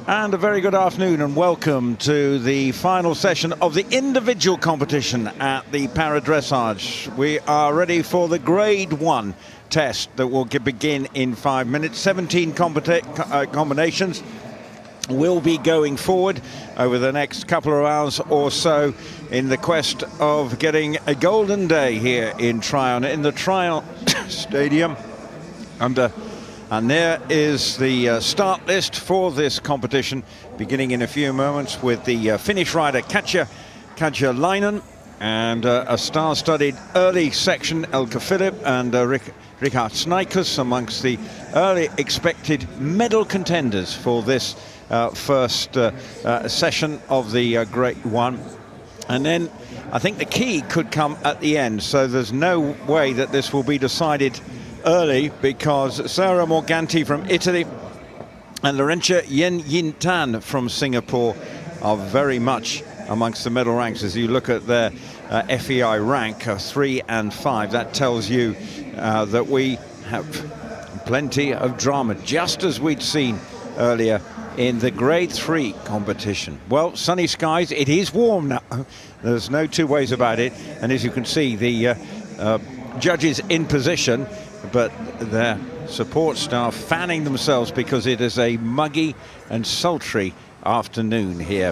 And a very good afternoon and welcome to the final session of the individual competition at the Para-Dressage. We are ready for the Grade 1 test that will begin in 5 minutes. 17 combinations will be going forward over the next couple of hours or so in the quest of getting a golden day here in Tryon, in the Tryon Stadium. And there is the start list for this competition, beginning in a few moments with the Finnish rider Katja Karjalainen and a star-studded early section, Elke Philipp and Rihards Snikus amongst the early expected medal contenders for this first session of the Grade 1. And then I think the key could come at the end, so there's no way that this will be decided early, because Sara Morganti from Italy and Laurentia Tan from Singapore are very much amongst the medal ranks. As you look at their FEI rank 3 and 5, that tells you that we have plenty of drama, just as we'd seen earlier in the Grade 3 competition. Well, sunny skies, it is warm now, there's no two ways about it, and as you can see, the judges in position, but their support staff fanning themselves because it is a muggy and sultry afternoon here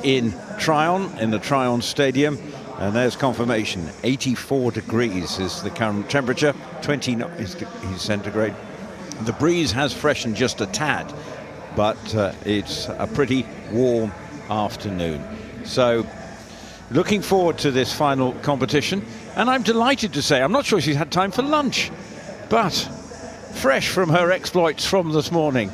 in Tryon, in the Tryon Stadium. And there's confirmation, 84 degrees is the current temperature, 29 is centigrade. The breeze has freshened just a tad, but it's a pretty warm afternoon. So looking forward to this final competition, and I'm delighted to say, I'm not sure she's had time for lunch, but fresh from her exploits from this morning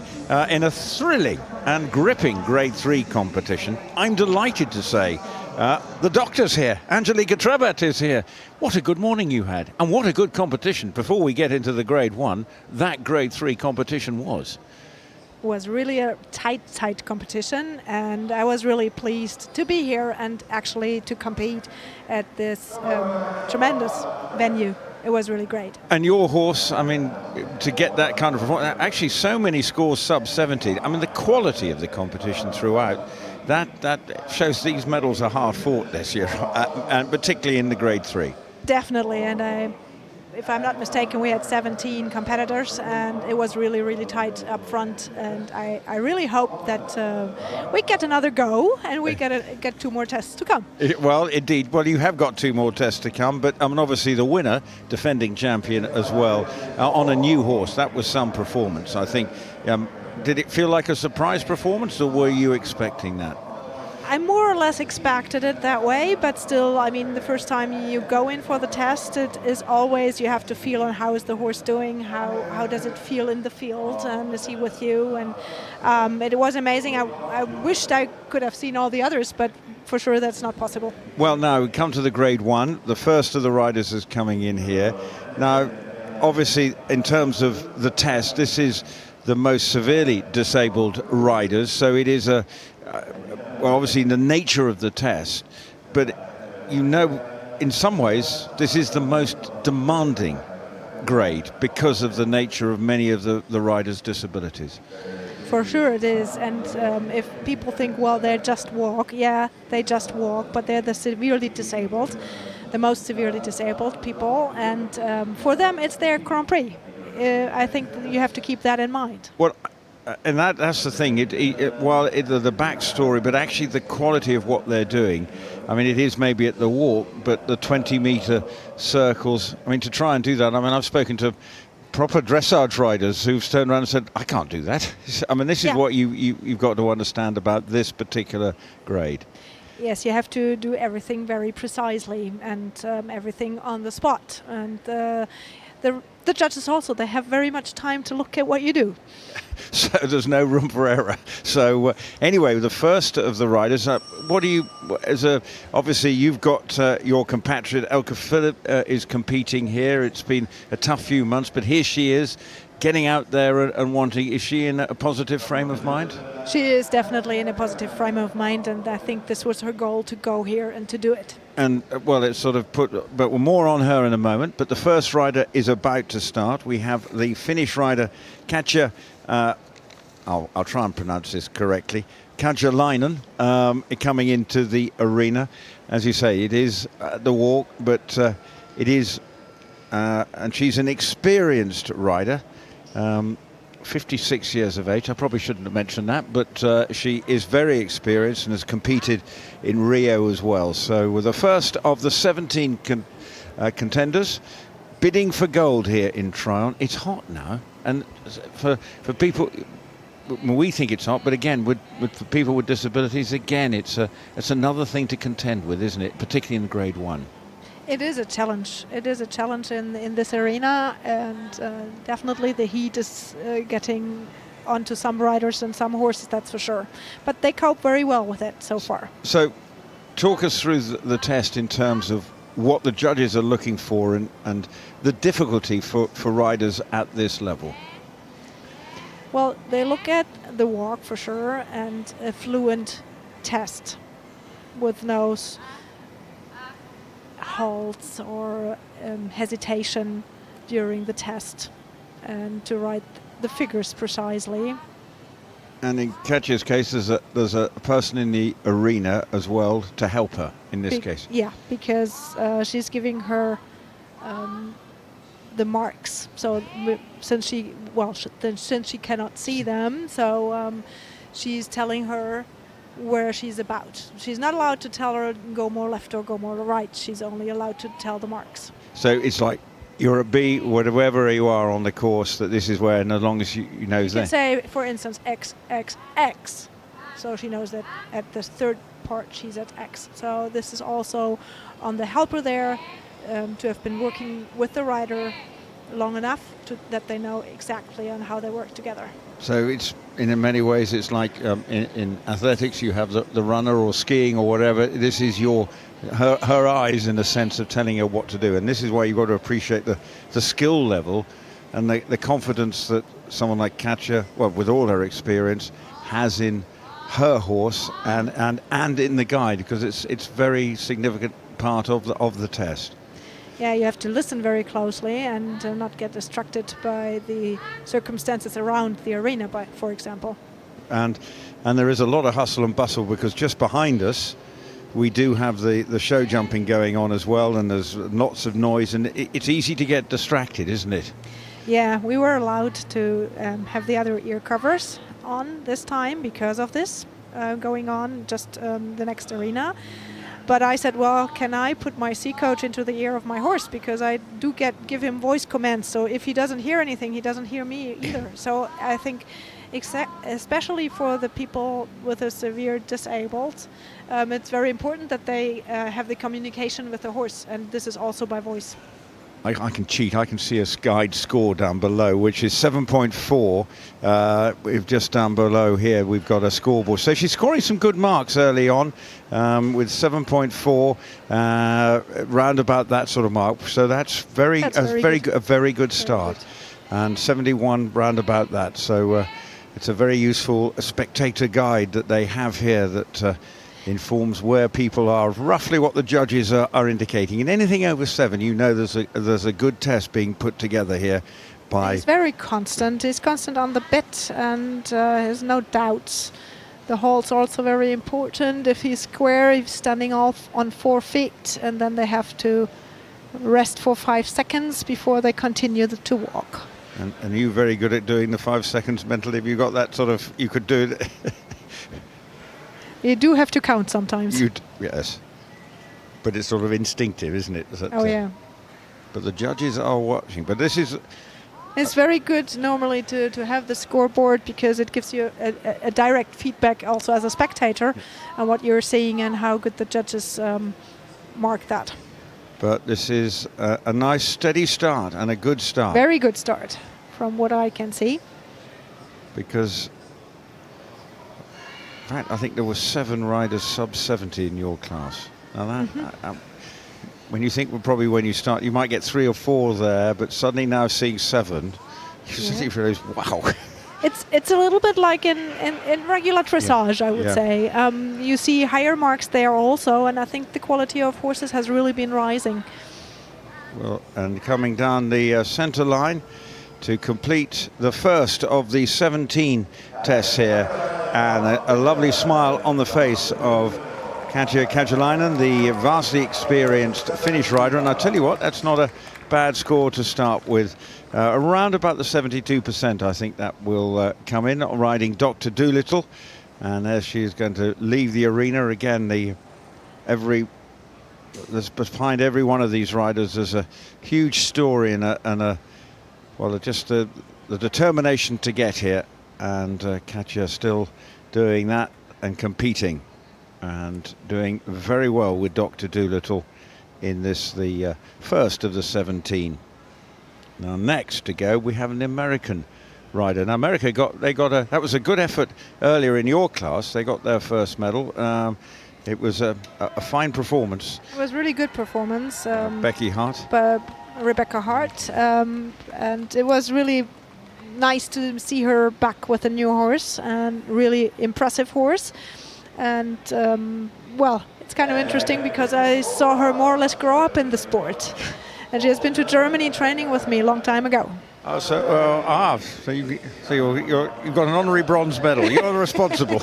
in a thrilling and gripping Grade 3 competition, I'm delighted to say the doctor's here. Angelika Trebet is here. What a good morning you had, and what a good competition. Before we get into the Grade 1, that Grade 3 competition was really a tight competition, and I was really pleased to be here and actually to compete at this tremendous venue. It was really great. And your horse, I mean, to get that kind of performance, actually so many scores sub 70. I mean, the quality of the competition throughout, that shows these medals are hard fought this year, and particularly in the Grade 3. Definitely, and if I'm not mistaken, we had 17 competitors, and it was really tight up front. And I really hope that we get another go, and we get 2 more tests to come. Well, indeed. Well, you have got 2 more tests to come, but obviously the winner, defending champion as well, on a new horse. That was some performance, I think. Did it feel like a surprise performance, or were you expecting that? I more or less expected it that way, but still, I mean, the first time you go in for the test, it is always, you have to feel on how is the horse doing, how does it feel in the field, is he with you, and it was amazing. I wished I could have seen all the others, but for sure that's not possible. Well, now we come to the Grade 1. The first of the riders is coming in here. Now, obviously, in terms of the test, this is the most severely disabled riders, so it is well, obviously the nature of the test, but in some ways this is the most demanding grade because of the nature of many of the riders' disabilities. For sure it is, and if people think, well, they just walk, yeah, they just walk, but they're the severely disabled, the most severely disabled people, and for them it's their Grand Prix. I think you have to keep that in mind. Well, and that's the thing, the backstory, but actually the quality of what they're doing. I mean, it is maybe at the walk, but the 20-meter circles, I mean, to try and do that, I mean, I've spoken to proper dressage riders who've turned around and said, I can't do that. I mean, this is what you've got to understand about this particular grade. Yes, you have to do everything very precisely and everything on the spot. And the judges also, they have very much time to look at what you do. So there's no room for error. So anyway, the first of the riders, what do you, obviously you've got your compatriot Elke Philipp is competing here. It's been a tough few months, but here she is, getting out there and wanting. Is she in a positive frame of mind? She is definitely in a positive frame of mind, and I think this was her goal, to go here and to do it. And well, it's sort of but more on her in a moment. But the first rider is about to start. We have the Finnish rider Katja I'll try and pronounce this correctly. Karjalainen coming into the arena. As you say, it is the walk, but it is, and she's an experienced rider. 56 years of age. I probably shouldn't have mentioned that, but she is very experienced and has competed in Rio as well. So we're the first of the 17 contenders bidding for gold here in Tryon. It's hot now, and for people, we think it's hot, but again, for people with disabilities, again, it's another thing to contend with, isn't it? Particularly in Grade 1. It is a challenge. It is a challenge in this arena, and definitely the heat is getting onto some riders and some horses, that's for sure. But they cope very well with it so far. So talk us through the test in terms of what the judges are looking for and the difficulty for riders at this level. Well, they look at the walk for sure and a fluent test with no halts or hesitation during the test, and to write the figures precisely. And in Katja's case, there's a person in the arena as well to help her in this case. Yeah, because she's giving her the marks. So since she cannot see them, so she's telling her where she's about. She's not allowed to tell her go more left or go more right. She's only allowed to tell the marks. So it's like you're a B, wherever you are on the course, that this is where, and as long as you know that. You can say, for instance, X, X, X. So she knows that at the third part she's at X. So this is also on the helper there to have been working with the rider long enough that they know exactly on how they work together. So it's, in many ways, it's like in athletics, you have the runner or skiing or whatever. This is her eyes in the sense of telling her what to do. And this is why you've got to appreciate the skill level and the confidence that someone like Katja, well, with all her experience, has in her horse and in the guide, because it's very significant part of the test. Yeah, you have to listen very closely and not get distracted by the circumstances around the arena, for example. And there is a lot of hustle and bustle, because just behind us we do have the show jumping going on as well, and there's lots of noise, and it's easy to get distracted, isn't it? Yeah, we were allowed to have the other ear covers on this time because of this going on just the next arena. But I said, well, can I put my C coach into the ear of my horse? Because I do give him voice commands. So if he doesn't hear anything, he doesn't hear me either. So I think especially for the people with a severe disabled, it's very important that they have the communication with the horse. And this is also by voice. I can cheat. I can see a guide score down below, which is 7.4. We've just down below here, we've got a scoreboard. So she's scoring some good marks early on with 7.4, round about that sort of mark. So that's a very good start. And 71 round about that. So it's a very useful spectator guide that they have here that informs where people are, roughly what the judges are indicating. And anything over 7, you know there's a good test being put together here by... He's very constant. He's constant on the bit and has no doubts. The halt's also very important. If he's square, he's standing off on 4 feet, and then they have to rest for 5 seconds before they continue to walk. And you're very good at doing the 5 seconds mentally. Have you got that sort of... You could do it... You do have to count sometimes. Yes. But it's sort of instinctive, isn't it? Yeah. But the judges are watching. But this is... It's very good normally to have the scoreboard, because it gives you a direct feedback also as a spectator on what you're seeing and how good the judges mark that. But this is a nice steady start and a good start. Very good start from what I can see. Because... In fact, I think there were 7 riders sub 70 in your class. Now that, when you think when you start, you might get 3 or 4 there, but suddenly now seeing 7, you suddenly realize, wow. It's a little bit like in regular dressage, I would say. You see higher marks there also, and I think the quality of horses has really been rising. Well, and coming down the centre line to complete the first of the 17 tests here, and a lovely smile on the face of Katja Karjalainen, the vastly experienced Finnish rider. And I tell you what, that's not a bad score to start with. Around about the 72%, I think that will come in, riding Dr. Doolittle. And as she's going to leave the arena again, behind every one of these riders there's a huge story and just the determination to get here. And Katja still doing that and competing and doing very well with Dr. Doolittle in this, the first of the 17. Now next to go we have an American rider. Now America that was a good effort earlier in your class. They got their first medal. It was a fine performance. It was really good performance. Rebecca Hart, and it was really nice to see her back with a new horse, and really impressive horse. And it's kind of interesting because I saw her more or less grow up in the sport, and she has been to Germany training with me a long time ago. Oh, so you've got an honorary bronze medal. You're responsible.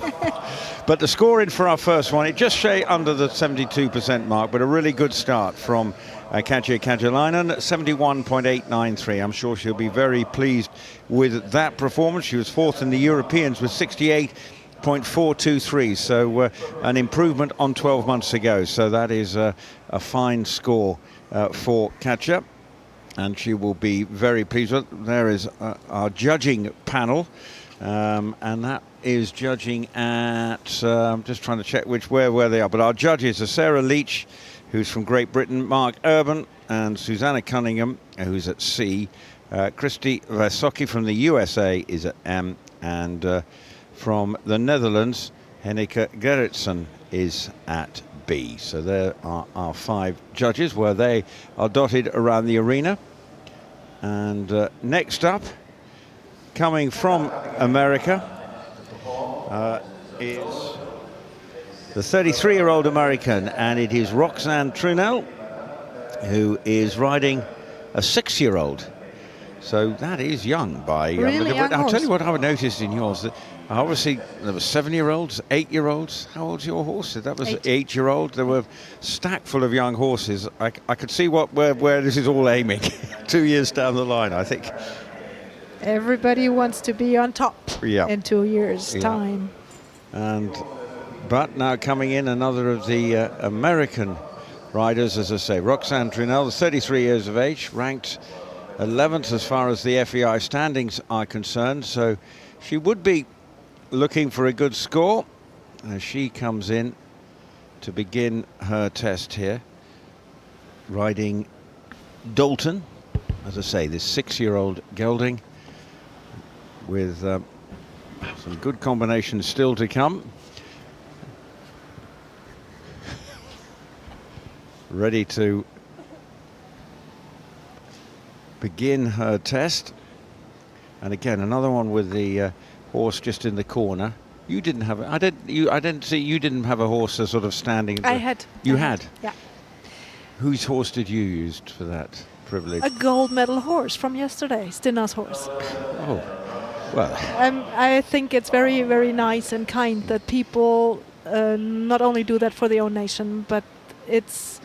But the scoring for our first one, it just shy under the 72% mark, but a really good start from Katja Karjalainen, 71.893. I'm sure she'll be very pleased with that performance. She was fourth in the Europeans with 68.423, so an improvement on 12 months ago. So that is a fine score for Katja, and she will be very pleased with it. There is our judging panel, and that is judging at, just trying to check where they are, but our judges are Sarah Leach, who's from Great Britain, Mark Urban and Susanna Cunningham, who's at C, Christy Vasocki from the USA is at M, and from the Netherlands, Henneke Gerritsen is at B. So there are our 5 judges, where they are dotted around the arena. And next up, coming from America, is the 33-year-old American, and it is Roxanne Trunnell, who is riding a 6-year-old. So that is young by... Really young I'll horse. tell you what I noticed in yours. That obviously, there were 7-year-olds, 8-year-olds. How old's your horse? That was 8-year-old. There were stacked full of young horses. I could see where this is all aiming 2 years down the line, I think. Everybody wants to be on top in 2 years' time. But now coming in, another of the American riders, as I say, Roxanne Trunnell, 33 years of age, ranked 11th as far as the FEI standings are concerned. So she would be looking for a good score as she comes in to begin her test here, riding Dalton, as I say, this 6-year-old gelding, with some good combinations still to come. Ready to begin her test. And again, another one with the horse just in the corner. You didn't have it. I didn't see you didn't have a horse sort of standing. I had. You had? Yeah. Whose horse did you use for that privilege? A gold medal horse from yesterday, Stinna's horse. Oh, well. I think it's very, very nice and kind that people not only do that for their own nation, but it's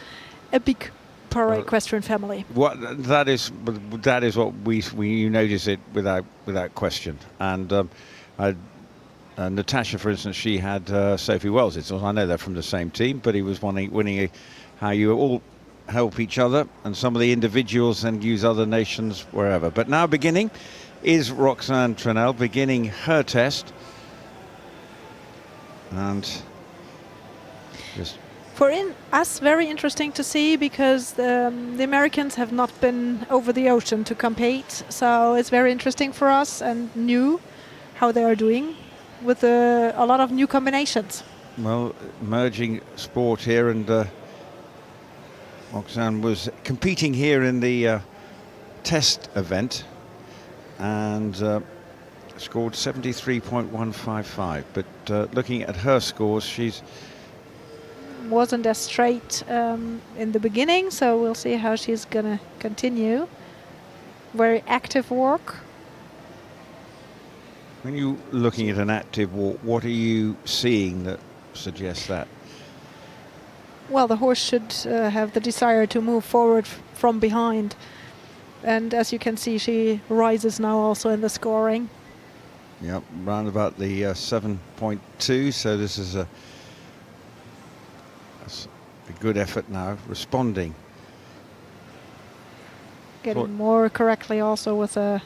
a big para-equestrian family. That is what you notice it without question. And Natasha, for instance, she had Sophie Wells. I know they're from the same team, but he was winning how you all help each other and some of the individuals and use other nations wherever. But now beginning is Roxanne Trunnell, beginning her test. And just for us, very interesting to see, because the Americans have not been over the ocean to compete. So it's very interesting for us and new how they are doing with a lot of new combinations. Well, merging sport here, and Roxanne was competing here in the test event and scored 73.155. But looking at her scores, she's wasn't as straight in the beginning, so we'll see how she's gonna continue. very active walk. When you're looking at an active walk, what are you seeing that suggests that? Well, the horse should have the desire to move forward from behind. And as you can see, she rises now also in the scoring. Yep, round about the 7.2, so this is a good effort now, responding. Getting more correctly also with the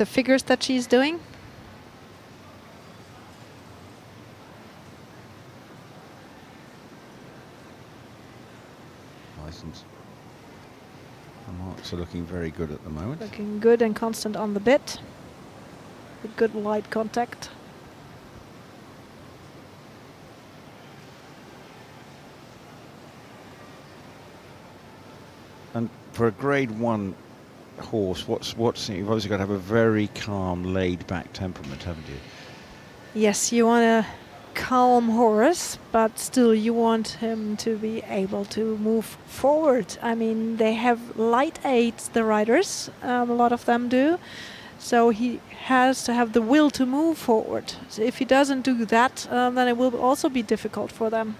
figures that she's doing. License. The marks are looking very good at the moment. Looking good and constant on the bit. With good light contact. And for a grade 1 horse, what's you've obviously got to have a very calm, laid-back temperament, haven't you? Yes, you want a calm horse, but still you want him to be able to move forward. I mean, they have light aids, the riders, a lot of them do. So he has to have the will to move forward. So if he doesn't do that, then it will also be difficult for them.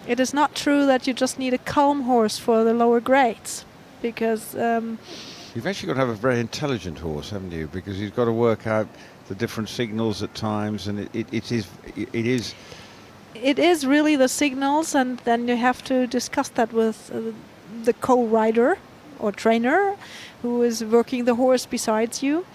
It is not true that you just need a calm horse for the lower grades, because you've actually got to have a very intelligent horse, haven't you? Because he's got to work out the different signals at times, and it is really the signals, and then you have to discuss that with the co-rider or trainer who is working the horse besides you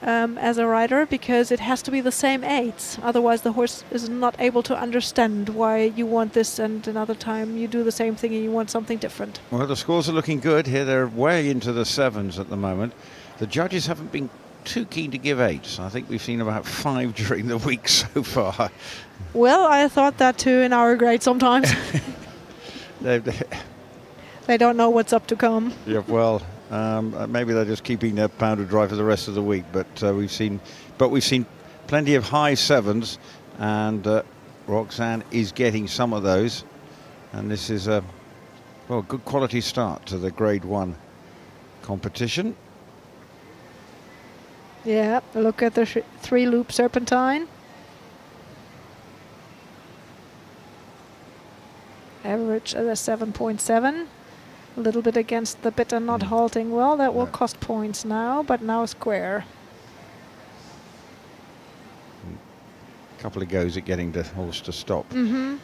as a rider, because it has to be the same aids. Otherwise the horse is not able to understand why you want this, and another time you do the same thing and you want something different. Well, the scores are looking good here. They're way into the 7s at the moment. The judges haven't been too keen to give 8s. I think we've seen about 5 during the week so far. Well, I thought that too in our grade sometimes. They don't know what's up to come. Yeah, well, maybe they're just keeping their powder dry for the rest of the week. But we've seen plenty of high 7s, and Roxanne is getting some of those. And this is a good quality start to the Grade 1 competition. Yeah, look at the 3-loop serpentine. Average at a 7.7. A little bit against the bit and not halting well. That will cost points now, but now square. A couple of goes at getting the horse to stop. Mm-hmm.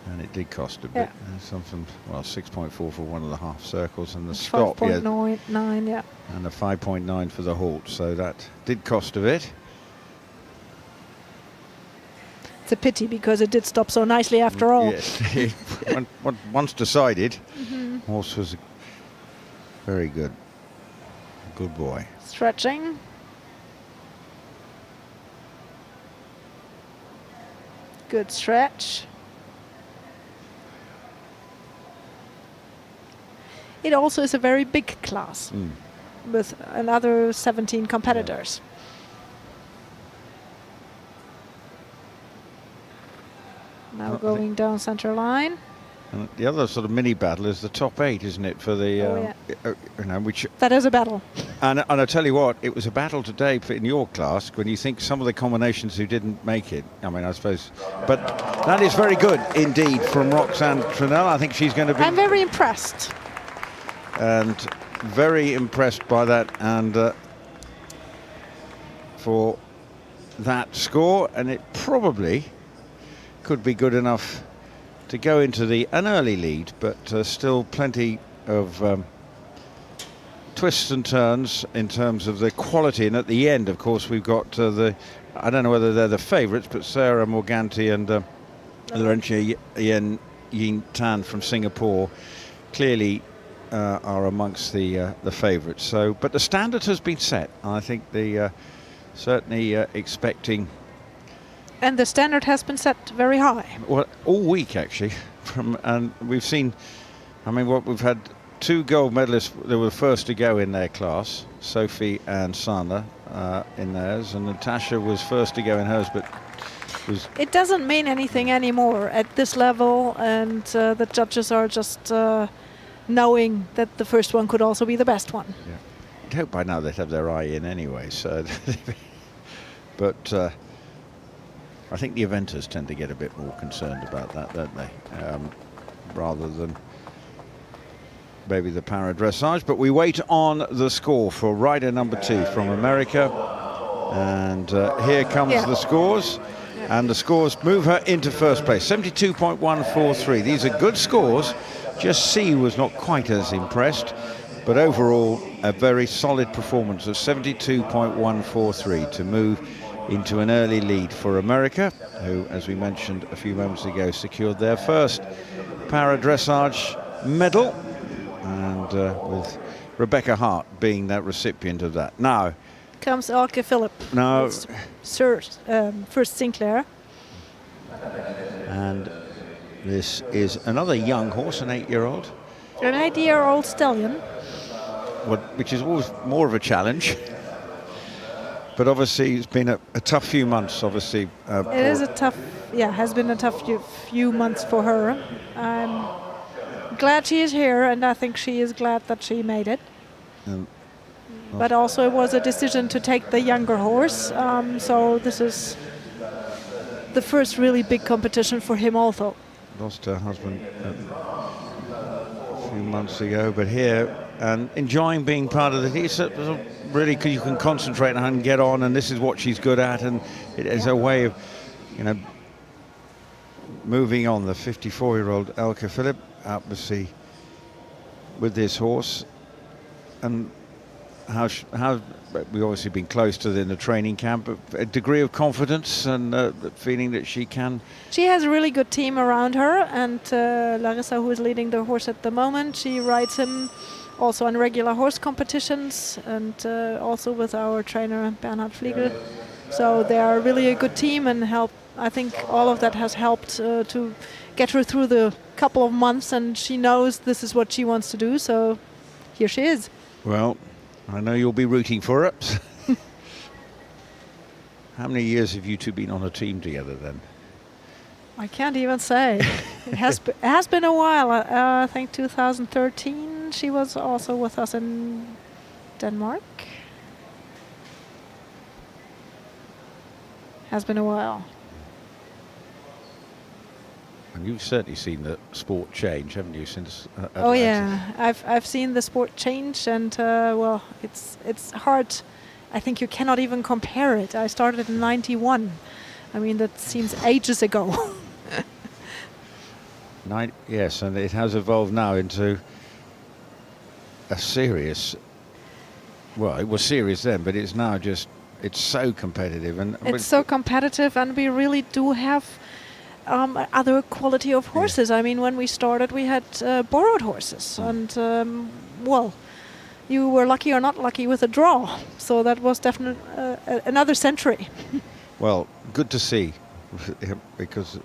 And it did cost a bit. Something, 6.4 for 1.5 circles, and the It's stop, 5.9, yeah. and a 5.9 for the halt. So that did cost a bit. It's a pity because it did stop so nicely after all. Yes, once decided, horse was very good. Good boy. Stretching. Good stretch. It also is a very big class with another 17 competitors. Now going down center line. And the other sort of mini battle is the top 8, isn't it? For the which that is a battle. And I tell you what, it was a battle today in your class when you think some of the combinations who didn't make it. I mean, I suppose, but that is very good indeed from Roxanne Trunnell. I think she's going to be. I'm very impressed. And very impressed by that, and for that score, and it probably could be good enough to go into an early lead, but still plenty of twists and turns in terms of the quality. And at the end, of course, we've got I don't know whether they're the favourites, but Sara Morganti and Laurentia Tan from Singapore clearly are amongst the favourites. So, but the standard has been set. I think certainly expecting. And the standard has been set very high. Well, all week actually, and we've seen. I mean, we've had 2 gold medalists that were first to go in their class, Sophie and Sana in theirs, and Natasha was first to go in hers, but It doesn't mean anything anymore at this level, and the judges are just knowing that the first one could also be the best one. Yeah. I'd hope by now they'd have their eye in anyway. So, but I think the eventers tend to get a bit more concerned about that, don't they? Rather than maybe the para-dressage. But we wait on the score for rider number 2 from America. And here comes the scores. And the scores move her into first place, 72.143. These are good scores. Just C was not quite as impressed. But overall, a very solid performance of 72.143 to move into an early lead for America, who, as we mentioned a few moments ago, secured their first para-dressage medal, and with Rebecca Hart being that recipient of that. Now comes Elke Philipp. Now, first Sinclair. And this is another young horse, an 8-year-old. An 8-year-old stallion. Which is always more of a challenge. But obviously it's been a tough few months, obviously. It is a tough, has been a tough few months for her. I'm glad she is here, and I think she is glad that she made it. But also it was a decision to take the younger horse, so this is the first really big competition for him also. Lost her husband a few months ago, but here, and enjoying being part of it. It's really, because you can concentrate and get on, and this is what she's good at, and it is a way of, moving on. The 54-year-old Elke Philipp, obviously, with this horse, and how we've obviously been close to in the training camp, but a degree of confidence and the feeling that she can. She has a really good team around her, and Larissa, who is leading the horse at the moment, she rides him also on regular horse competitions, and also with our trainer Bernhard Fliegel. So they are really a good team, and I think all of that has helped to get her through the couple of months, and she knows this is what she wants to do, so here she is. Well, I know you'll be rooting for her. How many years have you two been on a team together then? I can't even say. It has been a while. I think 2013 she was also with us in Denmark. Has been a while. And you've certainly seen the sport change, haven't you, since? Oh yeah, I've seen the sport change, and well, it's hard. I think you cannot even compare it. I started in '91. I mean, that seems ages ago. Yes, and it has evolved now into a serious. Well, it was serious then, but it's now it's so competitive, and it's so competitive, and we really do have other quality of horses. Yeah. I mean, when we started, we had borrowed horses, and well, you were lucky or not lucky with a draw. So that was definitely another century. Well, good to see, because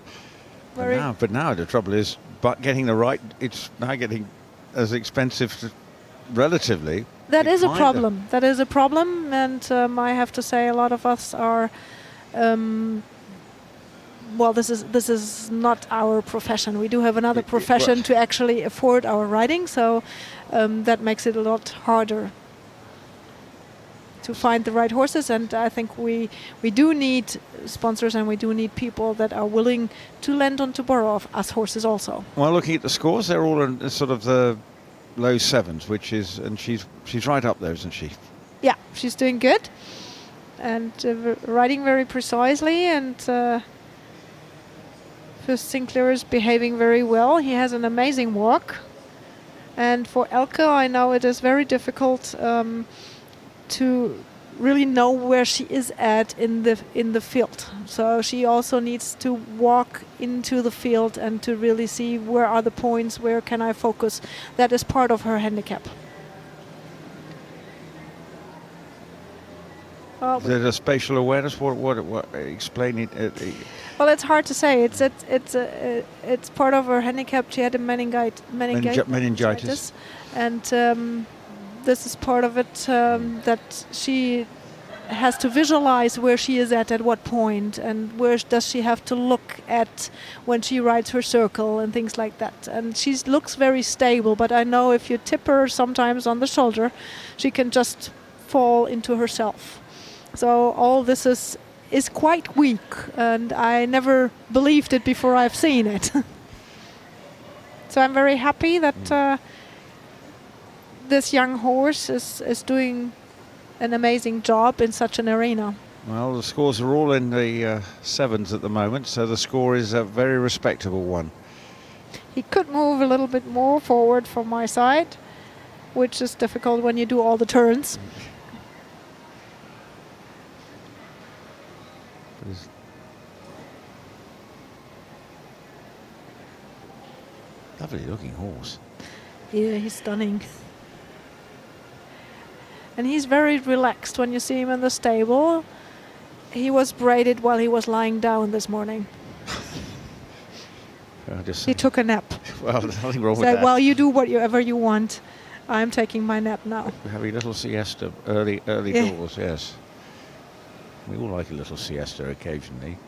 but now the trouble is, but getting the right, it's now getting as expensive relatively. That is a problem. That is a problem, and I have to say, a lot of us are. Well, this is not our profession. We do have another profession to actually afford our riding, so that makes it a lot harder to find the right horses. And I think we do need sponsors, and we do need people that are willing to lend on to borrow of us horses also. Well, looking at the scores, they're all in sort of the low sevens, which is, and she's right up there, isn't she? Yeah, she's doing good, and riding very precisely, and. First Sinclair is behaving very well. He has an amazing walk. And for Elke, I know it is very difficult to really know where she is at in the field. So she also needs to walk into the field and to really see where are the points, where can I focus. That is part of her handicap. Is there a spatial awareness? What explain it? Well, it's hard to say. It's part of her handicap. She had a meningitis, and this is part of it that she has to visualize where she is at what point, and where does she have to look at when she rides her circle and things like that. And she looks very stable, but I know if you tip her sometimes on the shoulder, she can just fall into herself. So all this is quite weak, and I never believed it before I've seen it. So I'm very happy that this young horse is doing an amazing job in such an arena. Well, the scores are all in the sevens at the moment, so the score is a very respectable one. He could move a little bit more forward from my side, which is difficult when you do all the turns. Lovely looking horse. Yeah, he's stunning. And he's very relaxed when you see him in the stable. He was braided while he was lying down this morning. He took a nap. Well, there's nothing wrong with Said, that. well, you do whatever you want. I'm taking my nap now. We have a little siesta early Yeah. doors, yes. We all like a little siesta occasionally.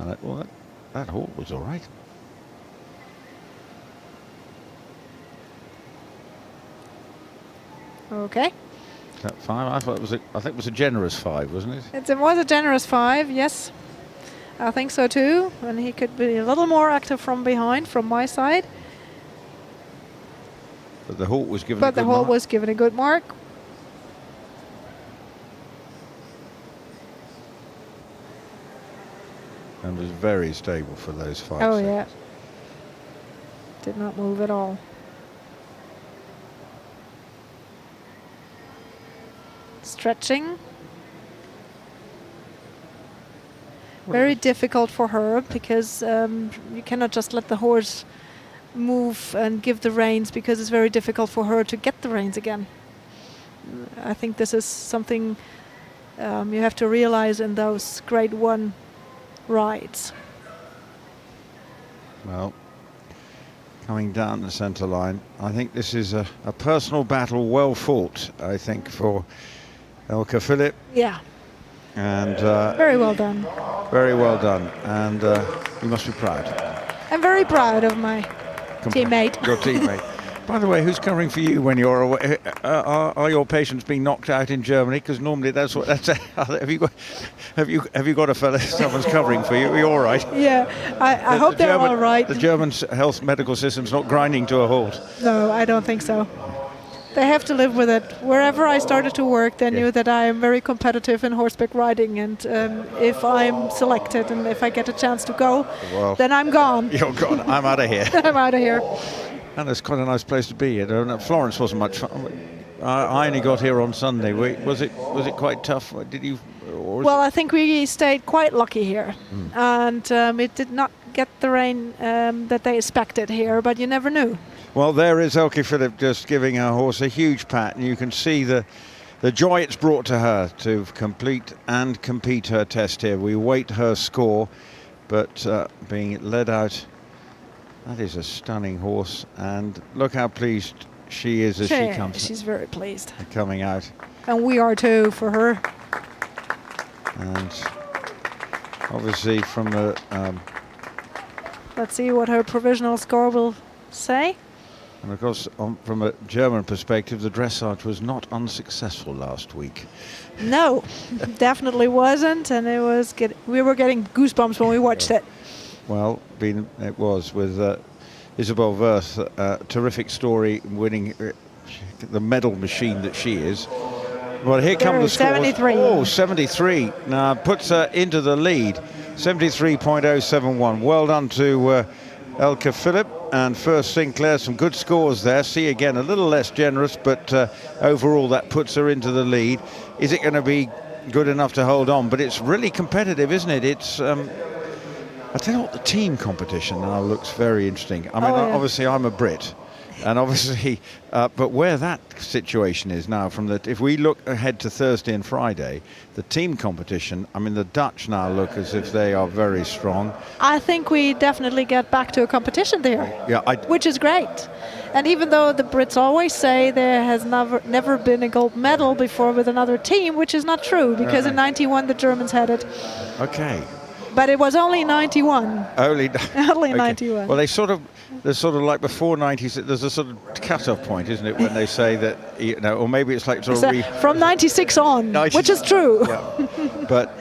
And that horse was all right. Okay. Is that 5? I thought I think it was a generous 5, wasn't it? It was a generous 5, yes. I think so too. And he could be a little more active from behind, from my side. But the halt was given a But good the halt mark. was given a good mark. And was very stable for those 5 Oh, seconds. yeah. Did not move at all. Stretching. Very difficult for her because you cannot just let the horse move and give the reins, because it's very difficult for her to get the reins again. I think this is something you have to realize in those grade 1 rides. Well, coming down the centre line, I think this is a personal battle well fought, I think, for Elke Philipp. Yeah. And Very well done. very well done. And you must be proud. I'm very proud of my teammate. Your teammate. By the way, who's covering for you when you're away? Are your patients being knocked out in Germany? Because normally that's what that's. Have you got a fella? Someone's covering for you. Are you all right? Yeah, I hope they're all right. The German health medical system's not grinding to a halt. No, I don't think so. They have to live with it. Wherever I started to work, they knew that I am very competitive in horseback riding, and if I'm selected and if I get a chance to go, then I'm gone. You're gone. I'm out of here. I'm out of here. And it's quite a nice place to be. Florence wasn't much fun. I only got here on Sunday. Was it quite tough? Did you? Well, I think we stayed quite lucky here, and it did not get the rain that they expected here, but you never knew. Well, there is Elke Philipp just giving her horse a huge pat, and you can see the joy it's brought to her to complete and compete her test here. We wait her score, but being led out, that is a stunning horse, and look how pleased she is as she comes. She's very pleased. Coming out. And we are too, for her. And obviously from the... let's see what her provisional score will say. And of course, from a German perspective, the dressage was not unsuccessful last week. No, definitely wasn't, and it was we were getting goosebumps when we watched it. Well, it was with Isabel Wirth, terrific story, winning the medal machine that she is. Well, here come the scores. 73. Oh, 73. Now puts her into the lead. 73.071. Well done to Elke Philipp. And first Sinclair, some good scores there. See again, a little less generous, but overall that puts her into the lead. Is it going to be good enough to hold on? But it's really competitive, isn't it? It's... I tell you what, the team competition now looks very interesting. I mean, obviously I'm a Brit, and obviously, but where that situation is now, if we look ahead to Thursday and Friday, the team competition, I mean, the Dutch now look as if they are very strong. I think we definitely get back to a competition there, Yeah, which is great. And even though the Brits always say there has never been a gold medal before with another team, which is not true, because in 91 the Germans had it. Okay. But it was only 91. Only Only okay. 91. Well, there's sort of like before 90s, there's a sort of cut-off point, isn't it, when they say that, you know, or maybe it's like sort of from 96 on, which is true. Yeah. But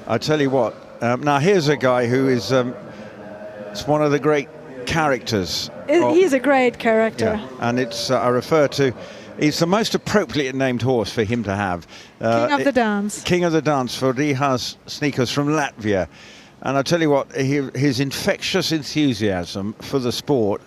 I tell you what, now here's a guy who is it's one of the great characters. He's a great character. Yeah. And it's I refer to, it's the most appropriate named horse for him to have. King of the dance. King of the dance for Rihards Snikus from Latvia. And I tell you what, his infectious enthusiasm for the sport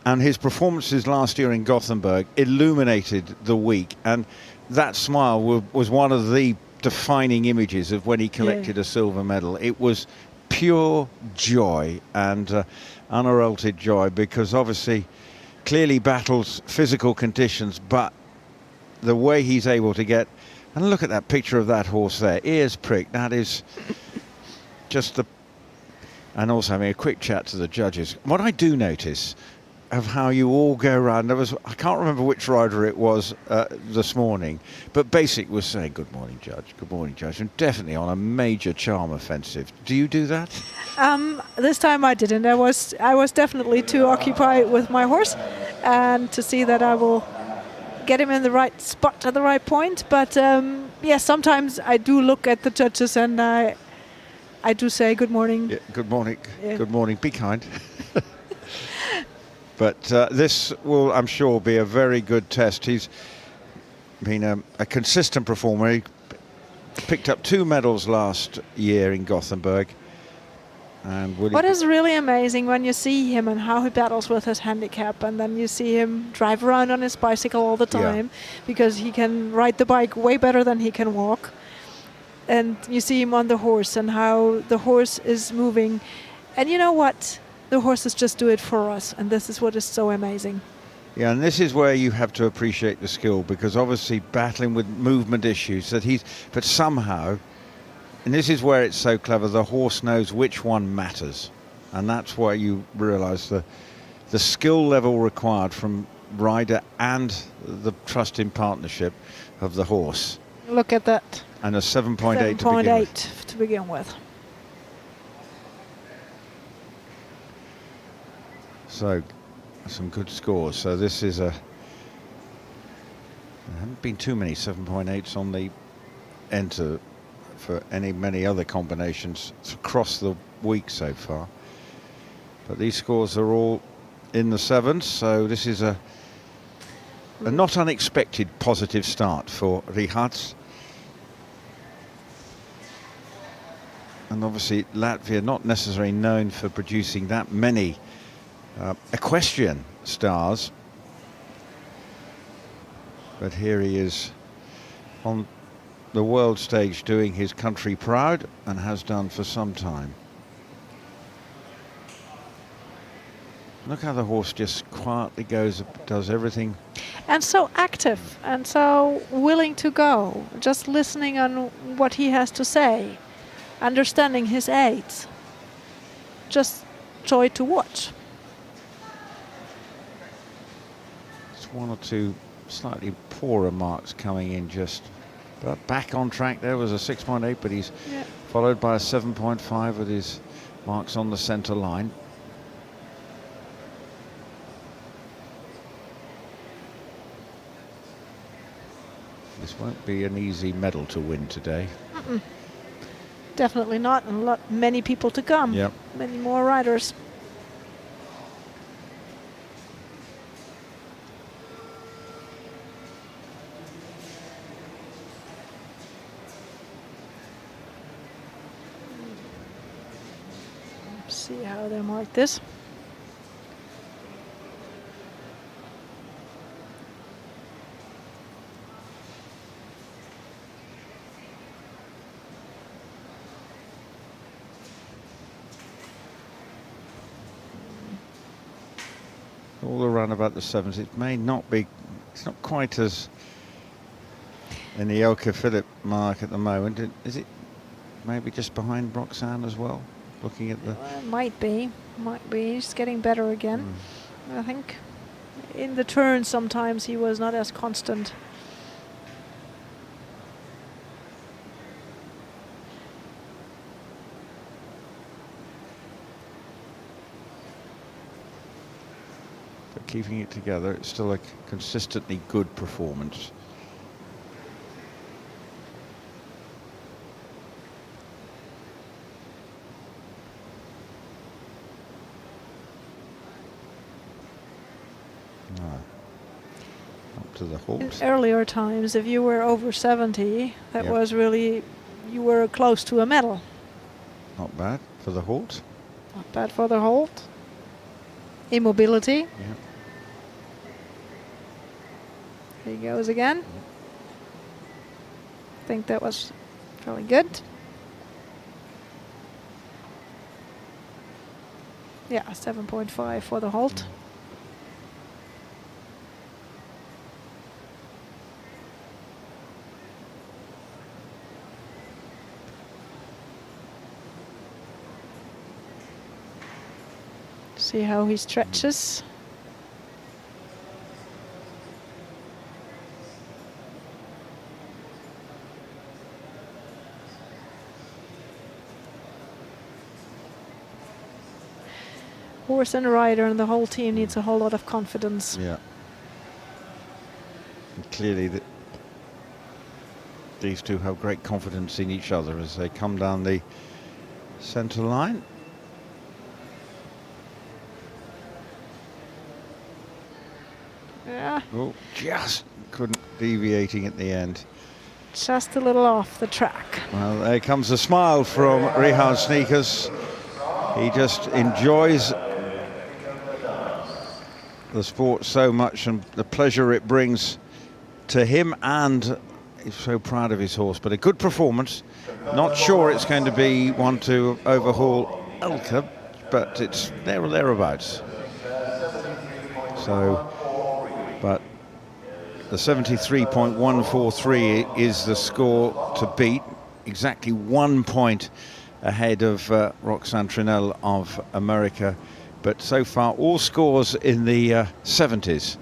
and his performances last year in Gothenburg illuminated the week. And that smile was one of the defining images of when he collected a silver medal. It was pure joy and unheralded joy, because obviously clearly battles physical conditions, but the way he's able to get, and look at that picture of that horse there, ears pricked, that is just and also having a quick chat to the judges. What I do notice of how you all go around, I can't remember which rider it was this morning, but Basic was saying, good morning judge, and definitely on a major charm offensive. Do you do that? This time I didn't. I was definitely too occupied with my horse and to see that I will get him in the right spot at the right point. But yes, sometimes I do look at the judges and I do say good morning. Yeah, good morning. Yeah. Good morning. Be kind. But this will, I'm sure, be a very good test. He's been a consistent performer. He picked up 2 medals last year in Gothenburg. And what is really amazing when you see him and how he battles with his handicap, and then you see him drive around on his bicycle all the time, because he can ride the bike way better than he can walk. And you see him on the horse and how the horse is moving. And you know what? The horses just do it for us, and this is what is so amazing. Yeah, and this is where you have to appreciate the skill, because obviously battling with movement issues but somehow, and this is where it's so clever, the horse knows which one matters, and that's why you realise the skill level required from rider and the trusting partnership of the horse. Look at that. And a 7.8 to begin with. So, some good scores. So this is there haven't been too many 7.8s on the enter for many other combinations across the week so far. But these scores are all in the 7s, so this is a not unexpected positive start for Rihards. And obviously Latvia not necessarily known for producing that many equestrian stars, but here he is on the world stage doing his country proud, and has done for some time. Look how the horse just quietly does everything. And so active and so willing to go, just listening on what he has to say, understanding his aids. Just joy to watch. It's 1 or 2 slightly poorer marks coming in, but back on track. There was a 6.8, but he's followed by a 7.5 with his marks on the centre line. This won't be an easy medal to win today. Definitely not, and many people to come. Yep. Many more riders. See how they mark this. All around about the 7s. It may not be, it's not quite as in the Elke Philipp mark at the moment. Is it maybe just behind Roxanne as well? Looking at the... Might be. He's getting better again. I think in the turn sometimes he was not as constant. But keeping it together, it's still a consistently good performance. Up to the halt. In earlier times, if you were over 70, that was really, you were close to a medal. Not bad for the halt. Not bad for the halt. Immobility. Yeah. There he goes again. I think that was really good. Yeah, 7.5 for the halt. See how he stretches. Horse and rider and the whole team needs a whole lot of confidence. Yeah. And clearly these two have great confidence in each other as they come down the centre line. Yeah. Oh, just couldn't deviating at the end. Just a little off the track. Well, there comes a smile from Rihards Snikus. He just enjoys the sport so much and the pleasure it brings to him, and he's so proud of his horse. But a good performance. Not sure it's going to be one to overhaul Elke, but it's there or thereabouts. So, but the 73.143 is the score to beat, exactly 1 point ahead of Roxanne Trunnell of America. But so far, all scores in the 70s,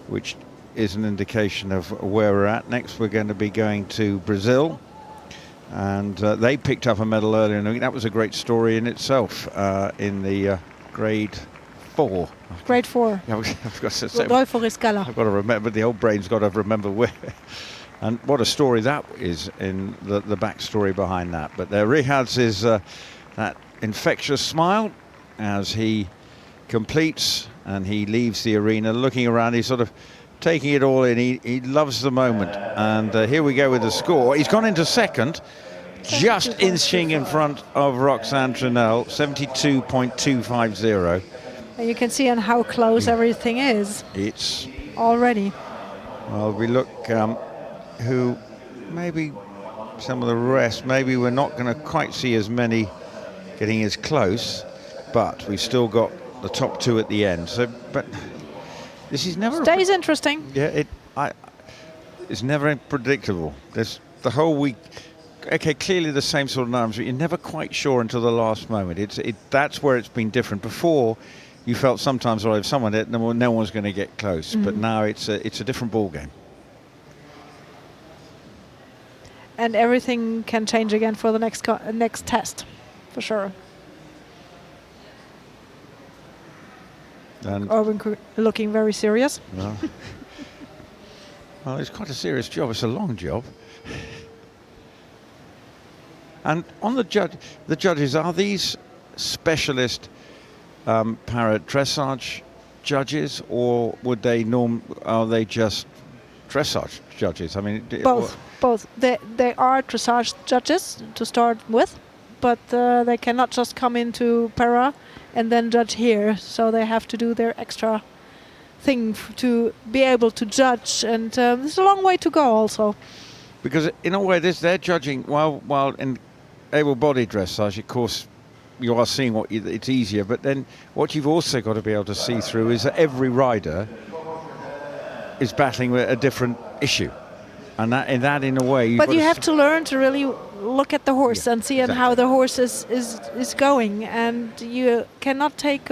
which is an indication of where we're at. Next, we're going to be going to Brazil. And they picked up a medal earlier in the week. That was a great story in itself in the grade 4. Grade 4. Yeah, I've got to say, I've got to remember, the old brain's got to remember where. And what a story that is in the backstory behind that. But there, Rihards is that infectious smile as he completes and he leaves the arena looking around. He's sort of taking it all in. He loves the moment. And here we go with the score. He's gone into second, just inching in front of Roxanne Trunnell, 72.250. And you can see on how close everything is. It's already. Well, we look who maybe some of the rest, maybe we're not going to quite see as many getting as close, but we've still got the top two at the end. So, but this is never stays interesting. Yeah, it's never predictable. There's the whole week. Okay, clearly the same sort of numbers, but you're never quite sure until the last moment. That's where it's been different. Before, you felt sometimes, well, if someone did, no one's going to get close. But now it's a different ball game. And everything can change again for the next test, for sure. And Urban looking very serious. Yeah. Well, it's quite a serious job. It's a long job. And on the judges, are these specialist para-dressage judges, or would they are they just dressage judges? I mean, both. They are dressage judges to start with, but they cannot just come into para and then judge here. So they have to do their extra thing to be able to judge, and there's a long way to go also. Because in a way, they're judging while in able-bodied dressage, of course, you are seeing it's easier, but then what you've also got to be able to see through is that every rider is battling with a different issue, and that in a way. But you have to learn to really look at the horse and see how the horse is going, and you cannot take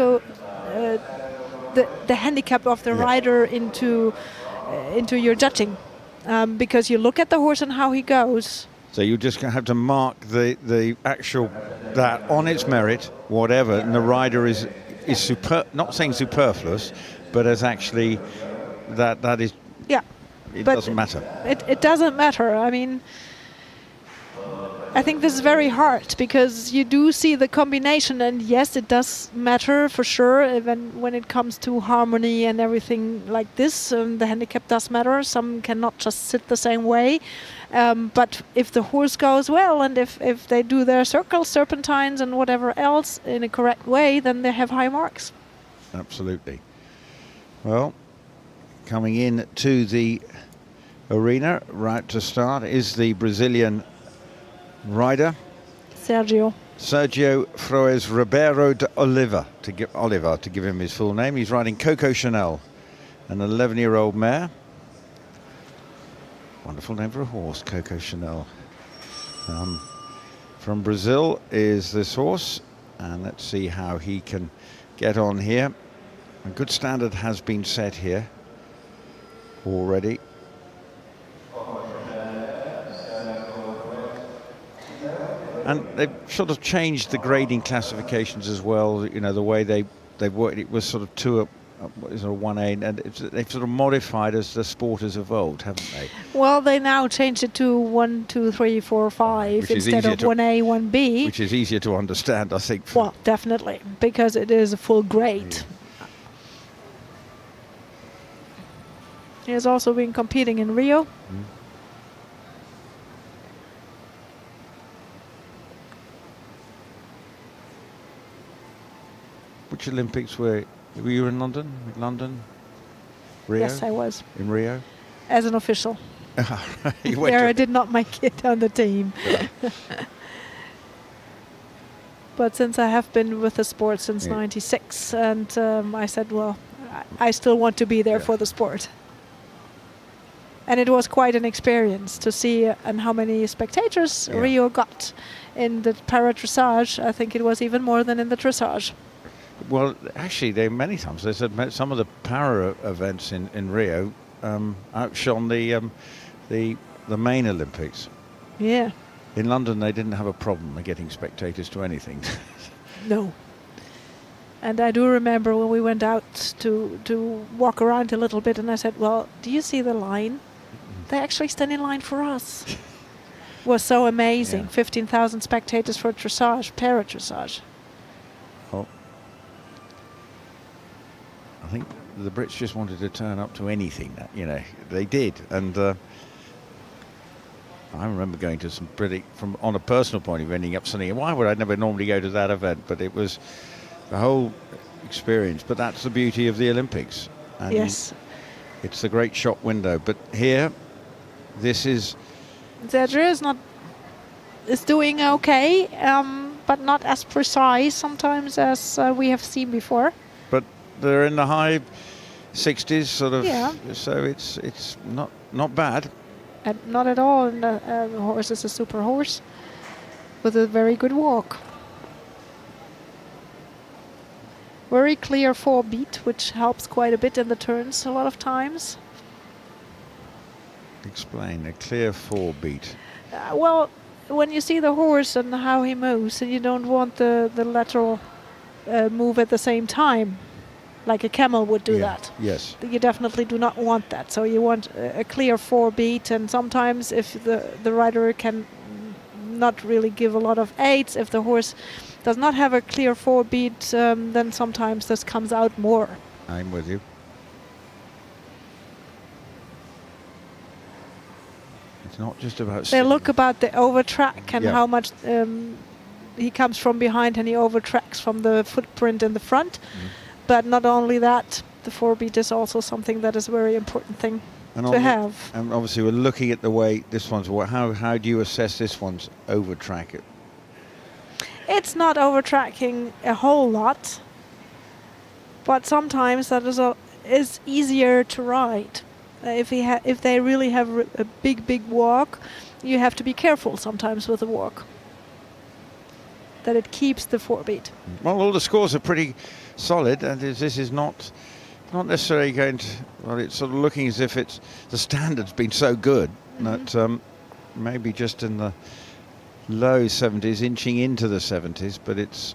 the handicap of the rider into your judging, because you look at the horse and how he goes. So you just have to mark the actual, that on its merit, whatever, and the rider is not saying superfluous, but as actually that is, it doesn't matter. It doesn't matter. I mean, I think this is very hard because you do see the combination, and yes, it does matter for sure. Even when it comes to harmony and everything like this, the handicap does matter. Some cannot just sit the same way. But if the horse goes well, and if they do their circles, serpentines, and whatever else in a correct way, then they have high marks. Absolutely. Well, coming in to the arena right to start is the Brazilian rider Sergio Froes Ribeiro de Oliva, to give him his full name. He's riding Coco Chanel, an 11-year-old mare. Wonderful name for a horse, Coco Chanel. From Brazil is this horse, and let's see how he can get on here. A good standard has been set here already. And they've sort of changed the grading classifications as well. You know, the way they've worked, it was sort of 1A, and they've sort of modified as the sport has evolved, haven't they? Well, they now changed it to 1, 2, 3, 4, 5 instead of 1A, 1B. Which is easier to understand, I think. Well, definitely, because it is a full grade. Yeah. He has also been competing in Rio. Which Olympics were you in London? Rio? Yes, I was. In Rio? As an official. I did not make it on the team. But since I have been with the sport since '96, and I said, well, I still want to be there for the sport. And it was quite an experience to see and how many spectators Rio got in the para-dressage. I think it was even more than in the dressage. Well, actually, many times they said some of the para events in Rio outshone the main Olympics. Yeah. In London, they didn't have a problem getting spectators to anything. No. And I do remember when we went out to walk around a little bit, and I said, well, do you see the line? They actually stand in line for us. It was so amazing. Yeah. 15,000 spectators for dressage, para-dressage. Well, I think the Brits just wanted to turn up to anything that, they did. And I remember going to some on a personal point of view, ending up saying, why would I never normally go to that event? But it was the whole experience. But that's the beauty of the Olympics. And yes. It's the great shop window. But here, this is... Sergio is doing okay, but not as precise sometimes as we have seen before. But they're in the high 60s, sort of. Yeah. So it's not bad. And not at all. And the horse is a super horse with a very good walk. Very clear 4-beat, which helps quite a bit in the turns a lot of times. Explain, a clear 4-beat. Well, when you see the horse and how he moves, and you don't want the lateral move at the same time, like a camel would do that. Yes. You definitely do not want that. So you want a clear 4-beat, and sometimes if the rider can not really give a lot of aids, if the horse does not have a clear 4-beat, then sometimes this comes out more. I'm with you. It's not just about... They look about the overtrack and how much he comes from behind, and he overtracks from the footprint in the front. But not only that, the 4-beat is also something that is a very important thing to have. And obviously we're looking at the way this one's... How do you assess this one's overtrack? It's not overtracking a whole lot, but sometimes that is easier to ride. If they really have a big walk, you have to be careful sometimes with the walk, that it keeps the 4-beat. Well, all the scores are pretty solid, and this is not not necessarily going to. Well, it's sort of looking as if the standard's been so good that maybe just in the low 70s, inching into the 70s, but it's.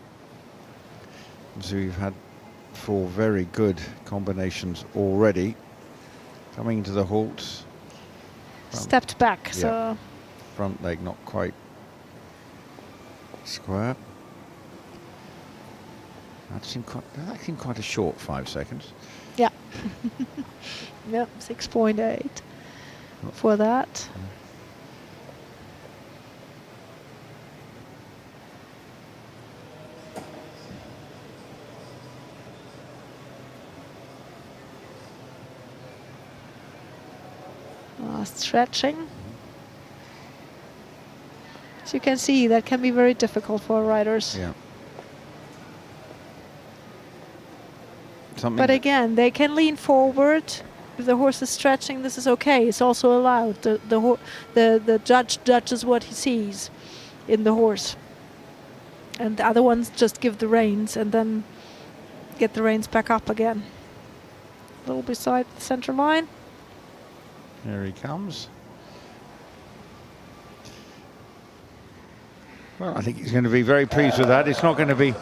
So we've had 4 very good combinations already. Coming into the halt. Stepped back, so. Front leg not quite square. That seemed quite a short 5 seconds. Yeah. Yep, 6.8 for that. Stretching. As you can see, that can be very difficult for riders. Yeah. But again, they can lean forward. If the horse is stretching, this is okay. It's also allowed. The judge judges what he sees in the horse. And the other ones just give the reins and then get the reins back up again. A little beside the center line. Here he comes. Well, I think he's going to be very pleased with that. It's not going to be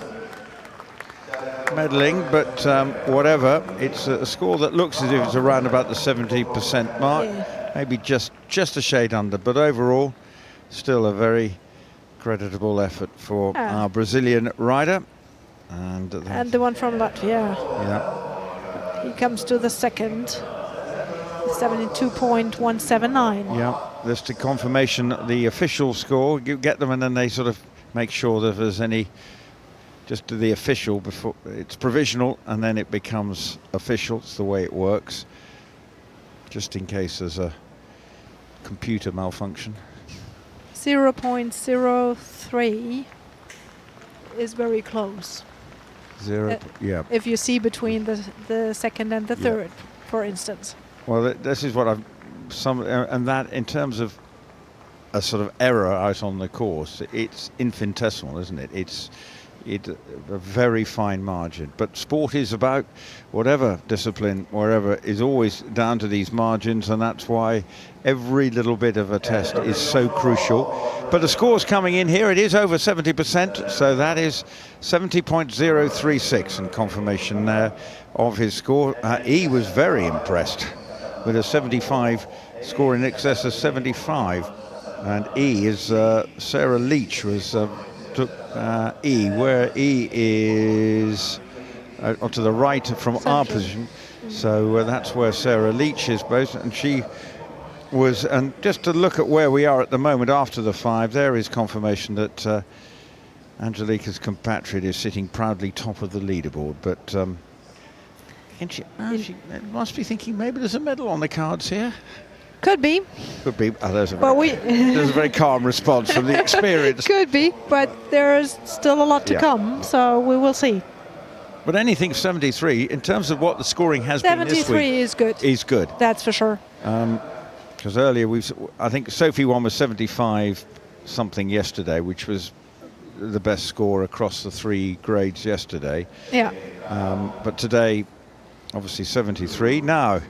meddling, but whatever. It's a score that looks as if it's around about the 70% mark. Yeah. Maybe just a shade under, but overall, still a very creditable effort for our Brazilian rider. And the one from Latvia. Yeah. He comes to the second. 72.179. Yeah, there's the confirmation, the official score. You get them and then they sort of make sure that if there's any, just do the official before it's provisional and then it becomes official. It's the way it works. Just in case there's a computer malfunction. 0.03 is very close. Yeah. If you see between the second and the third, for instance. Well, this is what and that in terms of a sort of error out on the course, it's infinitesimal, isn't it? It's a very fine margin. But sport is about whatever discipline, wherever, is always down to these margins, and that's why every little bit of a test is so crucial. But the score's coming in here. It is over 70%, so that is 70.036 in confirmation there of his score. He was very impressed with a 75 score in excess of 75, and E is Sarah Leach was took E, where E is to the right from our position, so that's where Sarah Leach is based, and she was, and just to look at where we are at the moment after the 5, there is confirmation that Angelica's compatriot is sitting proudly top of the leaderboard, but and she must be thinking maybe there's a medal on the cards here. Could be. Could be. There's a very calm response from the experience. Could be, but there's still a lot to come, so we will see. But anything 73, in terms of what the scoring has been this week. 73 is good. Is good. That's for sure. Because earlier I think Sophie won was 75 something yesterday, which was the best score across the 3 grades yesterday. Yeah. But today, obviously 73. Now,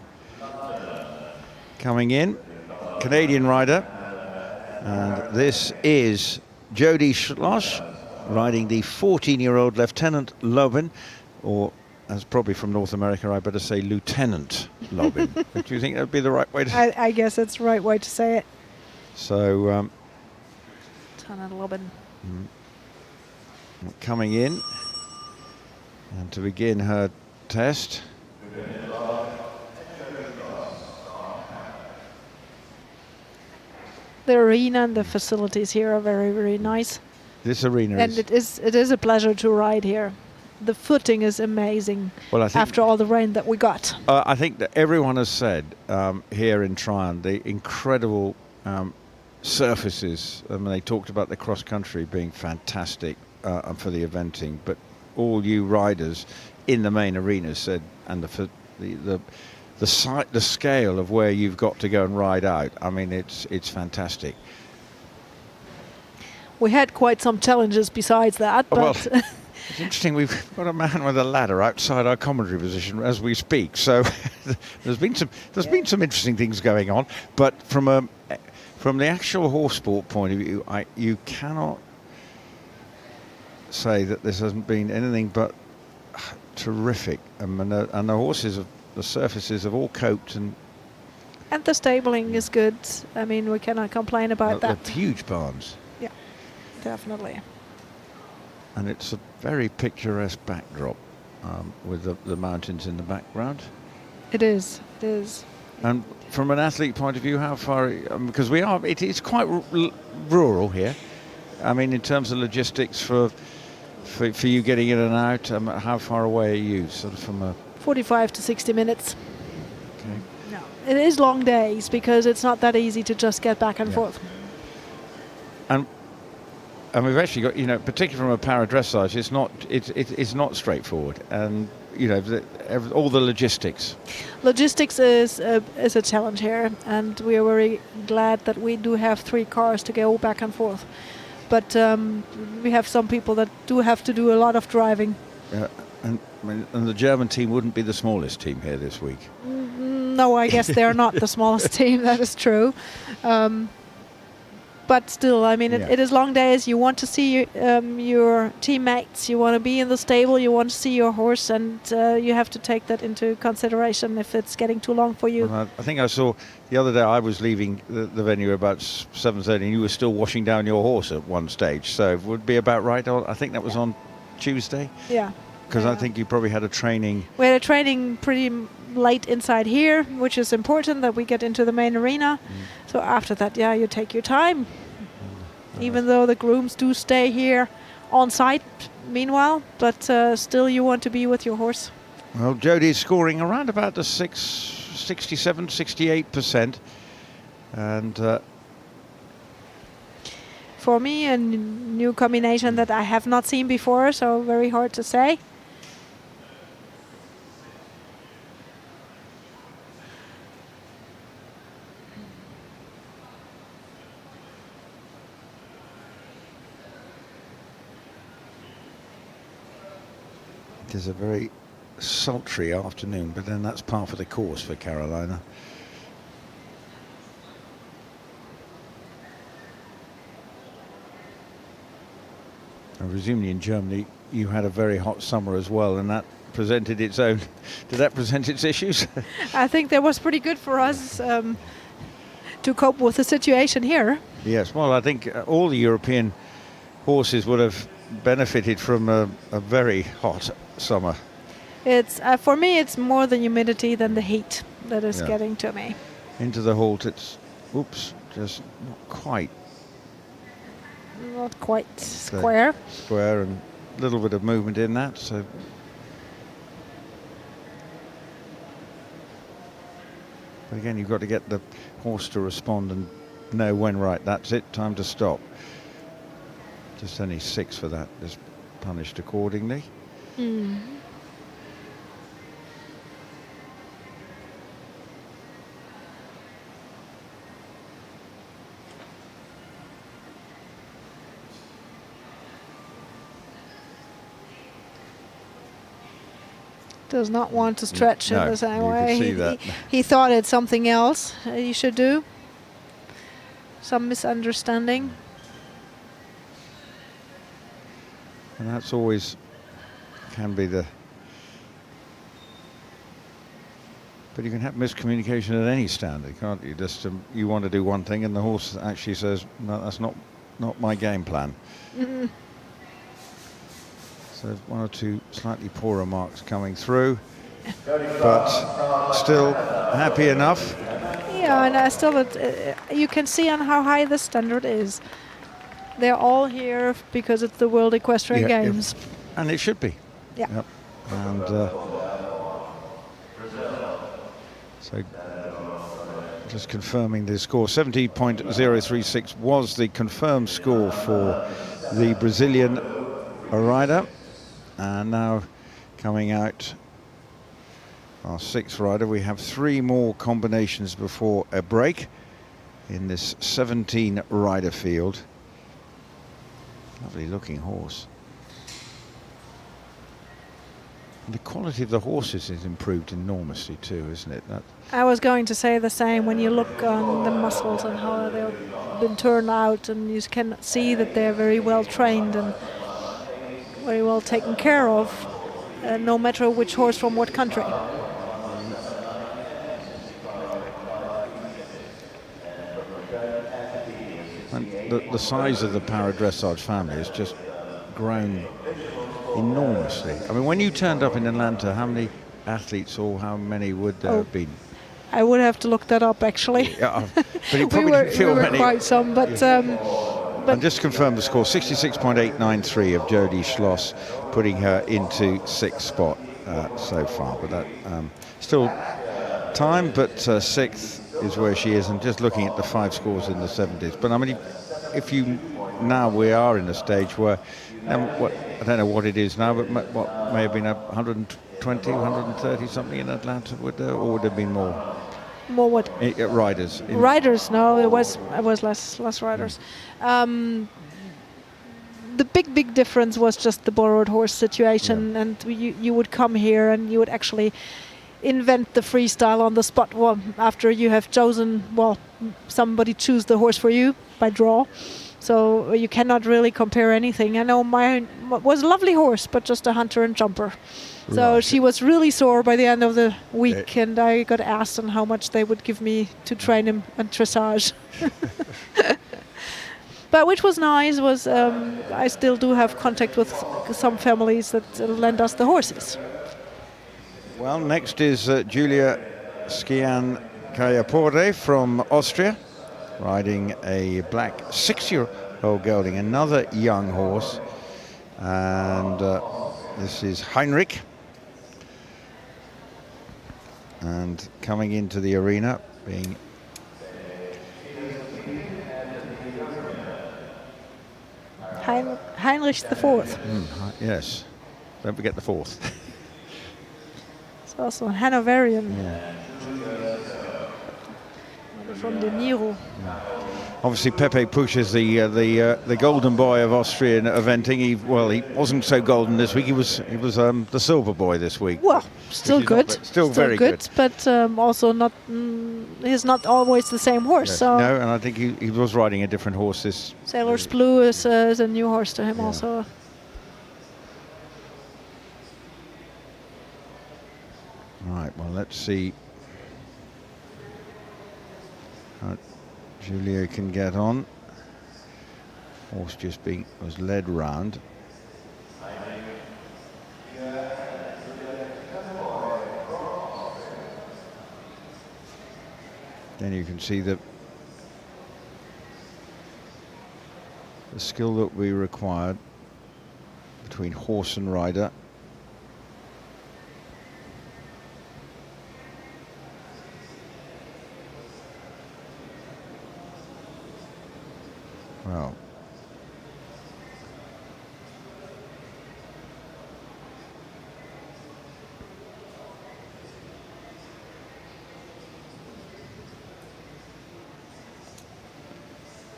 coming in, Canadian rider, and this is Jody Schloss riding the 14-year-old Lieutenant Lobin, or as probably from North America, I better say Lieutenant Lobin. Do you think that would be the right way to say it? I guess that's the right way to say it. So, Lieutenant Lobin. Coming in, and to begin her test. The arena and the facilities here are very, very nice. This arena and it is a pleasure to ride here. The footing is amazing. Well, I think after all the rain that we got. I think that everyone has said here in Tryon the incredible surfaces. I mean, they talked about the cross country being fantastic for the eventing, but all you riders in the main arena said, and the scale of where you've got to go and ride out, I mean, it's fantastic. We had quite some challenges besides that, but It's interesting, we've got a man with a ladder outside our commentary position as we speak, so there's been some interesting things going on, but from the actual horse sport point of view, you cannot say that this hasn't been anything but terrific. And the horses, the surfaces have all coped, and the stabling is good. I mean, we cannot complain about that. They're huge barns. Yeah, definitely. And it's a very picturesque backdrop with the mountains in the background. It is. And from an athlete point of view, how far? Because it is quite rural here. I mean, in terms of logistics for you getting in and out, how far away are you? Sort of from 45 to 60 minutes. Okay. No, it is long days because it's not that easy to just get back and forth. And we've actually got, particularly from a para-dressage, it's not straightforward, and all the logistics. Logistics is a challenge here, and we are very glad that we do have 3 cars to go back and forth. But we have some people that do have to do a lot of driving. Yeah, and the German team wouldn't be the smallest team here this week. No, I guess they're not the smallest team. That is true. But still, I mean, it is long days. You want to see your teammates. You want to be in the stable. You want to see your horse, and you have to take that into consideration if it's getting too long for you. Well, I think I saw the other day I was leaving the venue about 7:30, and you were still washing down your horse at one stage. So it would be about right. I think that was on Tuesday. Yeah. Because I think you probably had a training. We had a training pretty late inside here, which is important that we get into the main arena. So after that, you take your time. Even though the grooms do stay here on site meanwhile, but still you want to be with your horse. Well, Jody's scoring around about the 67, 68%. And for me, a new combination that I have not seen before, so very hard to say. It is a very sultry afternoon, but then that's par for the course for Karjalainen. And presumably in Germany you had a very hot summer as well, and that presented its own. Did that present its issues? I think that was pretty good for us to cope with the situation here. Yes, well, I think all the European horses would have benefited from a very hot summer. It's for me, it's more the humidity than the heat that is getting to me. Into the halt, it's just not quite square. Square, and a little bit of movement in that. So, but again, you've got to get the horse to respond and know when that's it, time to stop. Just only 6 for that is punished accordingly. Does not want to stretch in the same way. You can see that. He thought it's something else he should do. Some misunderstanding. And that's always can be the. But you can have miscommunication at any standard, can't you? Just you want to do one thing, and the horse actually says, "No, that's not my game plan." So 1 or 2 slightly poorer marks coming through, but still happy enough. Yeah, and still, you can see on how high the standard is. They're all here because it's the World Equestrian Games. And it should be. Yeah. Yep. And so just confirming the score, 70.036 was the confirmed score for the Brazilian rider. And now coming out our 6th rider. We have 3 more combinations before a break in this 17 rider field. Lovely looking horse. The quality of the horses is improved enormously too, isn't it? I was going to say the same. When you look on the muscles and how they've been turned out, and you can see that they're very well trained and very well taken care of, no matter which horse from what country. And the size of the Para-Dressage family has just grown enormously. I mean, when you turned up in Atlanta, how many athletes or how many would there have been? I would have to look that up, actually. Yeah, but you probably didn't feel we were many. quite some, but And just confirm the score: 66.893 of Jody Schloss, putting her into 6th spot so far. But that still time, but 6th is where she is. And just looking at the 5 scores in the 70s. But I mean, if you now we are in a stage where I don't know what it is now, but what may have been 120, 130 something in Atlanta, or would there have been more? More what? Riders. Riders, no, it was less riders. The big difference was just the borrowed horse situation, and you would come here and you would actually invent the freestyle on the spot. Well, after you have chosen, somebody choose the horse for you by draw. So you cannot really compare anything. I know mine was a lovely horse, but just a hunter and jumper. So she was really sore by the end of the week, and I got asked on how much they would give me to train him on dressage. But which was nice was I still do have contact with some families that lend us the horses. Well, next is Julia Sciancalepore from Austria, riding a black 6-year-old gelding, another young horse. And this is Heinrich. And coming into the arena, being Heinrich the Fourth. Yes, don't forget the 4th. It's also a Hanoverian. From the Niro. Obviously, Pepe pushes the golden boy of Austrian eventing. He wasn't so golden this week. He was the silver boy this week. Well, still good. Still very good. But also not. He's not always the same horse. Yes. So no, and I think he was riding a different horse this. Sailor's Blue is a new horse to him also. Right. Well, let's see how Julia can get on. Horse just was led round. Then you can see the skill that we required between horse and rider. Well,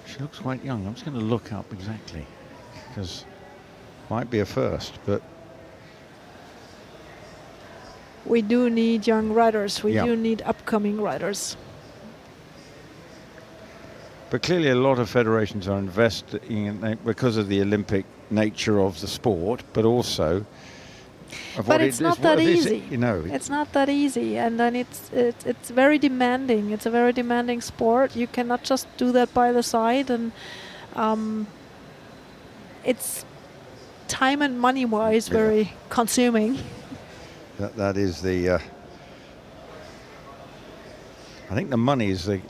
she looks quite young. I'm just going to look up exactly, because might be a first, but we do need young riders. We do need upcoming riders. But clearly a lot of federations are investing in, because of the Olympic nature of the sport, but also but it's not that easy. You know, it's not that easy, and then it's very demanding. It's a very demanding sport. You cannot just do that by the side, and it's time and money-wise very consuming. That is the. I think the money is the.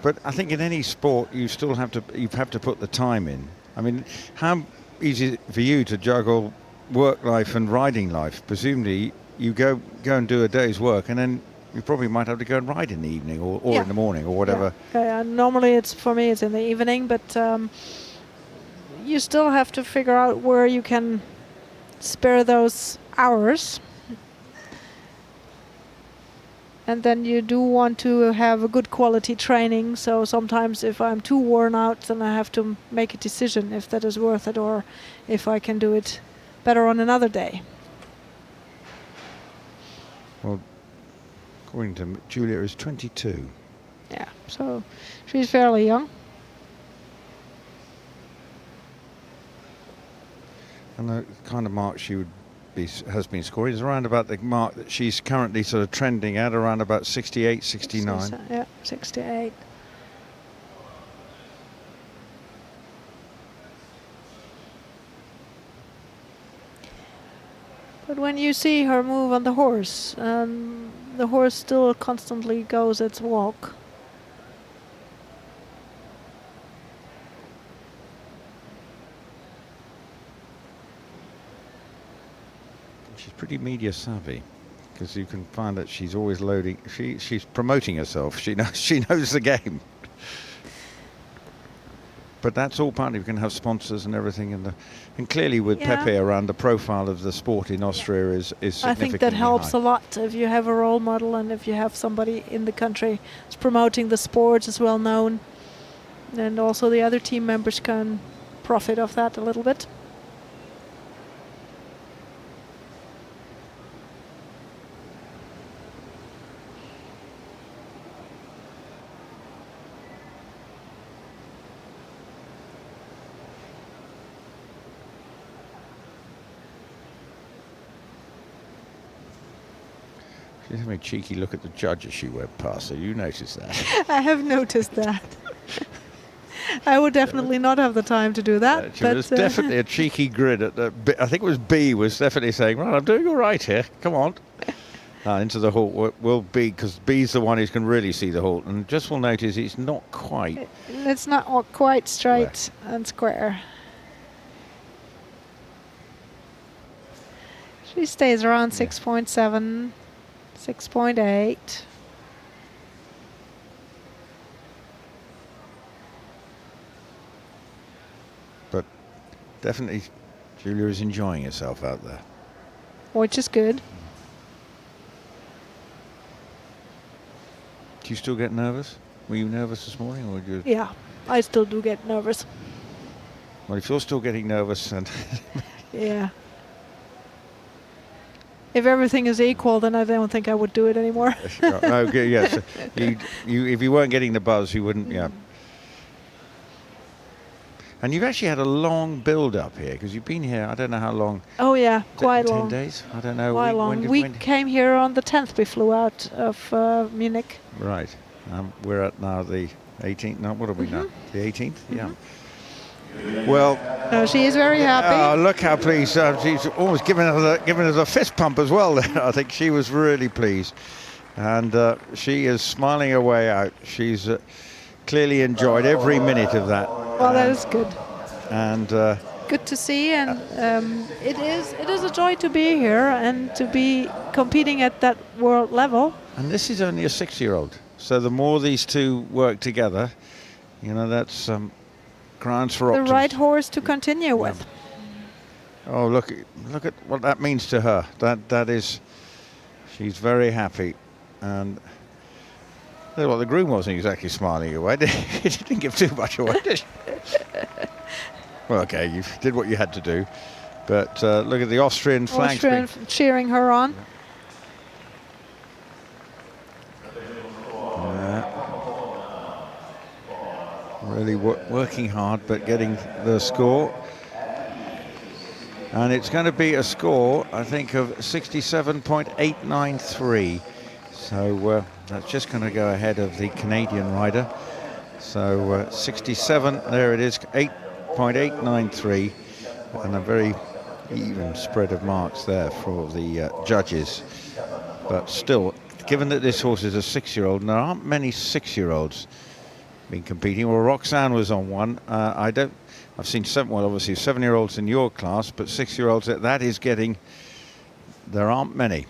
But I think in any sport you have to put the time in. I mean, how easy is it for you to juggle work life and riding life? Presumably you go and do a day's work, and then you probably might have to go and ride in the evening or in the morning or whatever. Normally for me it's in the evening, but you still have to figure out where you can spare those hours. And then you do want to have a good quality training. So sometimes if I'm too worn out, then I have to make a decision if that is worth it or if I can do it better on another day. Well, according to Julia, is 22. Yeah, so she's fairly young. And the kind of mark she would be, has been scoring is around about the mark that she's currently sort of trending at, around about 68, 69. Yeah, 68. But when you see her move on the horse still constantly goes its walk. She's pretty media savvy, because you can find that she's always loading. She's promoting herself. She knows the game. But that's all partly we can have sponsors and everything, and clearly with Pepe around, the profile of the sport in Austria is significantly I think that helps high. a lot if you have a role model and if you have somebody in the country who's promoting the sport, is well known, and also the other team members can profit of that a little bit. She's having a cheeky look at the judge as she went past, so you noticed that. I have noticed that. I would definitely not have the time to do that. She was definitely a cheeky grin at the. I think it was B was definitely saying, "Right, I'm doing all right here. Come on." Into the halt will be, because B's the one who can really see the halt, and just will notice it's not quite. It's not quite straight and square. She stays around 6.7. 6.8. But definitely Julia is enjoying herself out there. Which is good. Do you still get nervous? Were you nervous this morning, or did you? Yeah, I still do get nervous. Well, if you're still getting nervous, and yeah. If everything is equal, then I don't think I would do it anymore. Okay, yes. If you weren't getting the buzz, you wouldn't. Yeah. And you've actually had a long build-up here, because you've been here. I don't know how long. Oh yeah, quite 10 long. 10 days. I don't know. Quite long. We came here on the 10th. We flew out of Munich. Right. We're at now the 18th. No, what are we now? The 18th. Yeah. Well, she is very happy. Oh, look how pleased. She's almost giving us a fist pump as well there. I think she was really pleased. And she is smiling her way out. She's clearly enjoyed every minute of that. Well, that is good. And good to see. And it is a joy to be here and to be competing at that world level. And this is only a 6-year-old. So the more these two work together, that's... grounds for optimism. The right horse to continue with. Oh, look at what that means to her. That is, she's very happy. And well, the groom wasn't exactly smiling away. He didn't give too much away, did he? Well, okay, you did what you had to do. But look at the Austrian flag cheering her on. Really working hard, but getting the score. And it's going to be a score, I think, of 67.893. So that's just going to go ahead of the Canadian rider. So 67, there it is, 8.893. And a very even spread of marks there for the judges. But still, given that this horse is a 6-year-old, and there aren't many 6-year-olds been competing. Well, Roxanne was on one. I've seen obviously 7-year-olds in your class, but 6-year-olds, that is getting, there aren't many.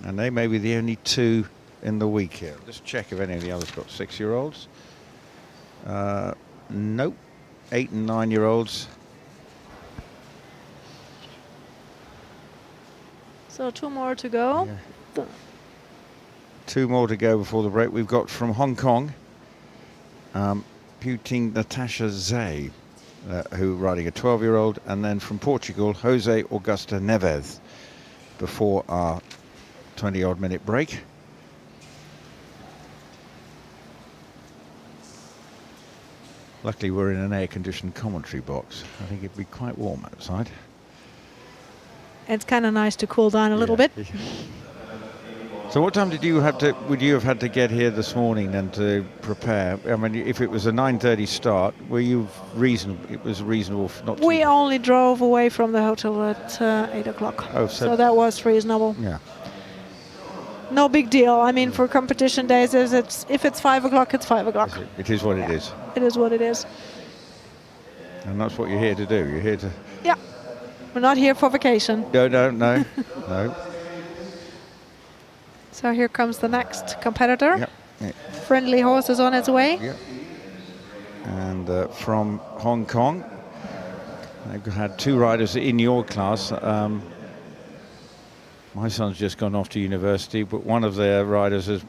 And they may be the only 2 in the week here. Just check if any of the others got 6-year-olds. Nope. 8 and 9-year-olds. So 2 more to go. Yeah. 2 more to go before the break. We've got from Hong Kong, Putin Natasha Zay, who riding a 12-year-old, and then from Portugal, Jose Augusto Neves, before our 20-odd minute break. Luckily, we're in an air-conditioned commentary box. I think it'd be quite warm outside. It's kind of nice to cool down a little bit. So what time would you have had to get here this morning then to prepare? I mean, if it was a 9:30 start, were you reasonable? It was reasonable not to... We only drove away from the hotel at 8 o'clock. Oh, so that was reasonable. Yeah. No big deal. I mean, for competition days, if it's 5 o'clock, it's 5 o'clock. It is what it is. It is what it is. And that's what you're here to do. You're here to... Yeah. We're not here for vacation. No, no. So here comes the next competitor. Yep. Friendly horse is on its way. Yep. And from Hong Kong, they've had 2 riders in your class. My son's just gone off to university, but one of their riders is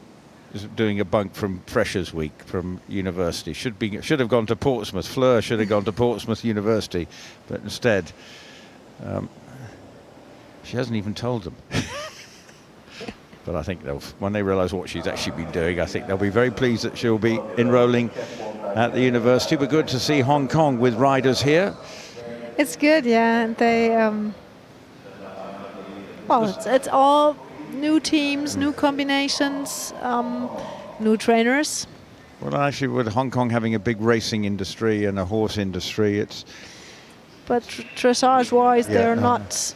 doing a bunk from Freshers Week from university. Should have gone to Portsmouth. Fleur should have gone to Portsmouth University, but instead, she hasn't even told them. But I think when they realise what she's actually been doing, I think they'll be very pleased that she'll be enrolling at the university. But good to see Hong Kong with riders here. It's good, yeah. And they, it's all new teams, new combinations, new trainers. Well, actually, with Hong Kong having a big racing industry and a horse industry, it's... But dressage-wise, they're not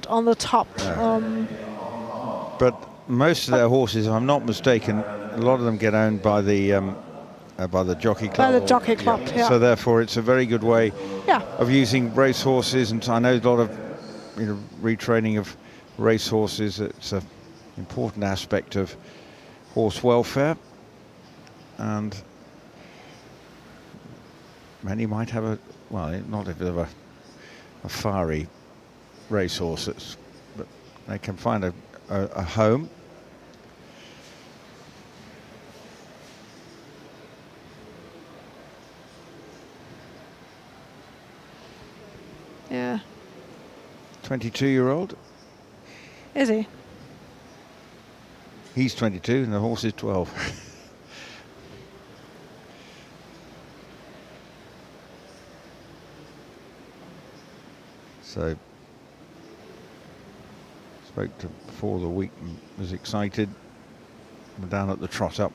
on the top. But most of their horses, if I'm not mistaken, a lot of them get owned by the jockey club. By the jockey club, yeah. So therefore, it's a very good way of using race horses. And I know a lot of retraining of race horses. It's an important aspect of horse welfare, and many might have not if they're a fiery racehorse, but they can find a home. Yeah. 22-year-old. Is he? He's 22 and the horse is 12. So, spoke to before the week and was excited. We're down at the trot up.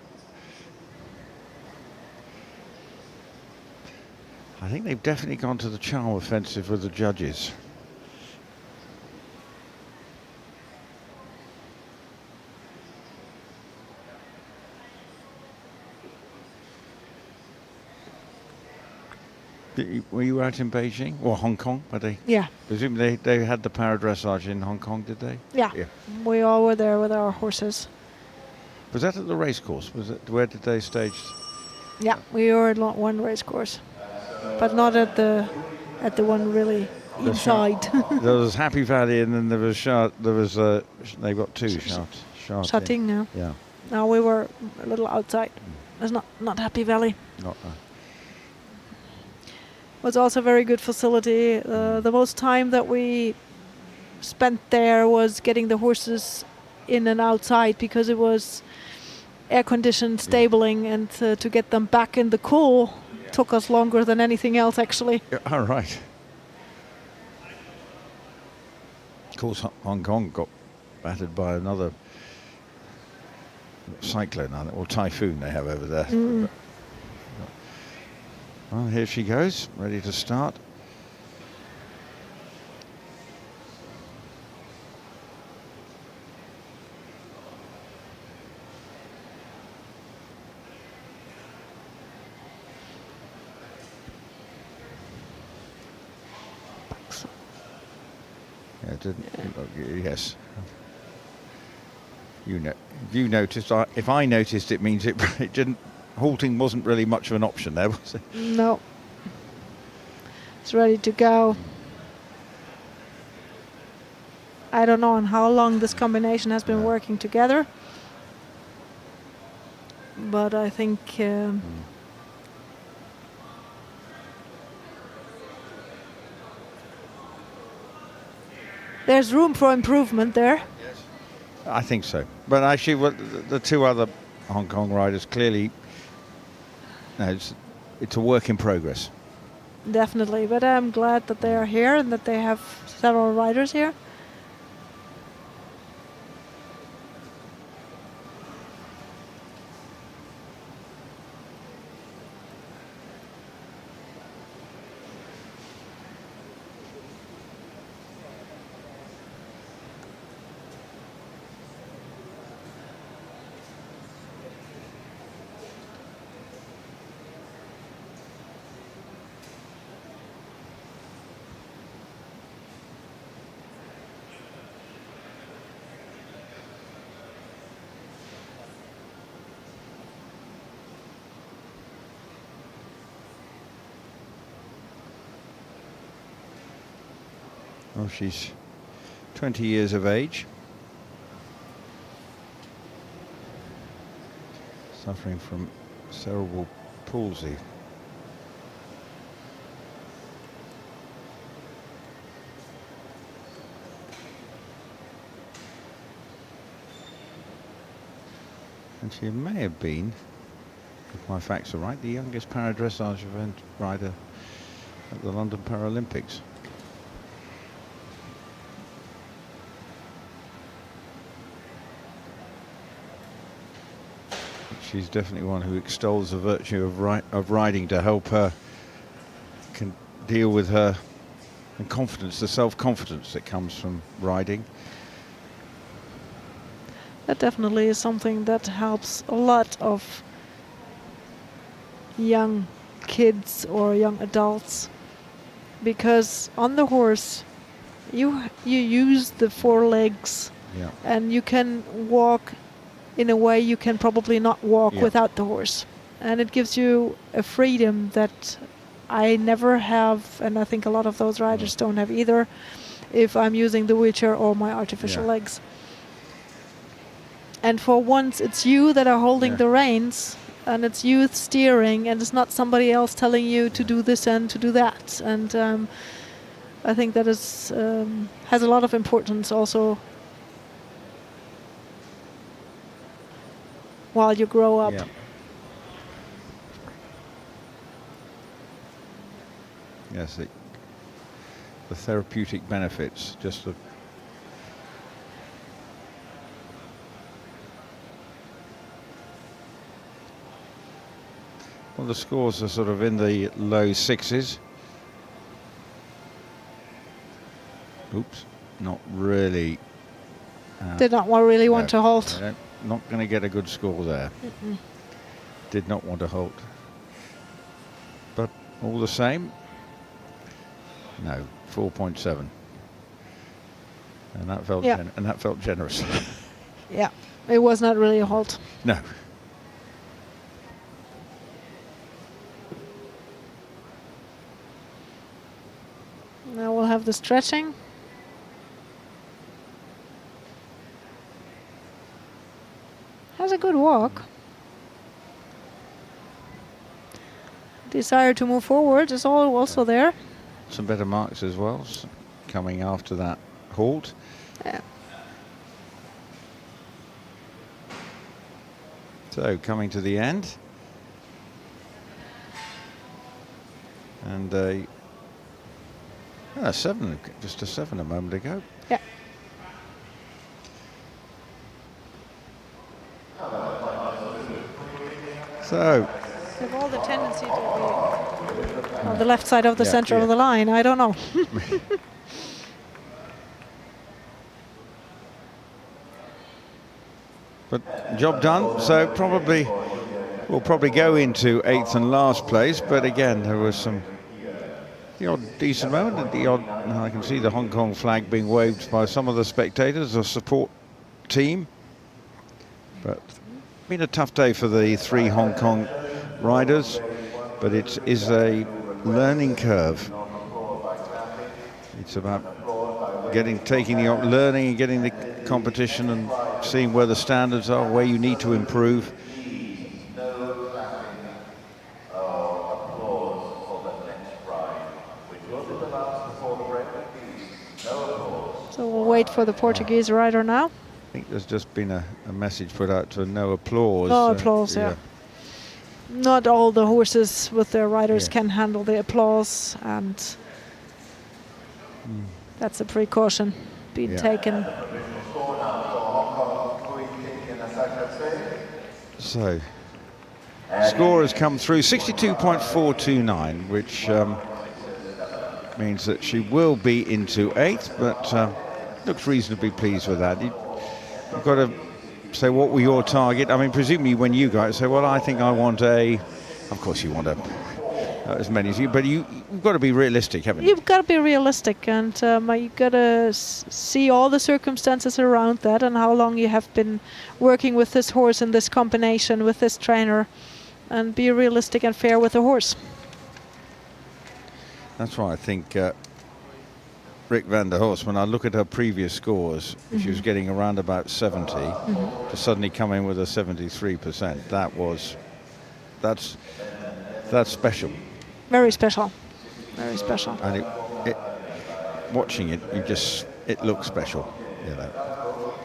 I think they've definitely gone to the charm offensive with the judges. Were you out in Beijing or Hong Kong? Were they? Yeah. Presumably they had the para-dressage in Hong Kong, did they? Yeah. We all were there with our horses. Was that at the race course? Was it? Where did they stage? Yeah, we were at one race course, but not at the one really inside. There was Happy Valley, and then there was they've got 2 Shutting now. Yeah. Now we were a little outside. It's not Happy Valley. Not. Was also a very good facility. The most time that we spent there was getting the horses in and outside because it was air-conditioned stabling, and to get them back in the cool took us longer than anything else, actually. Yeah, all right. Of course, Hong Kong got battered by another cyclone, or typhoon they have over there. Mm. Well, here she goes, ready to start. Yeah, yes. You noticed. If I noticed, it means it didn't. Halting wasn't really much of an option there, was it? No. It's ready to go. I don't know on how long this combination has been working together, but I think there's room for improvement there. Yes. I think so. But actually, the two other Hong Kong riders clearly, it's a work in progress. Definitely, but I'm glad that they are here and that they have several riders here. Well, she's 20 years of age, suffering from cerebral palsy. And she may have been, if my facts are right, the youngest para-dressage event rider at the London Paralympics. She's definitely one who extols the virtue of riding to help her can deal with her and confidence, the self-confidence that comes from riding. That definitely is something that helps a lot of young kids or young adults, because on the horse you use the four legs, Yeah. and you can walk in a way you can probably not walk Yeah. without the horse, and it gives you a freedom that I never have, and I think a lot of those riders don't have either, if I'm using the wheelchair or my artificial legs. And for once it's you that are holding the reins, and it's you steering, and it's not somebody else telling you to do this and to do that. And I think that is has a lot of importance also while you grow up. Yeah. Yes, the therapeutic benefits, just the well, the scores are sort of in the low sixes. Oops, not really. Did not really want to halt. Not going to get a good score there. Did not want to halt. But all the same, no, 4.7. And that felt and that felt generous. Yeah, it was not really a halt. No. Now we'll have the stretching. Has a good walk. Desire to move forward is also there. Some better marks as well, coming after that halt. Yeah. So coming to the end. And just a 7 a moment ago. Yeah. So They have all the tendency to be on the left side of the center of the line. I don't know. But job done. So we'll probably go into 8th and last place. But again, there was the odd decent moment, and the odd. I can see the Hong Kong flag being waved by some of the spectators, the support team. But been a tough day for the 3 Hong Kong riders, but it is a learning curve. It's about learning and getting the competition and seeing where the standards are, where you need to improve. So we'll wait for the Portuguese rider now. think there's just been a message put out to no applause. No applause, yeah. Not all the horses with their riders can handle the applause, and that's a precaution being taken. So, score has come through 62.429, which means that she will be into 8th, but looks reasonably pleased with that. You've got to say, what were your target? I mean, presumably when you guys say, well, I think I want of course you want as many as you, but you've got to be realistic, haven't you? You've got to be realistic, and you've got to see all the circumstances around that and how long you have been working with this horse in this combination with this trainer, and be realistic and fair with the horse. That's why I think Rick van der Horst, when I look at her previous scores, she was getting around about 70, to suddenly come in with a 73%. That's special. Very special. Very special. And watching it, it looks special. You know.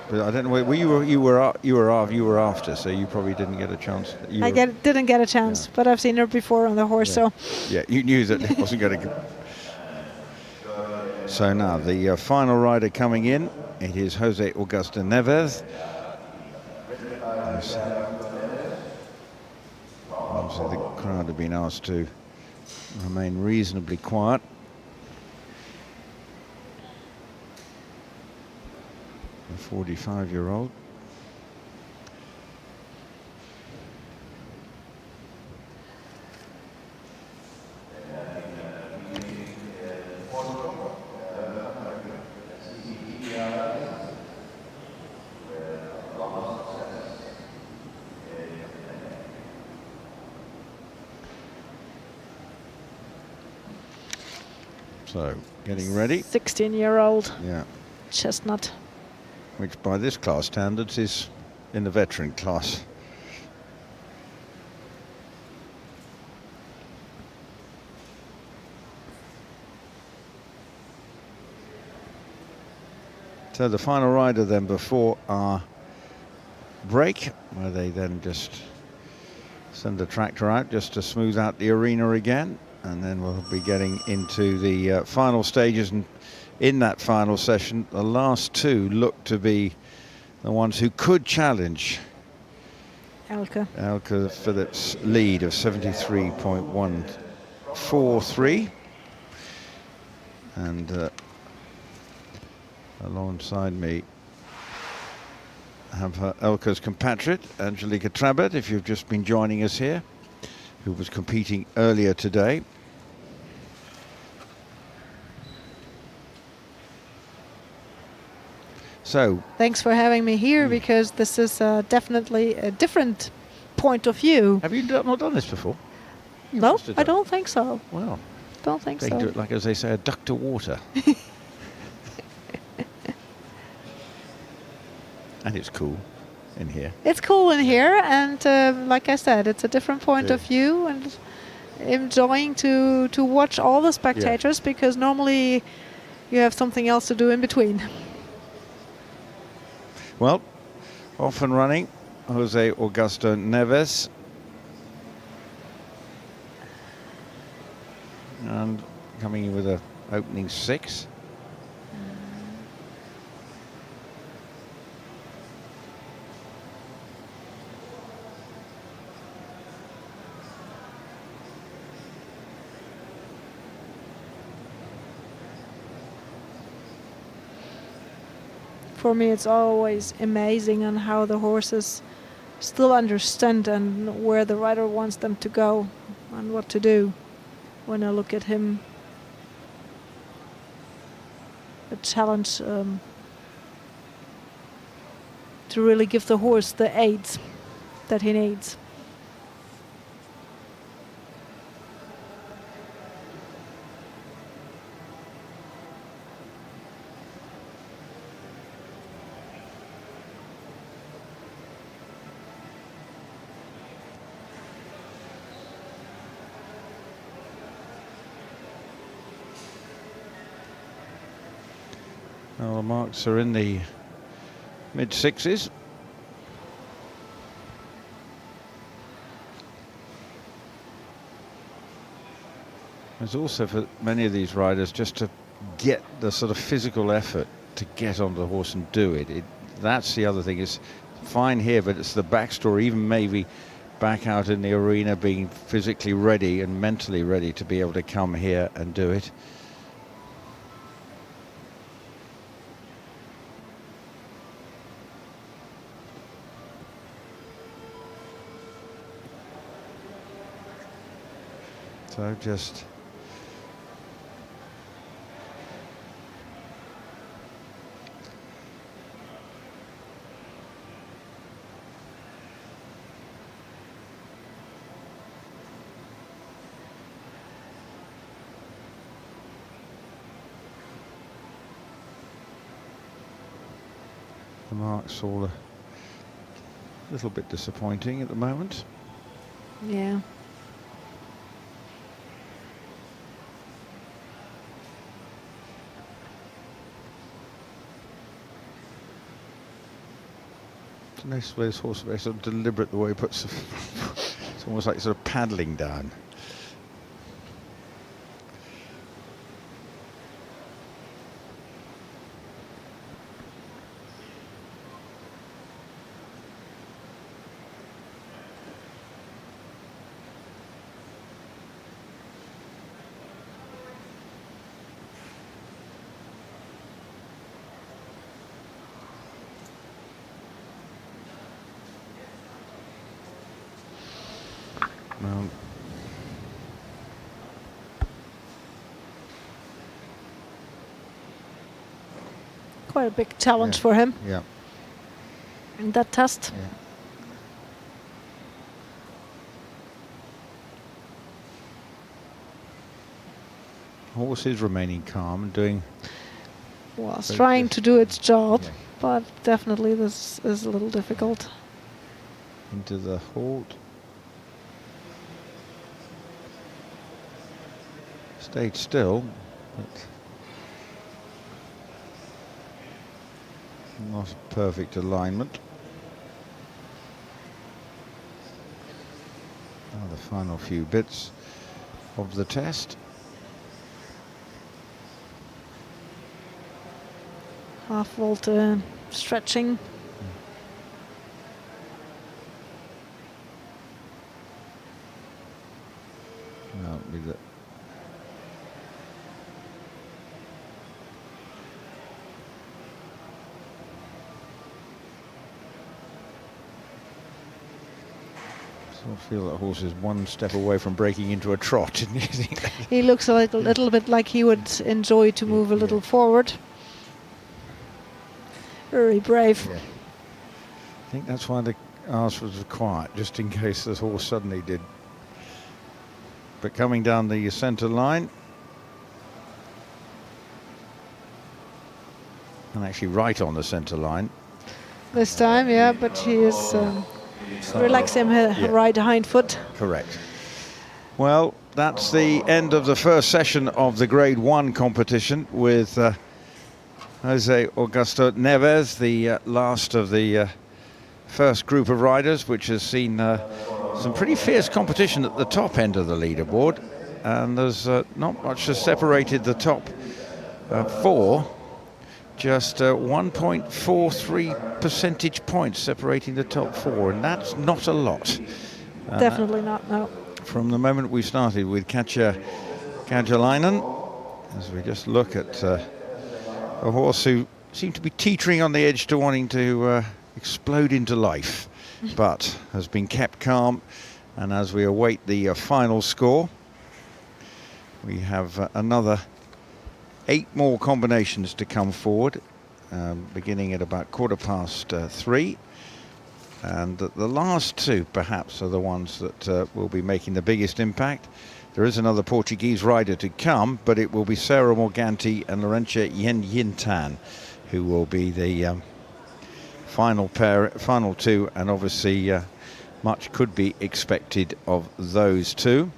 But I don't know. You were after, so you probably didn't get a chance. Didn't get a chance, but I've seen her before on the horse, so. Yeah, you knew that it wasn't going to. So now the final rider coming in, it is Jose Augusto Neves. Obviously the crowd have been asked to remain reasonably quiet. A 45-year-old. So, getting ready. 16-year-old. Yeah. Chestnut. Which by this class standards is in the veteran class. So the final rider then before our break, where they then just send the tractor out just to smooth out the arena again. And then we'll be getting into the final stages, and in that final session, the last two look to be the ones who could challenge Elke Philipp's lead of 73.143. And alongside me I have Elke's compatriot, Angelica Trabert, if you've just been joining us here, who was competing earlier today. So thanks for having me here, because this is definitely a different point of view. Have you not done this before? No, I don't think so. Well, don't think they so. do it like, as they say, a duck to water. And it's cool in here. It's cool in here, and like I said, it's a different point of view, and enjoying to watch all the spectators, because normally you have something else to do in between. Well, off and running, Jose Augusto Neves. And coming in with a opening 6. For me, it's always amazing on how the horses still understand and where the rider wants them to go and what to do. When I look at him, a challenge to really give the horse the aids that he needs. Well, the marks are in the mid-sixes. There's also for many of these riders just to get the sort of physical effort to get onto the horse and do it. That's the other thing. It's fine here, but it's the backstory, even maybe back out in the arena, being physically ready and mentally ready to be able to come here and do it. So just the marks all a little bit disappointing at the moment. Yeah. It's a nice way this horse is very sort of deliberate the way he puts it's almost like sort of paddling down. Quite a big challenge for him in that test. Yeah. Horse is remaining calm and doing. Was trying to do its job, but definitely this is a little difficult. Into the halt. Stayed still, but not a perfect alignment. Now the final few bits of the test. Half vault stretching. That'll be the I feel that horse is one step away from breaking into a trot. He looks a little bit like he would enjoy to move a little forward. Very brave. Yeah. I think that's why the arse was quiet, just in case the horse suddenly did. But coming down the centre line, and actually right on the centre line. This time, yeah, but he is relaxing him right hind foot. Correct. Well, that's the end of the first session of the Grade 1 competition with Jose Augusto Neves, the last of the first group of riders, which has seen some pretty fierce competition at the top end of the leaderboard. And there's not much has separated the top four. Just 1.43 percentage points separating the top four, and that's not a lot. Definitely not, no. From the moment we started with Katja Karjalainen, as we just look at a horse who seemed to be teetering on the edge to wanting to explode into life, but has been kept calm. And as we await the final score, we have another 8 more combinations to come forward, beginning at about 3:15. And the last 2 perhaps are the ones that will be making the biggest impact. There is another Portuguese rider to come, but it will be Sara Morganti and Laurentia Tan who will be the final 2, and obviously much could be expected of those 2.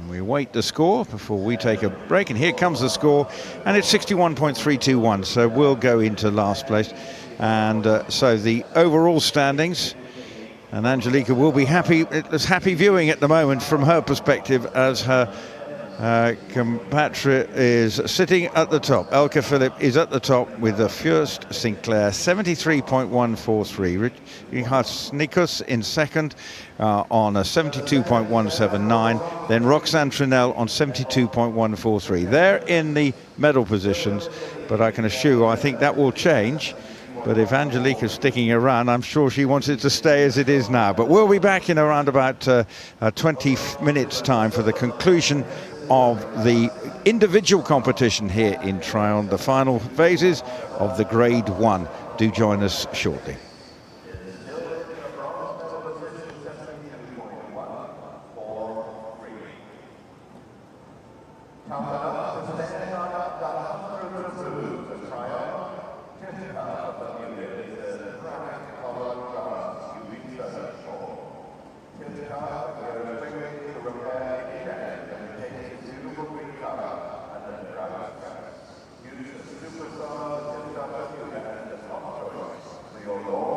We await the score before we take a break, and here comes the score, and it's 61.321, so we'll go into last place. And so the overall standings, and Angelica will be happy. It's happy viewing at the moment from her perspective, as her compatriot is sitting at the top. Elke Philipp is at the top with the Fürst Sinclair, 73.143. Rihards Snikus in second on a 72.179. Then Roxanne Trunnell on 72.143. They're in the medal positions, but I can assure you, I think that will change. But if Angelica's sticking around, I'm sure she wants it to stay as it is now. But we'll be back in around about 20 minutes' time for the conclusion of the individual competition here in Tryon, the final phases of the Grade 1. Do join us shortly. Your Lord.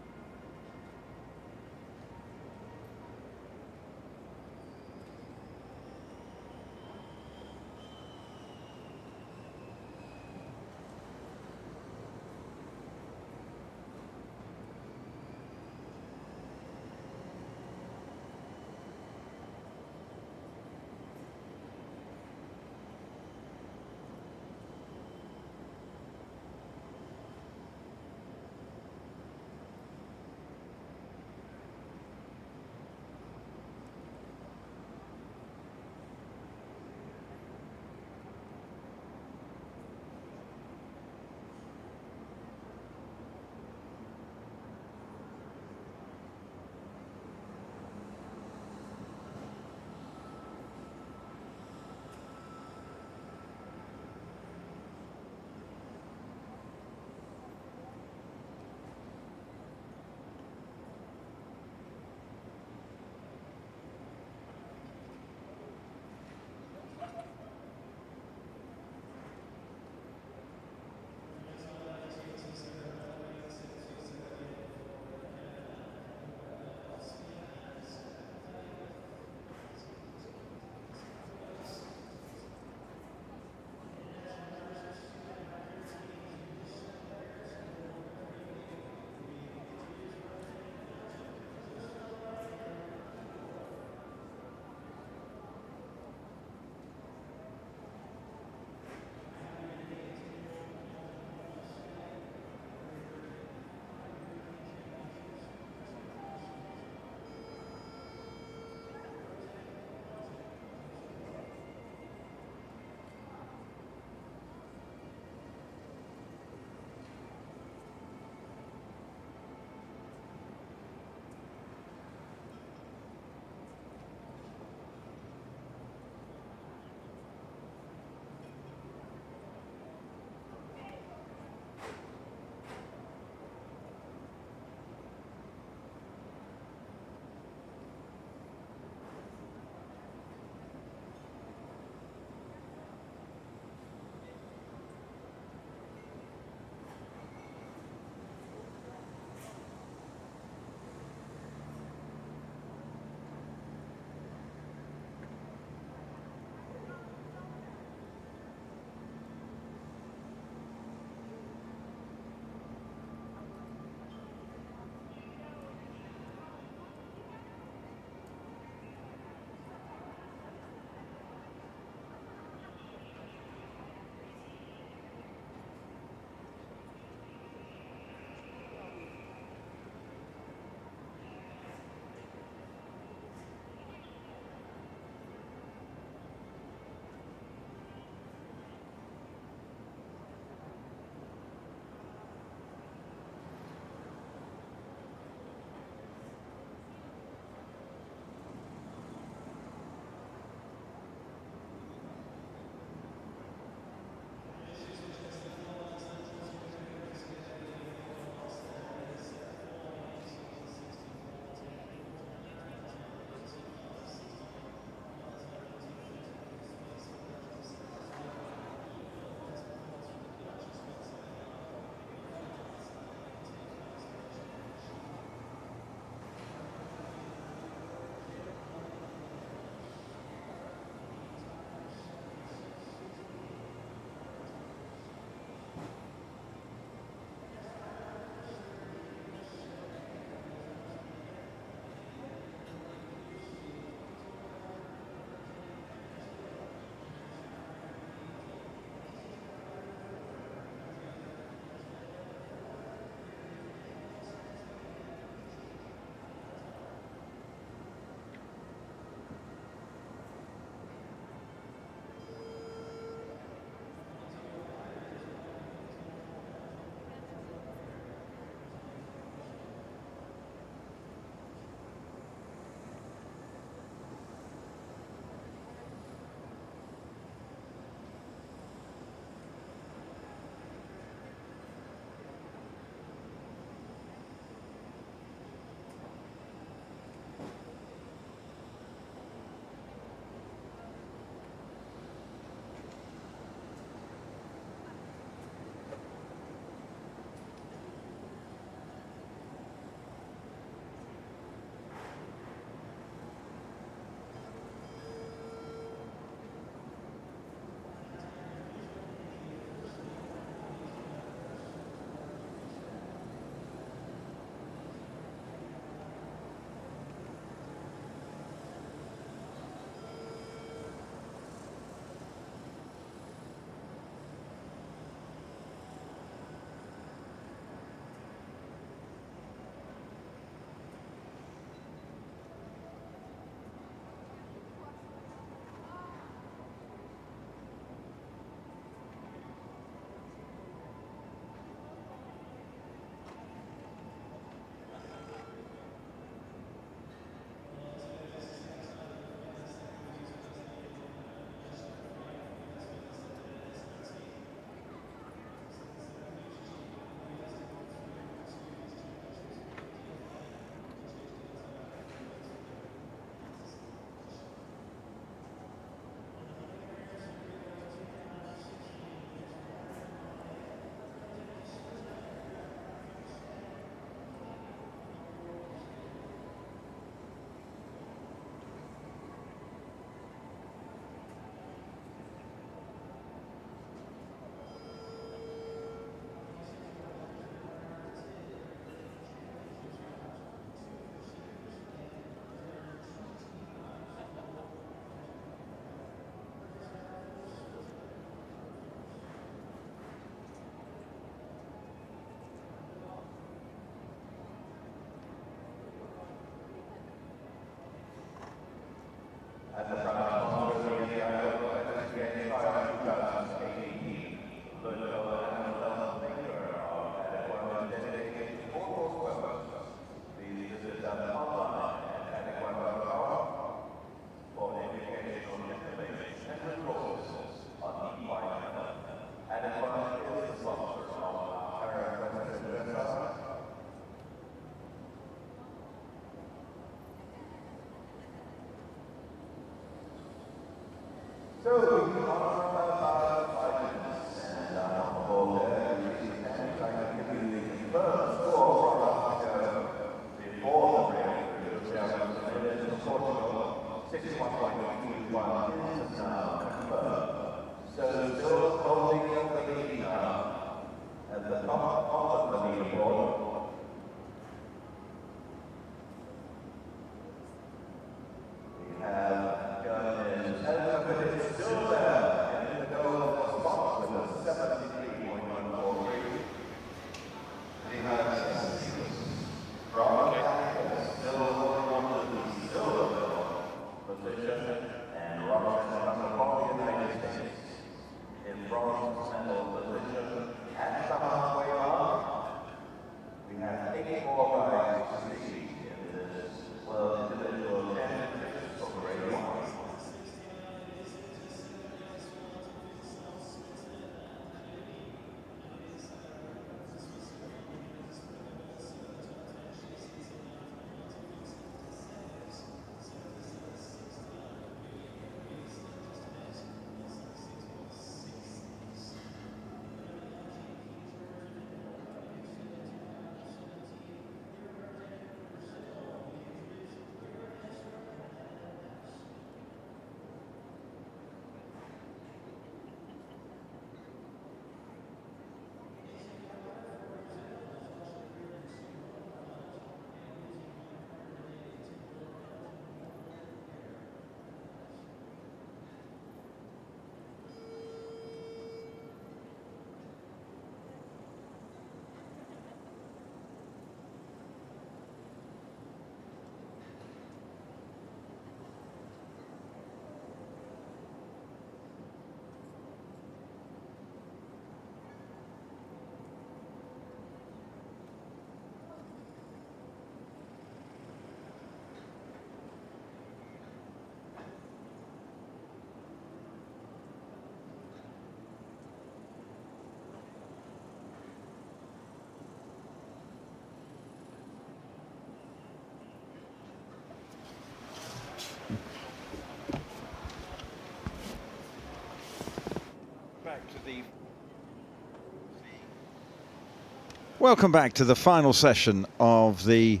Welcome back to the final session of the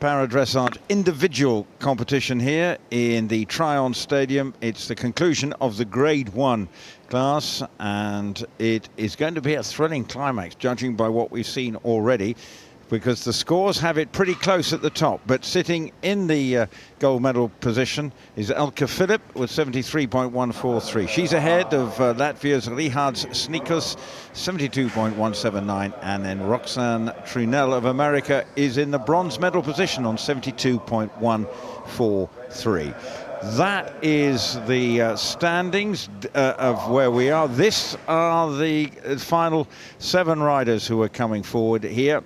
Para-Dressage individual competition here in the Tryon Stadium. It's the conclusion of the Grade 1 class, and it is going to be a thrilling climax, judging by what we've seen already, because the scores have it pretty close at the top. But sitting in the gold medal position is Elke Philipp with 73.143. She's ahead of Latvia's Rihards Snikus, 72.179, and then Roxanne Trunnell of America is in the bronze medal position on 72.143. That is the standings of where we are. This are the final 7 riders who are coming forward here,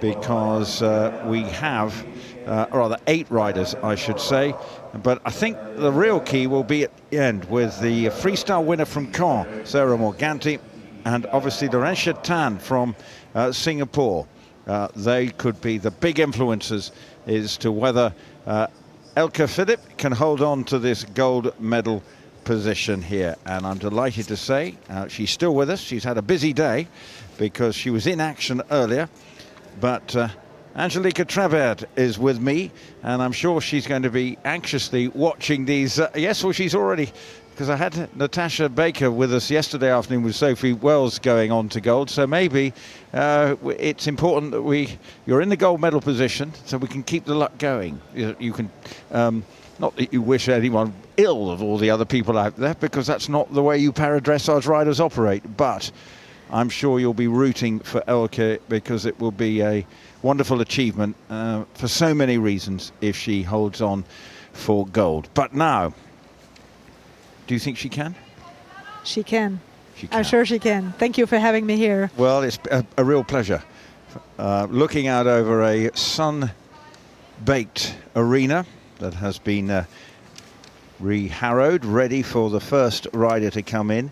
because we have, rather 8 riders, I should say. But I think the real key will be at the end with the freestyle winner from Caen, Sara Morganti, and obviously Laurentia Tan from Singapore. They could be the big influences as to whether Elke Philipp can hold on to this gold medal position here. And I'm delighted to say she's still with us. She's had a busy day because she was in action earlier. But Angelica Travert is with me, and I'm sure she's going to be anxiously watching these. Yes, well, she's already, because I had Natasha Baker with us yesterday afternoon with Sophie Wells going on to gold. So maybe it's important that you're in the gold medal position so we can keep the luck going. You can, not that you wish anyone ill of all the other people out there, because that's not the way you para-dressage riders operate. But I'm sure you'll be rooting for Elke, because it will be a wonderful achievement for so many reasons if she holds on for gold. But now, Do you think she can? She can. She can. I'm sure she can. Thank you for having me here. Well, it's a real pleasure. Looking out over a sun-baked arena that has been re-harrowed, ready for the first rider to come in.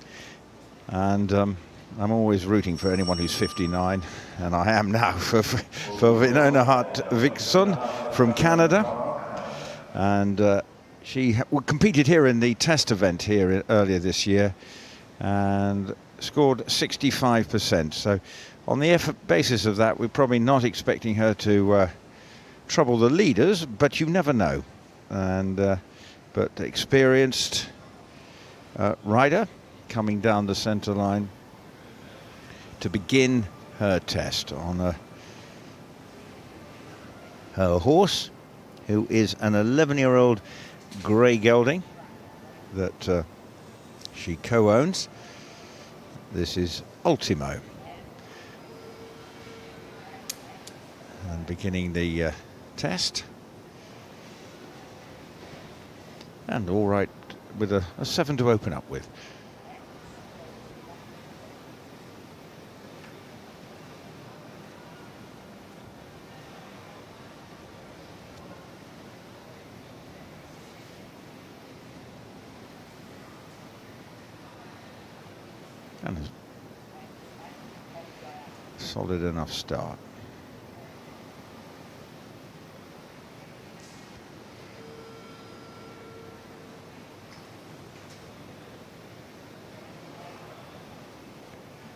And I'm always rooting for anyone who's 59, and I am now for Winona Hartvik from Canada. And she competed here in the test event here earlier this year and scored 65%. So on the basis of that, we're probably not expecting her to trouble the leaders, but you never know. And but experienced rider coming down the centre line to begin her test on her horse, who is an 11-year-old grey gelding that she co-owns. This is Ultimo. And beginning the test. And all right with a 7 to open up with. And a solid enough start.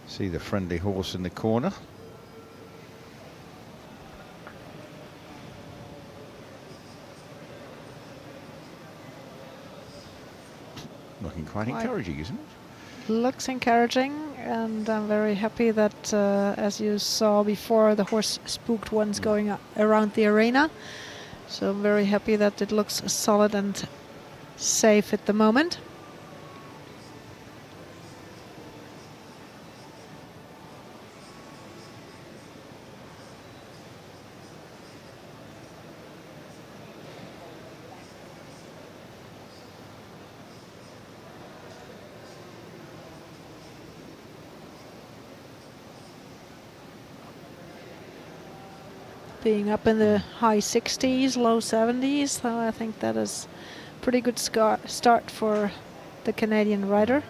See the friendly horse in the corner. Looking quite encouraging, isn't it? Looks encouraging, and I'm very happy that, as you saw before, the horse spooked once going around the arena. So I'm very happy that it looks solid and safe at the moment. Being up in the high 60s, low 70s, so I think that is pretty good start for the Canadian rider.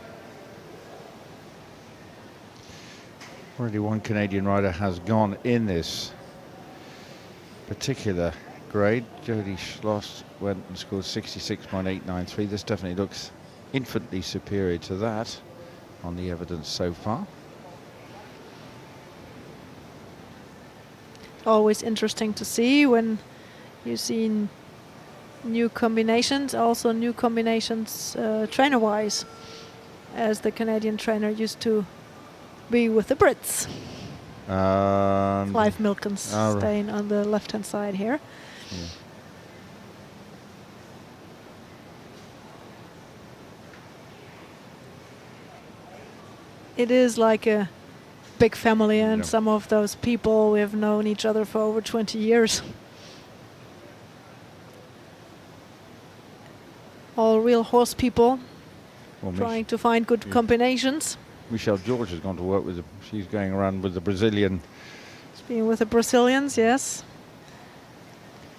Already one Canadian rider has gone in this particular grade. Jody Schloss went and scored 66.893. This definitely looks infinitely superior to that on the evidence so far. Always interesting to see when you see new combinations, also new combinations trainer-wise, as the Canadian trainer used to be with the Brits. Clive Milkins staying on the left-hand side here. Yeah. It is like a big family, and some of those people, we have known each other for over 20 years. All real horse people, trying to find good combinations. Michelle George has gone to work with she's going around with the Brazilian. She's been with the Brazilians, yes.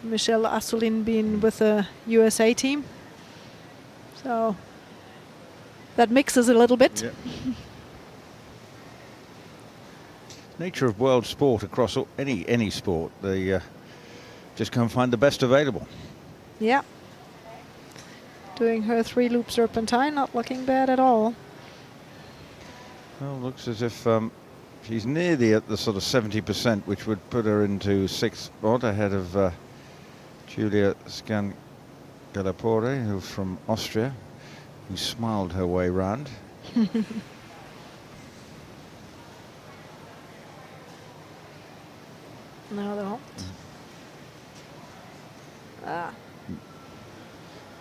Michelle Asselin being with the USA team. So that mixes a little bit. Yeah. Nature of world sport across any sport, they just go and find the best available. Yeah. Doing her 3-loop serpentine, not looking bad at all. Well, looks as if she's nearly at the sort of 70%, which would put her into 6th spot ahead of Julia Sciancalepore, who's from Austria, who smiled her way round. No, they won't.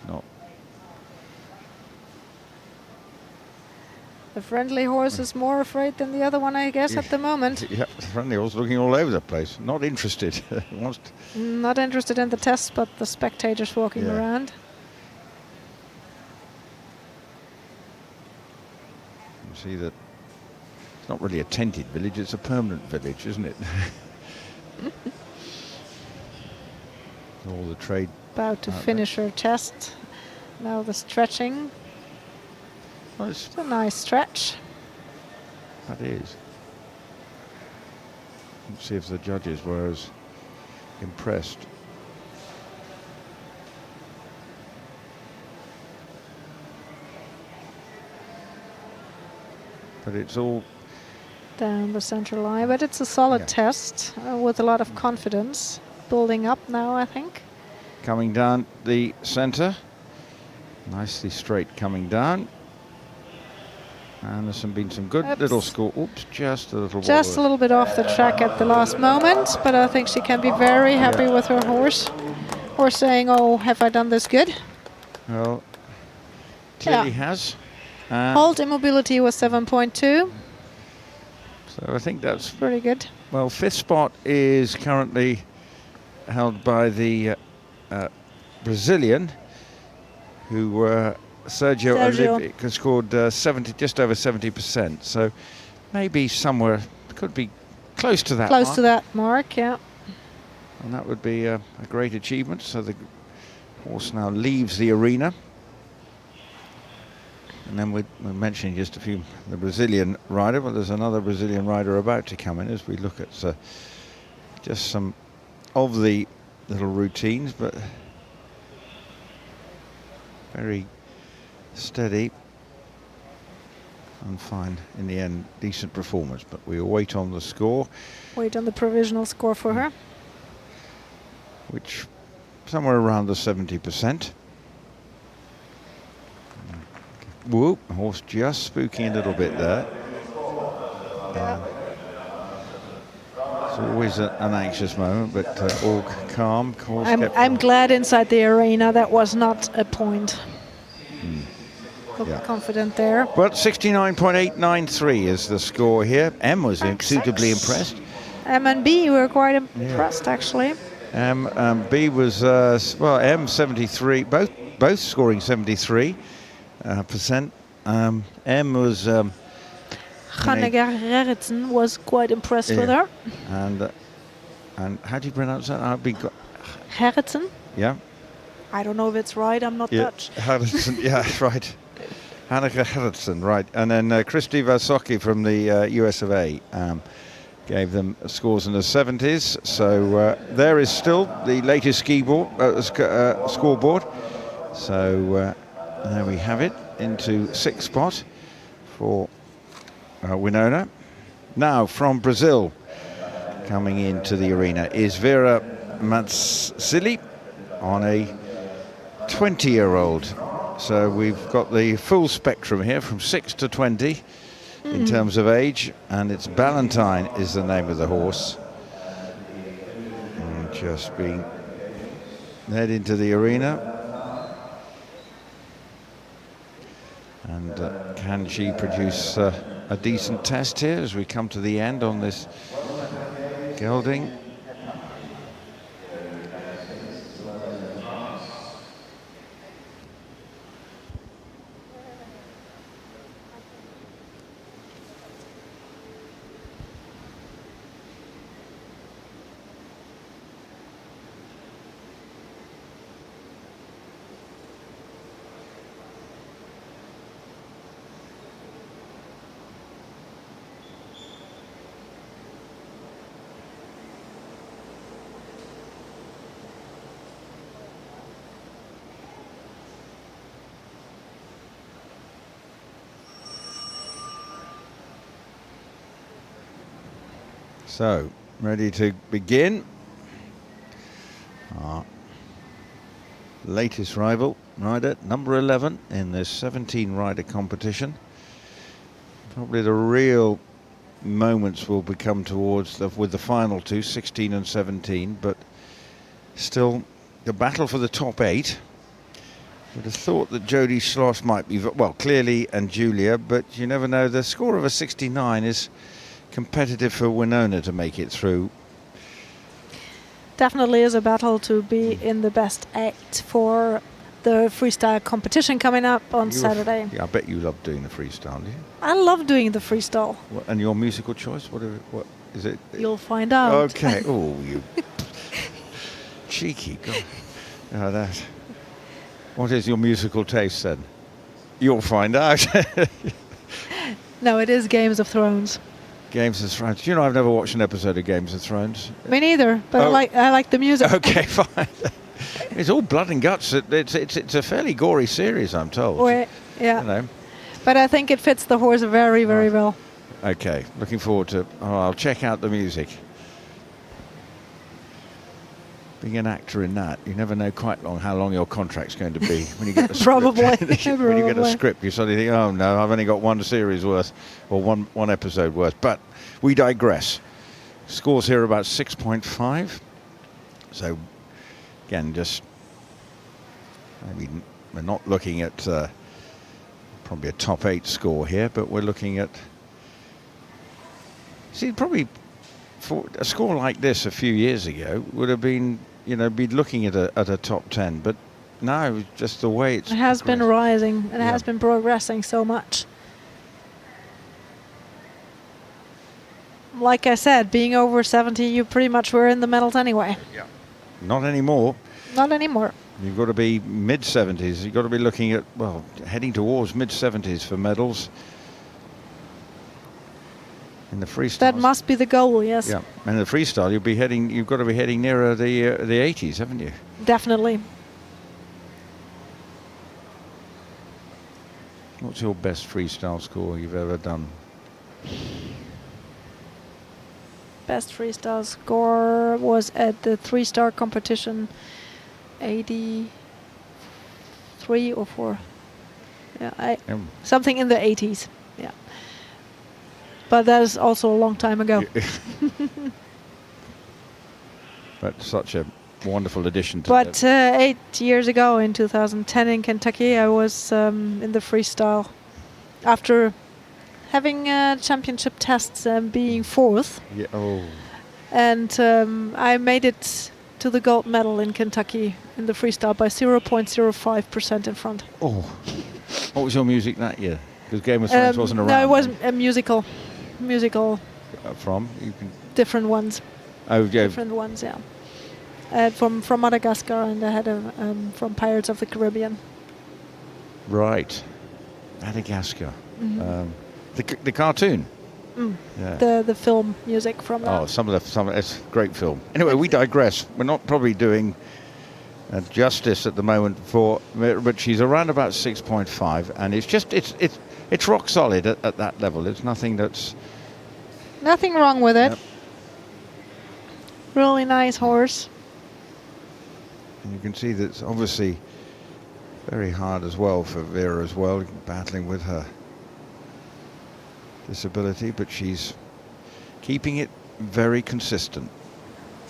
Not. The friendly horse is more afraid than the other one, I guess, at the moment. Yeah, the friendly horse looking all over the place. Not interested. Not interested in the test, but the spectators walking around. See that it's not really a tented village, it's a permanent village, isn't it? All the trade. About to finish her test. Now the stretching. Well, It's a nice stretch. that is. Let's see if the judges were as impressed. But it's all Down the center line, but it's a solid test with a lot of confidence. Building up now, I think. coming down the centre. Nicely straight coming down. And there's been some good little score. Oops, just a little. Just a little bit off the track at the last moment, but I think she can be very happy with her horse. Or saying, "Oh, have I done this good?" Well, clearly has. Hold immobility was 7.2. So I think that's Pretty good. well. Fifth spot is currently held by the Brazilian, who Sergio Oliva has scored 70, just over 70%. So maybe somewhere could be close to that. Close to that mark, yeah. And that would be a great achievement. So the horse now leaves the arena. And then we're mentioning just the Brazilian rider. Well, there's another Brazilian rider about to come in as we look at just some of the little routines, but very steady and fine in the end. Decent performance, but we wait on the score. Wait on the provisional score for her. Which somewhere around the 70%. Whoop, horse just spooking a little bit there. It's always an anxious moment, but all calm. I'm glad inside the arena that was not a point. Confident there. But 69.893 is the score here. M was suitably impressed. M and B were quite impressed, actually. M and B was, well, M 73, both scoring 73%. M was... Gerritsen was quite impressed with her. And how do you pronounce that? Gerritsen? Yeah. I don't know if it's right, I'm not Dutch. Gerritsen, yeah, right. Hanneke Gerritsen, right. And then Christy Vasocki from the US of A gave them scores in the 70s. So there is still the latest scoreboard. So there we have it, into sixth spot for Winona. Now from Brazil, coming into the arena is Vera Mārtinsone on a 20-year-old. So we've got the full spectrum here from 6 to 20 in terms of age, and it's Ballantine is the name of the horse. And just being led into the arena. And can she produce a decent test here as we come to the end on this gelding? So, ready to begin. Our latest rider, number 11 in this 17-rider competition. Probably the real moments will become towards with the final two, 16 and 17, but still the battle for the top 8. Would have thought that Jody Schloss might be, well, clearly, and Julia, but you never know. The score of a 69 is competitive for Winona to make it through. Definitely is a battle to be in the best 8 for the freestyle competition coming up on Saturday. Yeah, I bet you love doing the freestyle, do you? I love doing the freestyle. And your musical choice? What is it? You'll find out. Okay. Oh, you cheeky God. What is your musical taste then? You'll find out. No, it is Games of Thrones. Games of Thrones. You know, I've never watched an episode of Games of Thrones. Me neither, but I like the music. Okay, fine. It's all blood and guts. It's a fairly gory series, I'm told. Yeah. You know. But I think it fits the horse very, very well. Okay, looking forward to. I'll check out the music. Being an actor in that, you never know quite how long your contract's going to be when you get the script. Probably. When you get a script, you suddenly think, oh no, I've only got one series worth, or one episode worth. But we digress. Scores here about 6.5. So again, we're not looking at probably a top 8 score here, but we're looking at. See, probably. For a score like this a few years ago would have been, be looking at a top 10, but now just the way it has been rising and it has been progressing so much. Like I said, being over 70, you pretty much were in the medals anyway. Yeah. Not anymore. Not anymore. You've got to be mid-70s. You've got to be looking at, heading towards mid-70s for medals. In the freestyle, that must be the goal, yes. Yeah, and the freestyle, you've got to be heading nearer the 80s, haven't you? Definitely. What's your best freestyle score you've ever done? Best freestyle score was at the 3-star competition, 83 or 4. Yeah, something in the 80s. Yeah. But that is also a long time ago. But such a wonderful addition to But 8 years ago, in 2010 in Kentucky, I was in the freestyle. After having championship tests and being 4th. Yeah. Oh. And I made it to the gold medal in Kentucky in the freestyle by 0.05% in front. Oh. What was your music that year? Because Game of Thrones wasn't around. No, it wasn't a musical. From? Different ones. Oh, yeah. Different ones, yeah. From Madagascar, and I had from Pirates of the Caribbean. Right. Madagascar. The cartoon. Yeah. The film music from that. Oh, some of it's a great film. Anyway, we digress. We're not probably doing justice at the moment but she's around about 6.5, and it's rock solid at that level. It's nothing that's. Nothing wrong with it. Yep. Really nice horse. And you can see that it's obviously very hard as well for Vera as well, battling with her disability, but she's keeping it very consistent.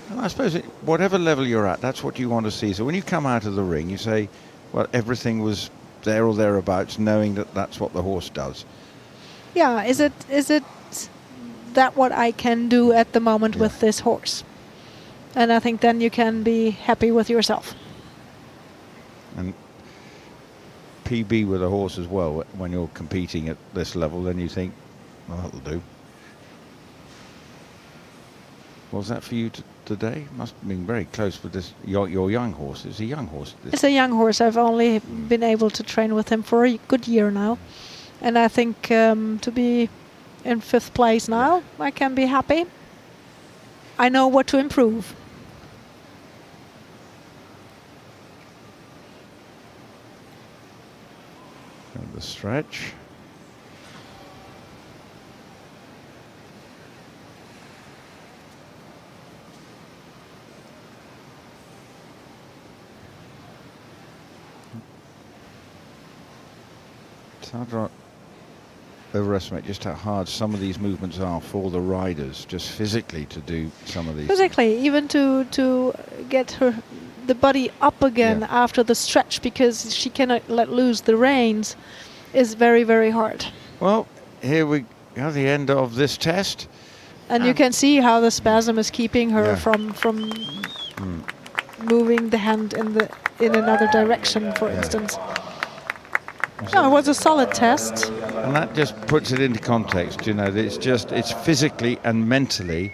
And I suppose whatever level you're at, that's what you want to see. So when you come out of the ring, you say, well, everything was there or thereabouts, knowing that that's what the horse does. Yeah, is it that what I can do at the moment with this horse? And I think then you can be happy with yourself. And PB with a horse as well, when you're competing at this level, then you think, well, that'll do. What was that for you today? Must have been very close with this. Your young horse. It's a young horse. It's a young horse. I've only been able to train with him for a good year now. And I think to be in 5th place now, I can be happy. I know what to improve. And the stretch. It's hard to overestimate just how hard some of these movements are for the riders, just physically to do some of these. Physically, even to get the body up again after the stretch, because she cannot let loose the reins, is very, very hard. Well, here we go, the end of this test. And you can see how the spasm is keeping her from moving the hand in another direction, for instance. No, it was a solid test. And that just puts it into context, you know, it's physically and mentally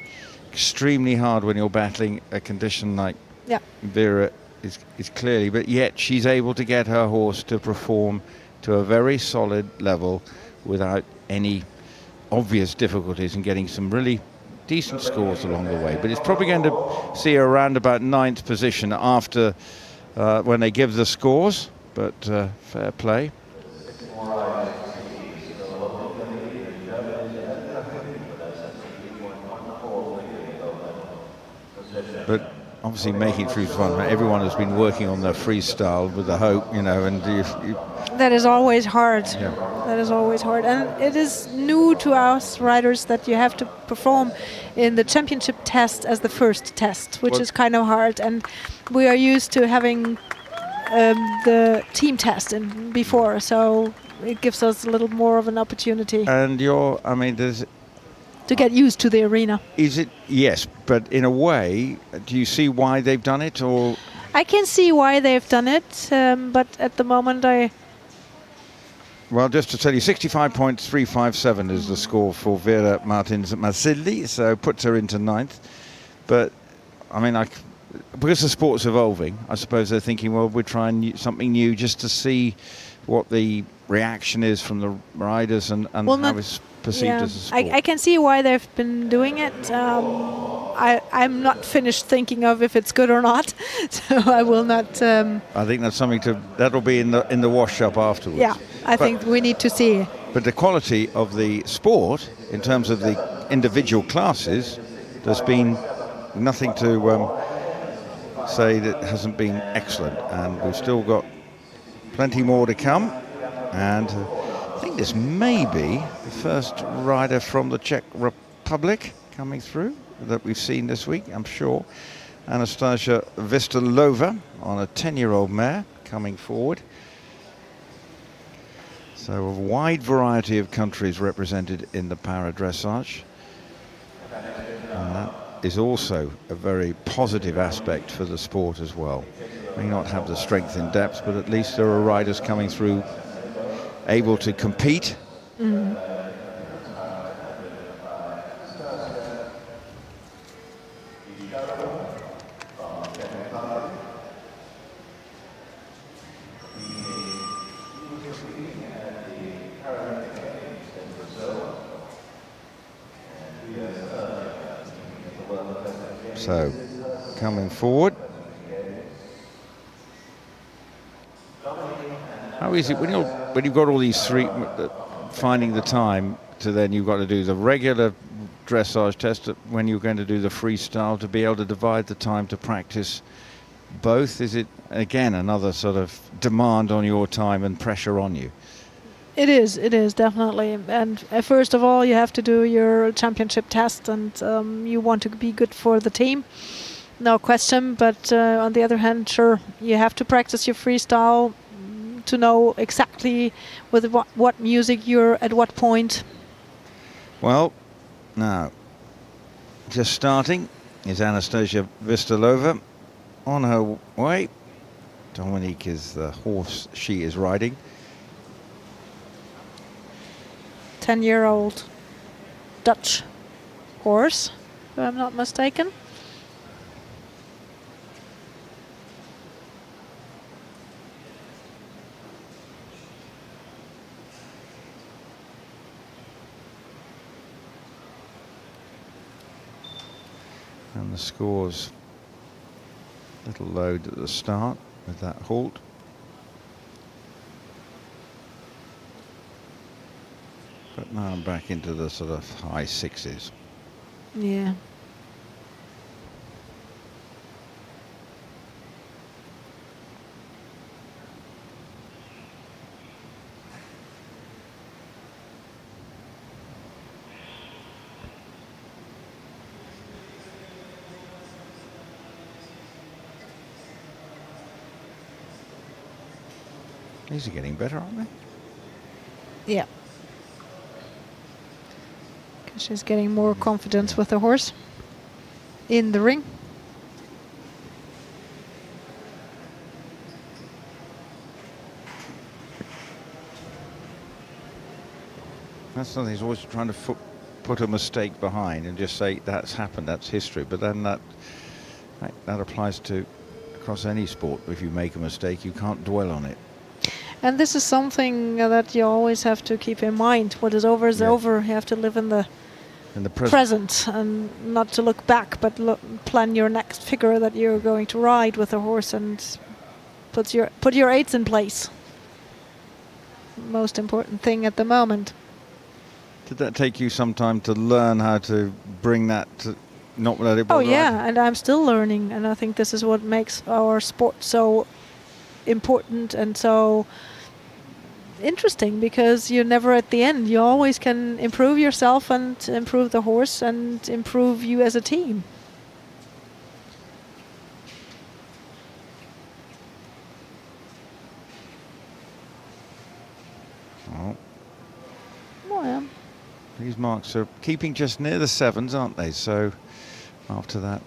extremely hard when you're battling a condition like Vera is clearly, but yet she's able to get her horse to perform to a very solid level without any obvious difficulties and getting some really decent scores along the way. But it's probably going to see her around about 9th position after when they give the scores, but fair play. But obviously making it through fun. Everyone has been working on their freestyle with the hope, you know, and that is always hard. Yeah. That is always hard. And it is new to us riders that you have to perform in the championship test as the first test, which is kind of hard. And we are used to having the team test before, so it gives us a little more of an opportunity. And there's to get used to the arena. Is it? Yes, but in a way, do you see why they've done it? Or I can see why they've done it, but at the moment Well, just to tell you, 65.357 is the score for Vera Mārtinsone, so puts her into 9th. But, I mean, because the sport's evolving, I suppose they're thinking, well, we're trying something new just to see what the reaction is from the riders and how it's perceived as a sport. I can see why they've been doing it. I'm not finished thinking of if it's good or not, so I will not. I think that's something that'll be in the wash up afterwards. Yeah, I think we need to see. But the quality of the sport, in terms of the individual classes, there's been nothing to say that hasn't been excellent, and we've still got plenty more to come. And I think this may be the first rider from the Czech Republic coming through that we've seen this week, I'm sure. Anastasja Vištalová on a 10-year-old mare coming forward. So a wide variety of countries represented in the Para-Dressage. And that is also a very positive aspect for the sport as well. May not have the strength in depth, but at least there are riders coming through able to compete. So, coming forward. How is it when you've got all these three, finding the time to then you've got to do the regular dressage test when you're going to do the freestyle, to be able to divide the time to practice both? Is it again another sort of demand on your time and pressure on you? It is definitely. And first of all, you have to do your championship test, and you want to be good for the team, no question. But on the other hand, sure, you have to practice your freestyle to know exactly with what music you're at what point. Well, now, just starting is Anastasja Vištalová on her way. Dominique is the horse she is riding. 10-year-old Dutch horse, if I'm not mistaken. And the scores, little load at the start with that halt. But now I'm back into the sort of high 6s. Yeah. These are getting better, aren't they? Yeah. She's getting more confidence with the horse in the ring. That's something he's always trying to put a mistake behind and just say that's happened, that's history. But then that applies to across any sport. If you make a mistake, you can't dwell on it. And this is something that you always have to keep in mind. What is over is over. You have to live in the present and not to look back, but plan your next figure that you're going to ride with the horse and put your aids in place. Most important thing at the moment. Did that take you some time to learn how to bring that to not let it bother? Oh yeah, and I'm still learning, and I think this is what makes our sport so important and so interesting, because you're never at the end. You always can improve yourself and improve the horse and improve you as a team. Oh. Well, These marks are keeping just near the 7s, aren't they? So after that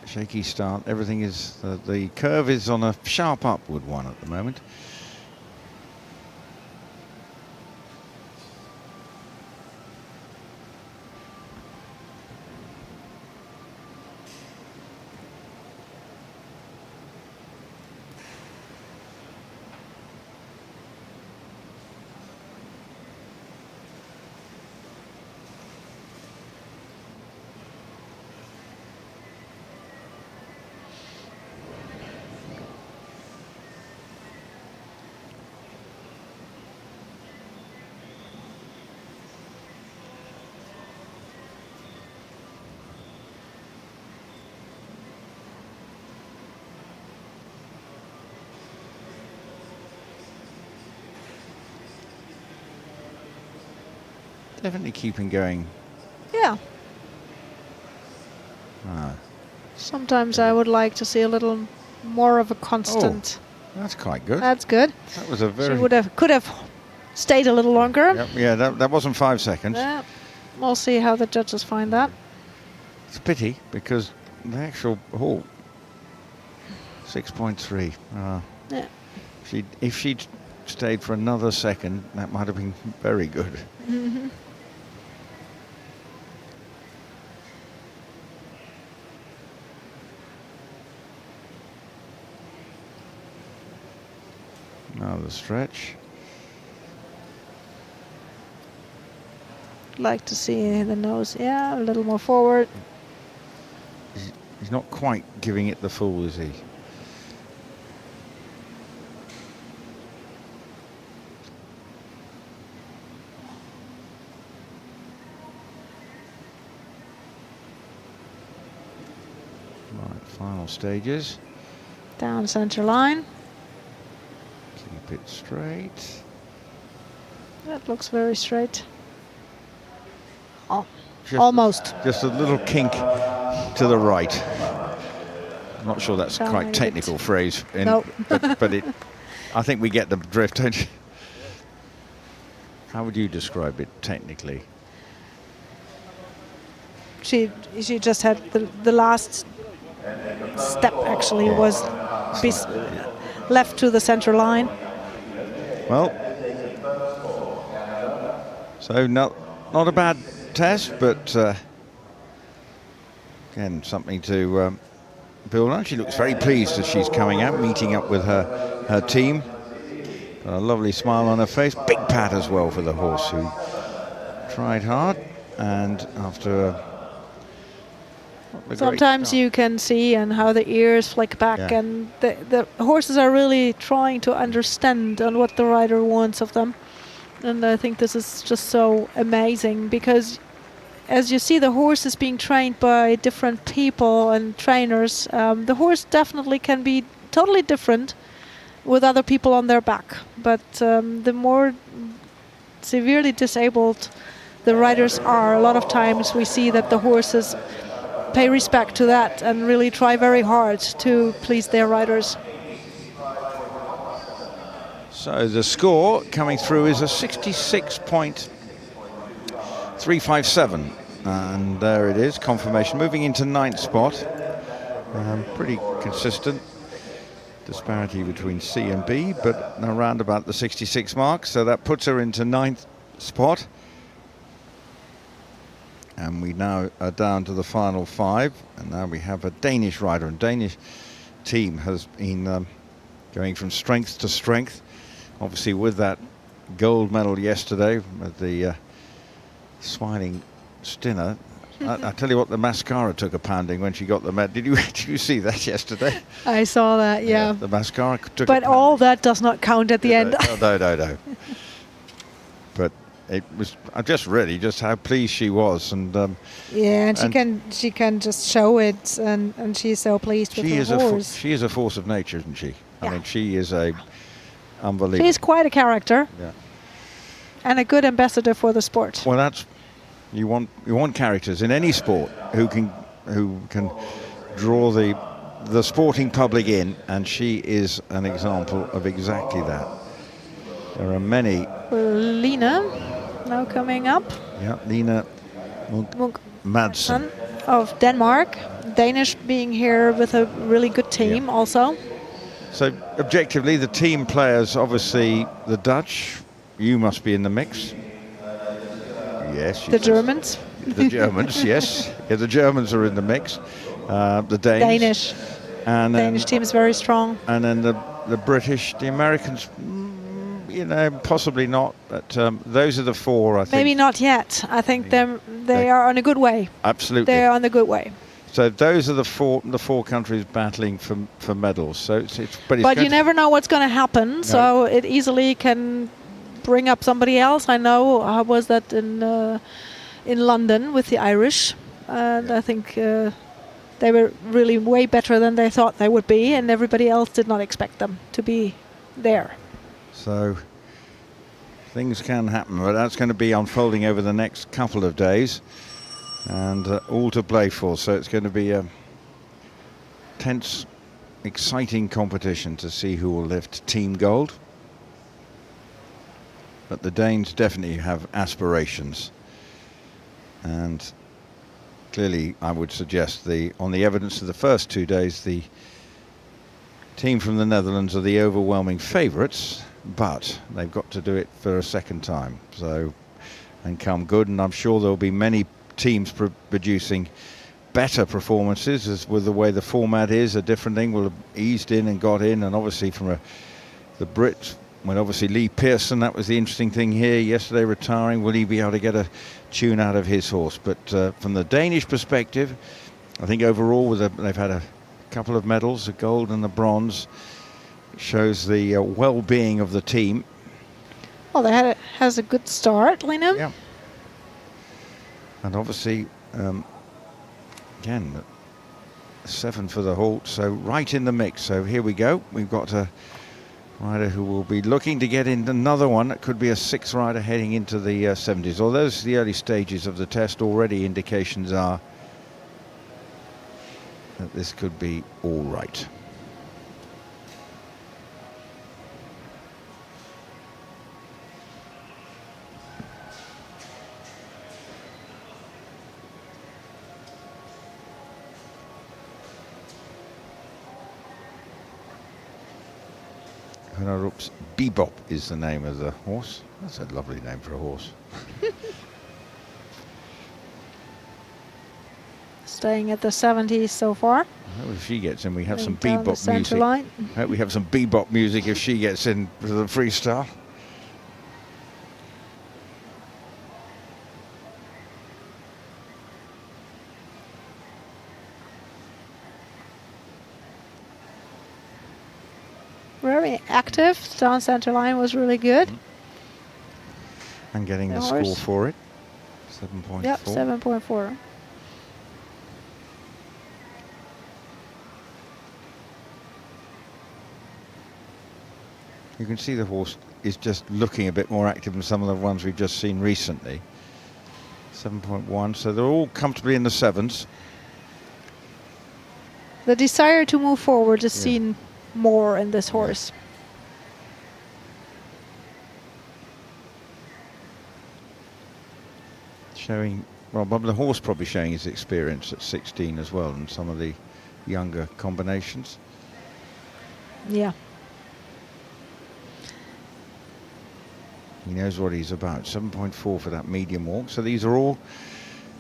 shaky start, everything is, the curve is on a sharp upward one at the moment. Definitely keeping going. yeah. Ah, Sometimes I would like to see a little more of a constant. that's quite good. That's good. That was a very... She could have stayed a little longer. Yep, yeah, that wasn't 5 seconds. Yeah. We'll see how the judges find that. It's a pity because the actual 6.3. Yeah. If she'd stayed for another second, that might have been very good. Mm-hmm. Now the stretch. Like to see the nose, yeah, a little more forward. He's not quite giving it the full, is he? Right, final stages. Down center line. Keep it straight. That looks very straight. Oh, Just almost. Just a little kink to the right. I'm not sure that's quite Tiny technical bit. phrase, No. but it. I think we get the drift, don't you? How would you describe it technically? She just had the last step actually was left to the center line. Well, so not a bad test, but again, something to build on. She looks very pleased as she's coming out, meeting up with her team. Got a lovely smile on her face. Big pat as well for the horse, who tried hard, and after sometimes you can see and how the ears flick back, and the horses are really trying to understand on what the rider wants of them. And I think this is just so amazing, because as you see, the horse is being trained by different people and trainers. The horse definitely can be totally different with other people on their back, but the more severely disabled the riders are, a lot of times we see that the horses pay respect to that and really try very hard to please their riders. So the score coming through is a 66.357, and there it is, confirmation, moving into 9th spot. Pretty consistent disparity between C and B, but around about the 66 mark, so that puts her into 9th spot. And we now are down to the final 5, and now we have a Danish rider, and Danish team has been going from strength to strength. Obviously with that gold medal yesterday with the Smiling Stinner. I tell you what, the mascara took a pounding when she got the medal. Did you see that yesterday? I saw that, yeah. The mascara took but all that does not count at the end. No. But it was just really just how pleased she was, and yeah, and she can just show it, and she's so pleased with her horse. She is a force of nature, isn't she? Yeah. I mean, she is a unbelievable. She's quite a character. Yeah. And a good ambassador for the sport. Well, that's you want characters in any sport who can draw the sporting public in, and she is an example of exactly that. There are many. Lena now coming up. Yeah, Lena Madsen of Denmark. Danish being here with a really good team also. So objectively, the team players, obviously the Dutch. You must be in the mix. Yes. The Germans. The Germans, yes. Yeah, the Germans are in the mix. The Danes. Danish. And Danish team is very strong. And then the British, the Americans, possibly not. But those are the 4, I think. Maybe not yet. I think they are on a good way. Absolutely. They are on the good way. So those are the four countries battling for medals. So but you never know what's going to happen. No. So it easily can bring up somebody else. I know how was that in London with the Irish, and I think they were really way better than they thought they would be, and everybody else did not expect them to be there. So things can happen, but that's going to be unfolding over the next couple of days, and all to play for. So it's going to be a tense, exciting competition to see who will lift team gold. But the Danes definitely have aspirations, and clearly I would suggest on the evidence of the first 2 days, the team from the Netherlands are the overwhelming favourites, but they've got to do it for a second time, and come good, and I'm sure there'll be many teams producing better performances, as with the way the format is. A different thing will have eased in and got in, and obviously from the Brits. When obviously Lee Pearson, that was the interesting thing here yesterday, retiring. Will he be able to get a tune out of his horse? But from the Danish perspective, I think overall they've had a couple of medals, the gold and the bronze. It shows the well-being of the team. Well, has a good start, Lena. Yeah. And obviously, again, 7 for the halt, so right in the mix. So here we go. We've got a rider who will be looking to get in another one. It could be a 6th rider heading into the 70s. Although those are the early stages of the test, already indications are that this could be all right. Bebop is the name of the horse. That's a lovely name for a horse. Staying at the 70s so far. I hope if she gets in, we have some bebop music. I hope we have some bebop music if she gets in for the freestyle. Very active. Down center line was really good. And getting the score for it. 7.4. Yep, 7.4. You can see the horse is just looking a bit more active than some of the ones we've just seen recently. 7.1, so they're all comfortably in the 7s. The desire to move forward is seen more in this horse. Showing, well, the horse probably showing his experience at 16 as well, and some of the younger combinations. Yeah. He knows what he's about. 7.4 for that medium walk. So these are all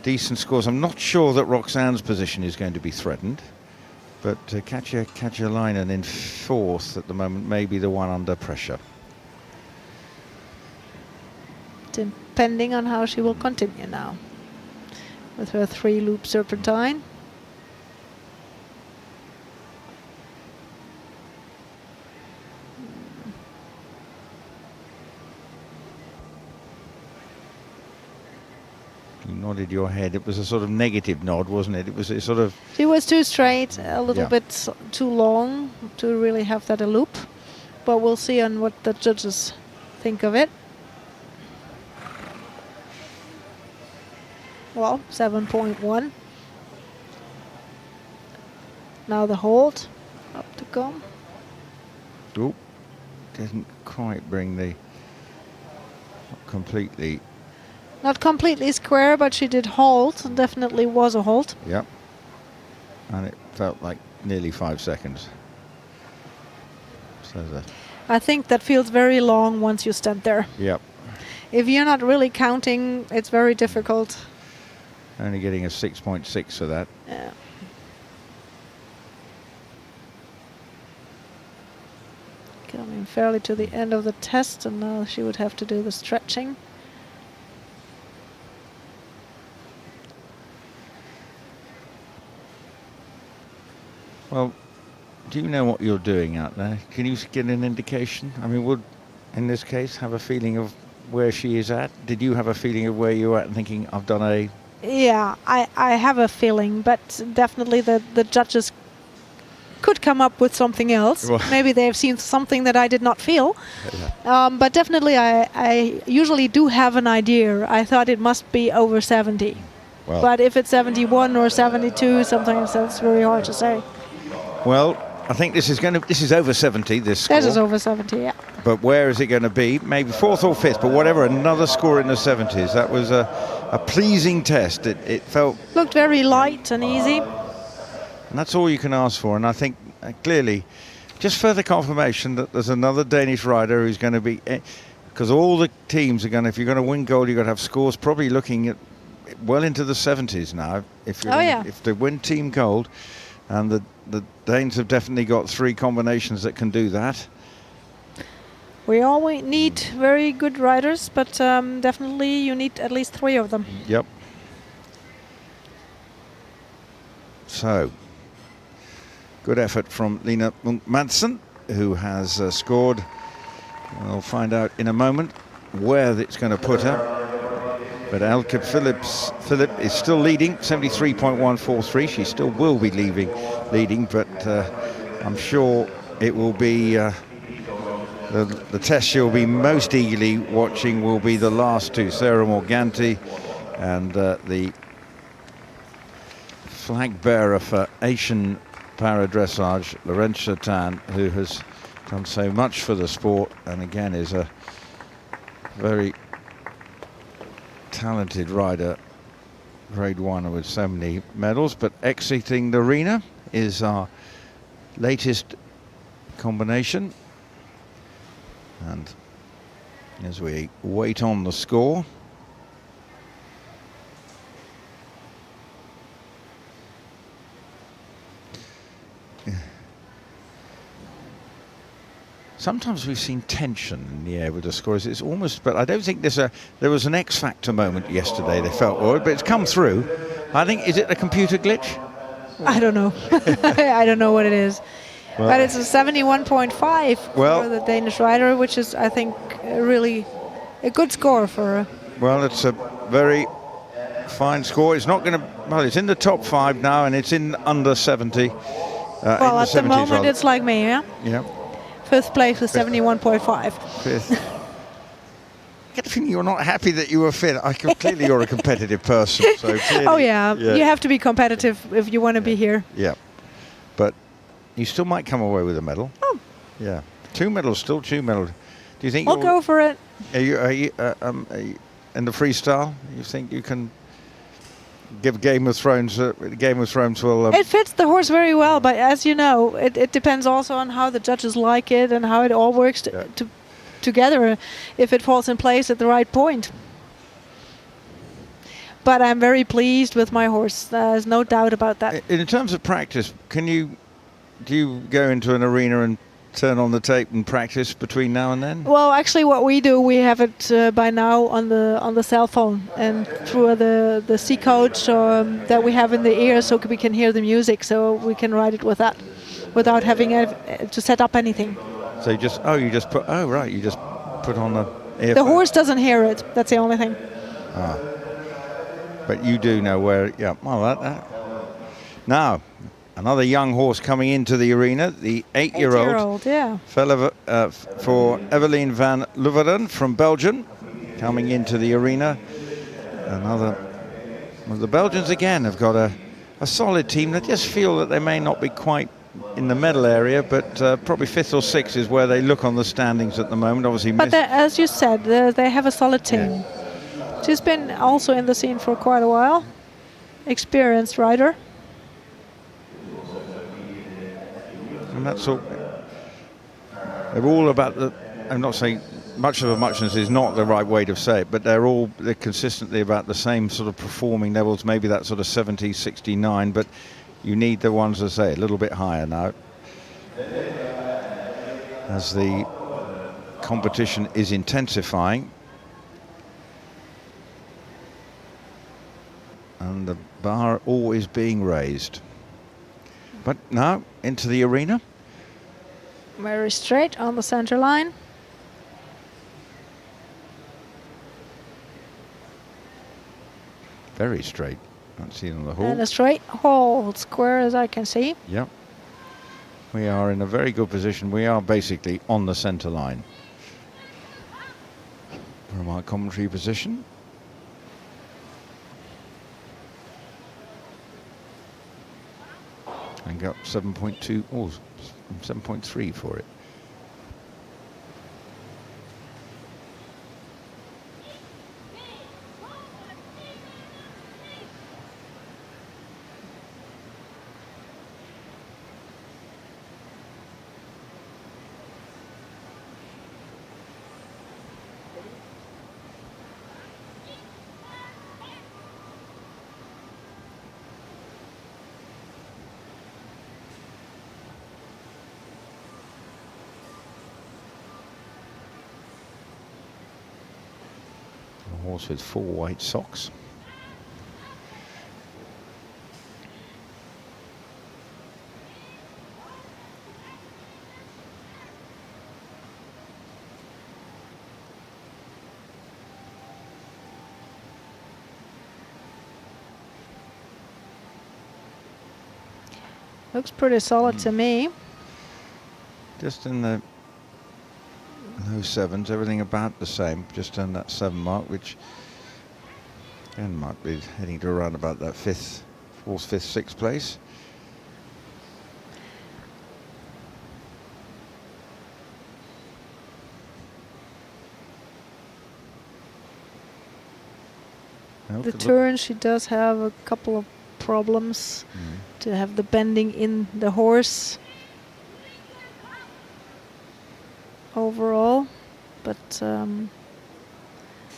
decent scores. I'm not sure that Roxanne's position is going to be threatened, but Katja Karjalainen in 4th at the moment may be the one under pressure. Depending on how she will continue now with her 3-loop serpentine. You nodded your head. It was a sort of negative nod, wasn't it? It was a sort of... She was too straight, a little bit too long to really have that a loop. But we'll see on what the judges think of it. Well, 7.1. Now the hold up to come. Oh, didn't quite bring the... completely... Not completely square, but she did hold. Definitely was a hold. Yep. And it felt like nearly 5 seconds. So I think that feels very long once you stand there. Yep. If you're not really counting, it's very difficult. Only getting a 6.6 for that. Yeah. Coming fairly to the end of the test, and now she would have to do the stretching. Well, do you know what you're doing out there? Can you get an indication? I mean, would, in this case, have a feeling of where she is at? Did you have a feeling of where you were at and thinking, I've done a... Yeah, I have a feeling, but definitely the judges could come up with something else. Well, maybe they have seen something that I did not feel. But definitely I usually do have an idea. I thought it must be over 70. Well, but if it's 71 or 72, sometimes that's very hard to say. Well, I think this is over 70, this score. This is over 70, yeah. But where is it going to be? Maybe 4th or 5th, but whatever, another score in the 70s. That was a pleasing test. It felt... Looked very light and easy. And that's all you can ask for. And I think clearly just further confirmation that there's another Danish rider who's going to be... Because all the teams are going to... If you're going to win gold, you've got to have scores probably looking at well into the 70s now. If they win team gold, and the Danes have definitely got 3 combinations that can do that. We always need very good riders, but definitely you need at least 3 of them. Yep. So, good effort from Lena Malmkvist, who has scored. We'll find out in a moment where it's going to put her. But Elke Philipp is still leading, 73.143. She still will be leading, but I'm sure it will be the test she'll be most eagerly watching will be the last 2, Sara Morganti and the flag bearer for Asian Para-Dressage, Laurentia Tan, who has done so much for the sport and again is a very talented rider, grade 1 with so many medals. But exiting the arena is our latest combination, and as we wait on the score, sometimes we've seen tension in the air with the scores. It's almost, but I don't think there was an X Factor moment yesterday. They felt worried, but it's come through. I think, is it a computer glitch? I don't know. I don't know what it is. Well, but it's a 71.5 for the Danish rider, which is, I think, really a good score for her. Well, it's a very fine score. It's not going to, well, it's in the top 5 now, and it's in under 70. Well, at the moment, rather. It's like me, yeah? Yeah. 5th place with 71.5. 5th. I get the feeling you're not happy that you were 5th. Clearly you're a competitive person. So clearly, oh yeah, you have to be competitive if you want to be here. Yeah, but you still might come away with a medal. Oh. Yeah, 2 medals, still 2 medals. Do you think we'll go for it? Are you in the freestyle? You think you can give Game of Thrones? Game of Thrones will. It fits the horse very well, but as you know, it depends also on how the judges like it and how it all works together if it falls in place at the right point. But I'm very pleased with my horse. There's no doubt about that. In terms of practice, do you go into an arena and turn on the tape and practice between now and then? Well, actually, what we do, we have it by now on the cell phone and through the C code that we have in the ear, so we can hear the music. So we can ride it with that, without having to set up anything. So you just put on the earphone. The horse doesn't hear it. That's the only thing. But you do know where. Yeah. Well, that. Now, another young horse coming into the arena, the 8-year-old. Yeah. Fella for Eveline Van Looveren from Belgium, coming into the arena. The Belgians again have got a solid team. They just feel that they may not be quite in the medal area, but probably 5th or 6th is where they look on the standings at the moment. Obviously, but as you said, they have a solid team. Yeah. She's been also in the scene for quite a while. Experienced rider. And that's all. They're all about the. I'm not saying much of a muchness is not the right way to say it, but they're consistently about the same sort of performing levels. Maybe that sort of 70, 69, but you need the ones that say a little bit higher now, as the competition is intensifying. And the bar always being raised. But now into the arena. Very straight on the center line. Very straight. Can't see it on the hall. And a straight hole, square as I can see. Yep. We are in a very good position. We are basically on the center line from our commentary position. And got 7.2 or 7.3 for it. Horse with 4 white socks. Looks pretty solid to me. Just in the low 7s, everything about the same, just on that 7 mark, which again might be heading to around about that 4th, 5th, 6th place. The turn, she does have a couple of problems to have the bending in the horse overall, but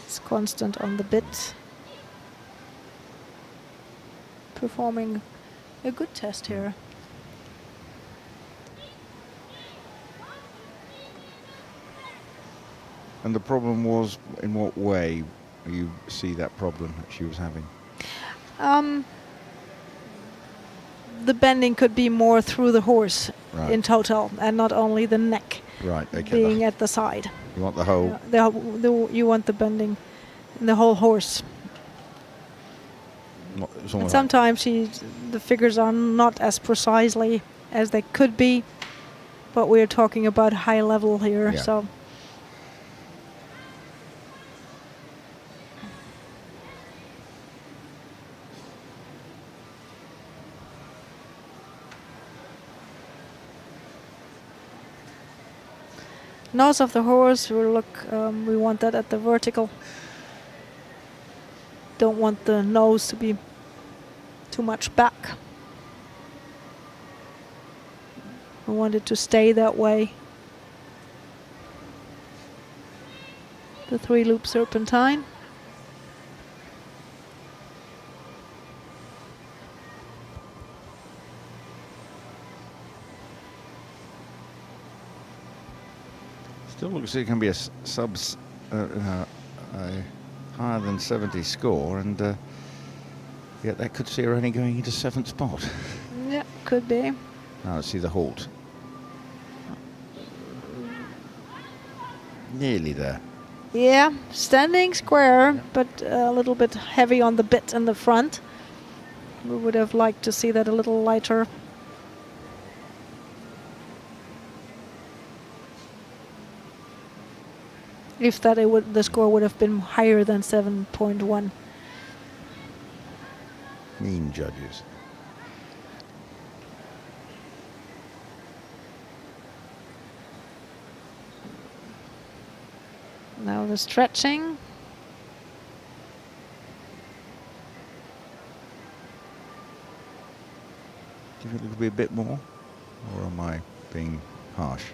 it's constant on the bit. Performing a good test here. And the problem was, in what way you see that problem that she was having? The bending could be more through the horse in total, and not only the neck. Right, okay. Being at the side. You want the whole... You want the bending in the whole horse. And sometimes the figures are not as precisely as they could be, but we're talking about high level here, so... Nose of the horse, we want that at the vertical. Don't want the nose to be too much back. We want it to stay that way. the 3-loop serpentine. Still looks like it can be a higher than 70 score, and yet that could see her only going into 7th spot. Yeah, could be. Now let's see the halt. Nearly there. Yeah, standing square, but a little bit heavy on the bit in the front. We would have liked to see that a little lighter. If that the score would have been higher than 7.1. Mean judges. Now the stretching. Do you think it could be a bit more? Or am I being harsh?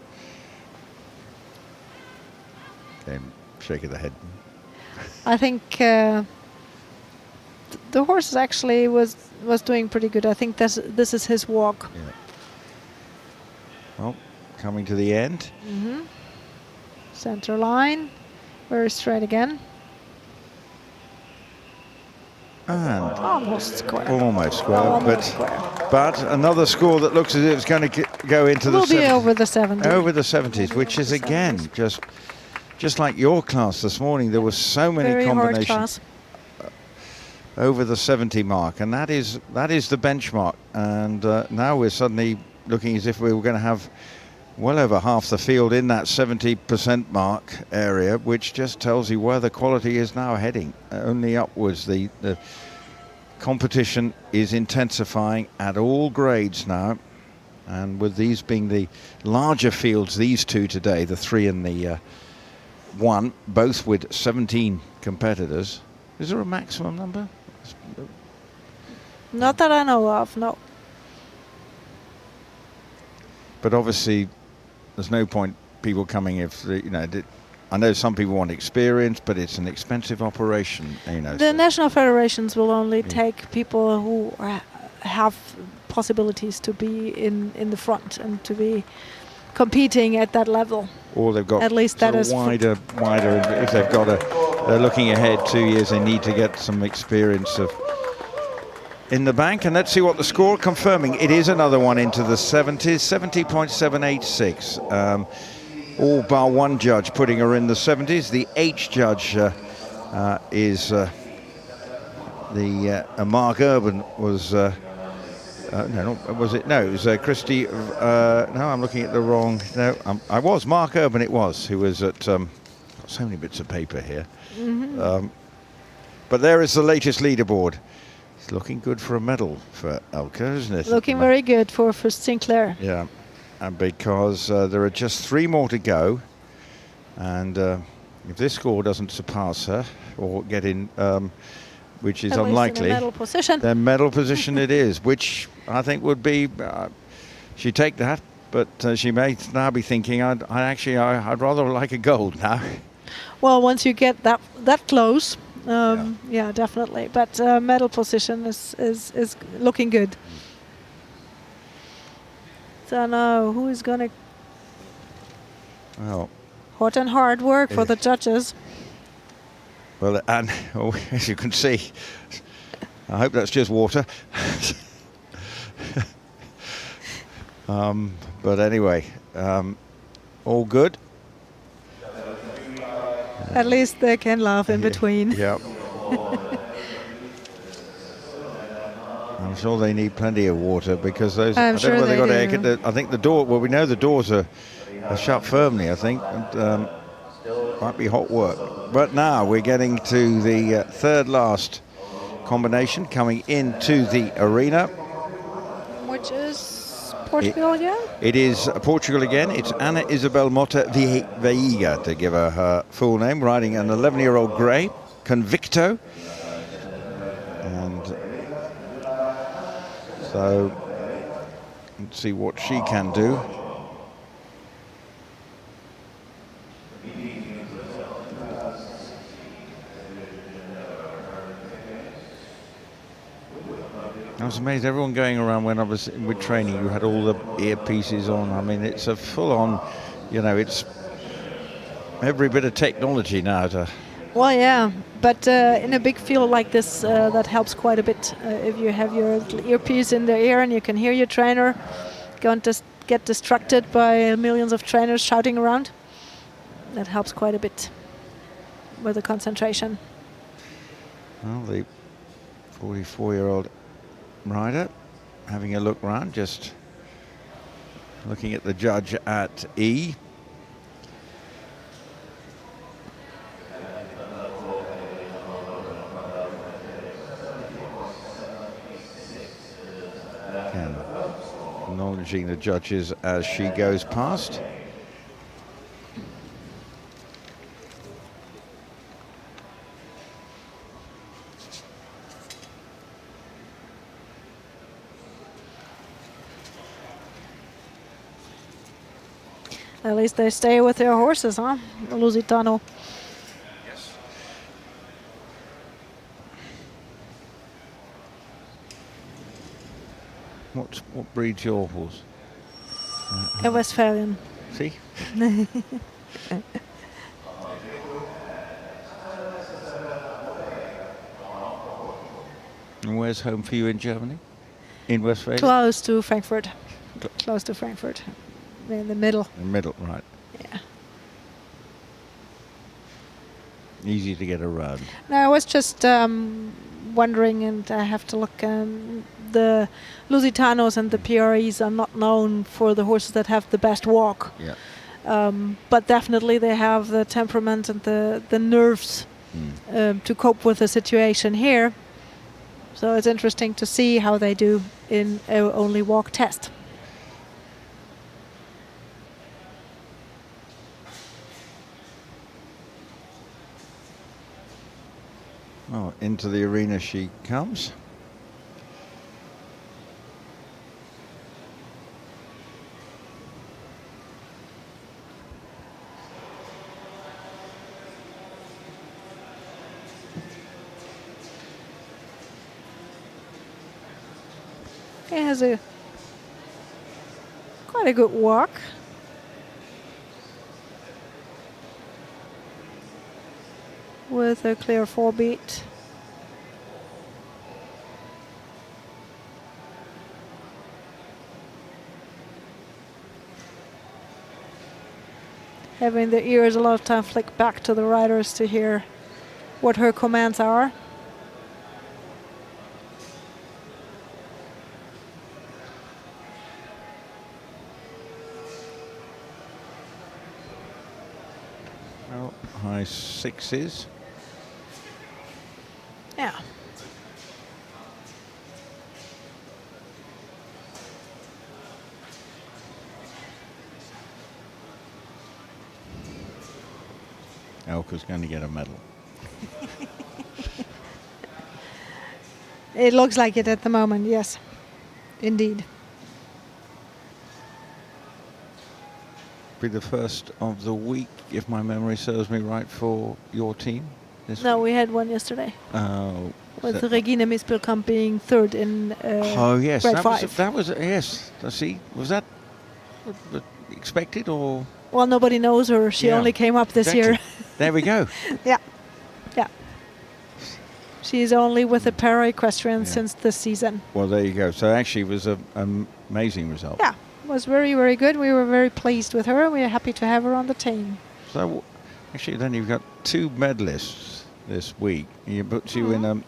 Okay, shake of the head. I think the horse actually was doing pretty good. I think this is his walk. Yeah. Well, coming to the end. Mm-hmm. Center line, very straight again. And almost square. Almost square, Almost but square. but another score that looks as if it's going to go into Will the be over the 70s. over the 70s, which is again just like your class this morning. There were so many Very hard combinations class. over the 70 mark, and that is the benchmark. And now we're suddenly looking as if we were going to have well over half the field in that 70% mark area, which just tells you where the quality is now heading, only upwards. The competition is intensifying at all grades now, and with these being the larger fields, these two today, the 3 and the 1, both with 17 competitors. Is there a maximum number? Not that I know of, no. But obviously, there's no point people coming if I know some people want experience, but it's an expensive operation. The so national federations will only take people who have possibilities to be in the front and to be competing at that level. Or they've got at least that is wider. If they've got they're looking ahead 2 years, they need to get some experience in the bank. And let's see what the score confirming. It is another one into the 70s, 70.786. All bar one judge putting her in the 70s. The H judge is Mark Urban was. It was Christy. No, I'm looking at the wrong. No, I was Mark Urban. It was who was at. Got so many bits of paper here. Mm-hmm. But there is the latest leaderboard. It's looking good for a medal for Elke, isn't it? Looking very good for Sinclair. Yeah, and because there are just 3 more to go, and if this score doesn't surpass her or get in. Which is unlikely. In medal position. Then medal position it is, which I think would be. She'd take that, but she may now be thinking, I'd rather like a gold now. Well, once you get that close, yeah, definitely. But medal position is looking good. So now, who is gonna? Well, hot and hard work for the judges. Well, and as you can see, I hope that's just water. But anyway, all good. At least they can laugh in between. Yeah. I'm sure they need plenty of water because those. I'm sure I don't know they whether do. I think the door. Well, we know the doors are shut firmly. I think. And, might be hot work. But now we're getting to the third last combination coming into the arena. Which is Portugal again? It is Portugal again. It's Ana Isabel Mota Veiga, to give her full name, riding an 11-year-old grey, Convicto. And so let's see what she can do. I was amazed. Everyone going around when I was with training, you had all the earpieces on. I mean, it's a full-on, you know, it's every bit of technology now. Well, yeah, but in a big field like this, that helps quite a bit. If you have your earpiece in the ear and you can hear your trainer, don't just get distracted by millions of trainers shouting around. That helps quite a bit with the concentration. Well, the 44-year-old rider having a look round, just looking at the judge at E. And acknowledging the judges as she goes past. At least they stay with their horses, huh? Lusitano. Yes. What breed's your horse? A Westphalian. See? And where's home for you in Germany? In Westphalia? Close to Frankfurt. Close to Frankfurt. In the middle. In the middle, right. Yeah. Easy to get around. No, I was just wondering, and I have to look. The Lusitanos and the PREs are not known for the horses that have the best walk. Yeah. But definitely they have the temperament and the nerves to cope with the situation here. So it's interesting to see how they do in a only walk test. Oh, into the arena she comes. He has quite a good walk. With a clear 4-beat. Having the ears a lot of time flick back to the riders to hear what her commands are. Well, high sixes. Yeah. Elke's going to get a medal. It looks like it at the moment, yes. Indeed. Be the first of the week, if my memory serves me right, for your team this No, week? we had one yesterday. Oh. With Regine Mispelkamp being third in Oh yes, grade that 5. that was yes. I see. Was that expected or? Well, nobody knows her. She Yeah, only came up this year. There we go. Yeah. Yeah. She's only with the Para-Equestrian since this season. Well, there you go. So actually, it was an amazing result. Yeah, was very, very good. We were very pleased with her. We are happy to have her on the team. So actually, then you've got 2 medalists this week. It puts you in a.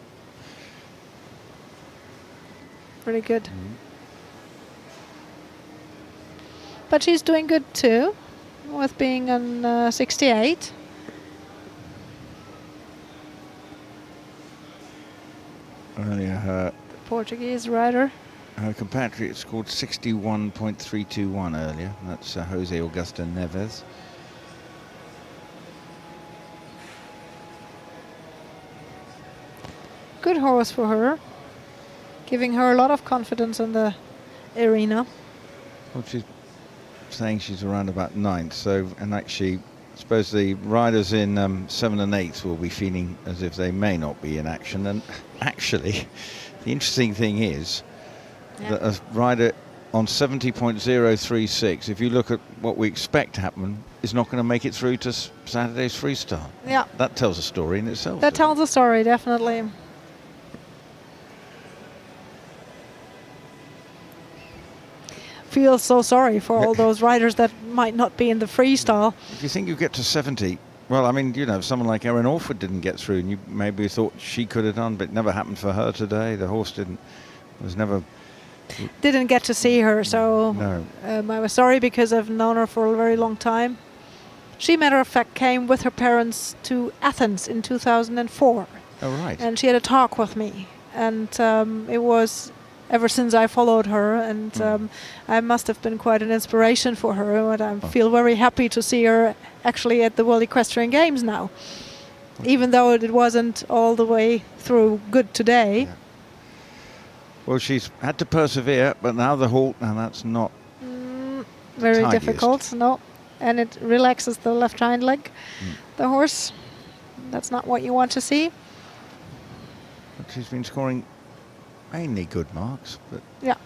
Pretty good. But she's doing good too, with being on 68. Earlier, her Portuguese rider. compatriot scored 61.321 earlier. That's Jose Augusto Neves. Good horse for her, giving her a lot of confidence in the arena. Well, she's saying she's around about 9th. So, and actually, I suppose the riders in 7 and 8 will be feeling as if they may not be in action. And actually, The interesting thing is that a rider on 70.036, if you look at what we expect to happen, is not going to make it through to Saturday's freestyle. Yeah. That tells a story in itself. That tells a story, definitely. Feel so sorry for all those riders that might not be in the freestyle. If you think you get to 70, well, I mean, you know, someone like Erin Orford didn't get through, and you maybe thought she could have done, but it never happened for her today. The horse didn't get to see her, so no. I was sorry because I've known her for a very long time. She, matter of fact, came with her parents to Athens in 2004. Oh, right. And she had a talk with me, and it was ever since I followed her, and I must have been quite an inspiration for her, and I feel very happy to see her actually at the World Equestrian Games now, even though it wasn't all the way through good today. Yeah. Well, she's had to persevere, but now the halt, and that's not very tidiest. difficult, no, and it relaxes the left hind leg, the horse. That's not what you want to see. But she's been scoring mainly good marks, but yeah.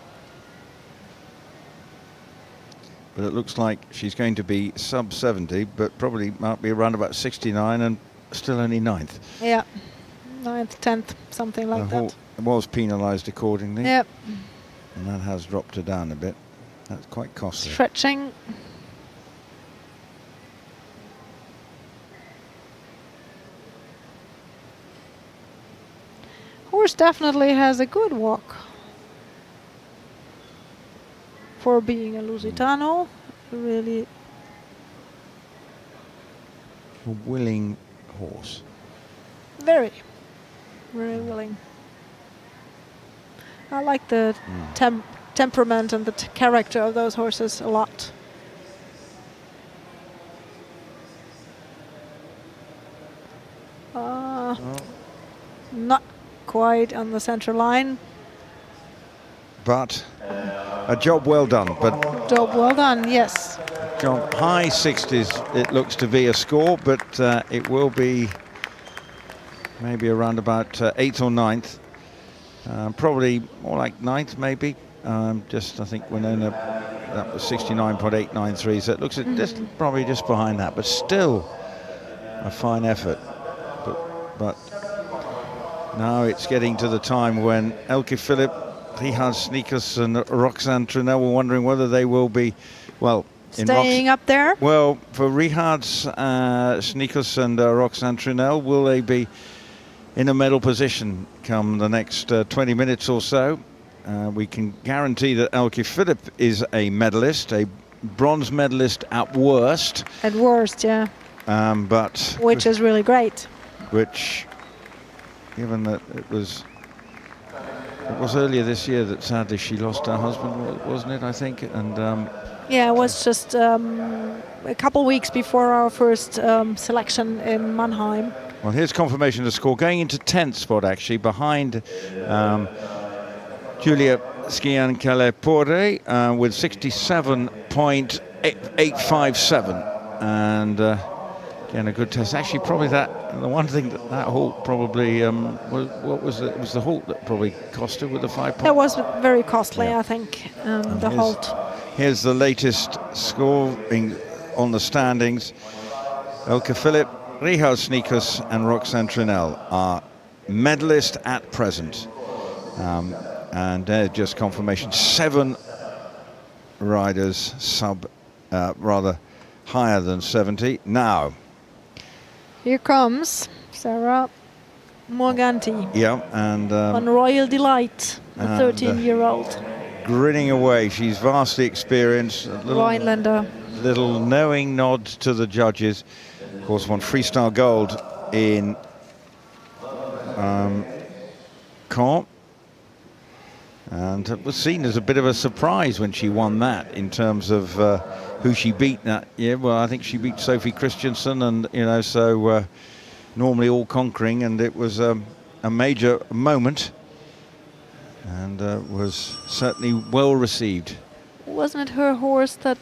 But it looks like she's going to be sub 70, but probably might be around about 69 and still only 9th. Yeah, 9th, 10th, something like that. It was penalised accordingly. Yep. And that has dropped her down a bit. That's quite costly. Stretching. Horse definitely has a good walk for being a Lusitano. Really A willing horse. very willing. I like the temperament and the character of those horses a lot. Not quite on the center line. But a job well done. But Job well done, yes. job high 60s, it looks to be a score, but it will be maybe around about 8th or 9th. Probably more like 9th, maybe. I think Winona, that was 69.893, so it looks just probably just behind that, but still a fine effort. But now it's getting to the time when Elke Philipp, Rihards Snikus and Roxanne Trunnell were wondering whether they will be, well, staying up there. Well, for Rihards Snikus and Roxanne Trunnell, will they be in a medal position come the next 20 minutes or so? We can guarantee that Elke Philipp is a medalist, a bronze medalist at worst. At worst, yeah. But which is really great. Which, given that it was earlier this year that sadly she lost her husband, wasn't it? I think, and yeah, it was just a couple weeks before our first selection in Mannheim. Well, here's confirmation of the score, going into 10th spot actually, behind Julia Sciancalepore with 67.857, and again a good test. Actually, probably the one thing that halt probably was the halt that probably cost her with the 5 points. That was very costly, yeah. I think, the halt. Here's the latest score on the standings. Elke Philipp, Rihards Snikus and Roxanne Trunnell are medalists at present. And just confirmation, 7 riders rather higher than 70. Now, here comes Sara Morganti. Yeah, and on Royal Delight, the 13-year-old. Grinning away, she's vastly experienced. Rhinelander. Little knowing nod to the judges. Of course, won freestyle gold in Caen. And it was seen as a bit of a surprise when she won that in terms of who she beat that year. Well, I think she beat Sophie Christensen, and so normally all conquering, and it was a major moment, and was certainly well received. Wasn't it her horse that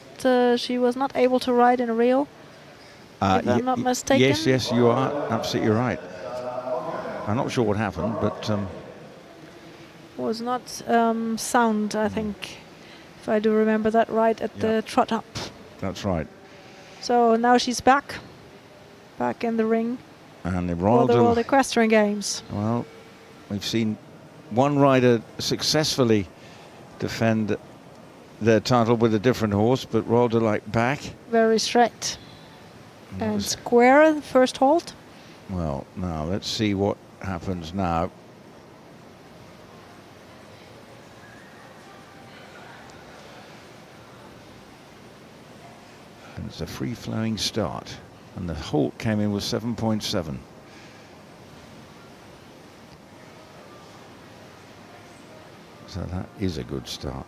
she was not able to ride in Rio? If I'm not mistaken. Yes, you are absolutely right. I'm not sure what happened, but was not sound, I think, if I do remember that right, at the trot up. That's right. So now she's back in the ring And the for the World Equestrian Games. Well, we've seen one rider successfully defend their title with a different horse, but Royal Delight back. Very straight and square, the first hold. Well, now let's see what happens now. And it's a free-flowing start, and the halt came in with 7.7. So that is a good start.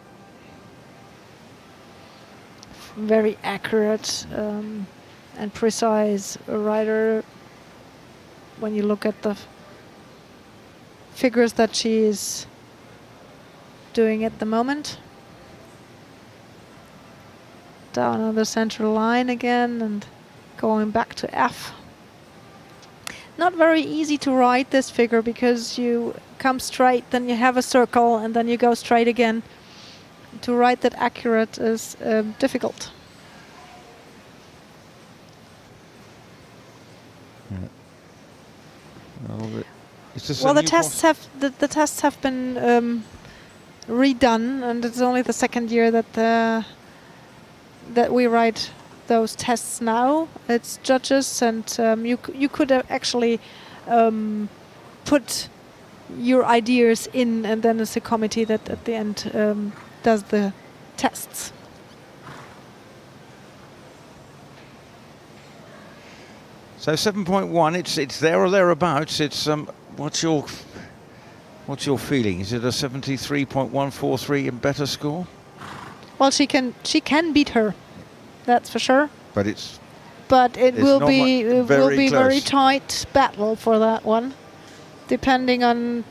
Very accurate and precise rider. When you look at the figures that she's doing at the moment. Down on the central line again and going back to F. Not very easy to ride this figure because you come straight, then you have a circle, and then you go straight again. To ride that accurate is difficult. Yeah. Well, the tests have been redone, and it's only the second year that we ride those tests now. It's judges, and you could actually put your ideas in, and then it's a committee that at the end does the tests. So 7.1, it's there or thereabouts. It's what's your feeling? Is it a 73.143 and better score? Well, she can beat her, that's for sure. But it will be very tight battle for that one, depending on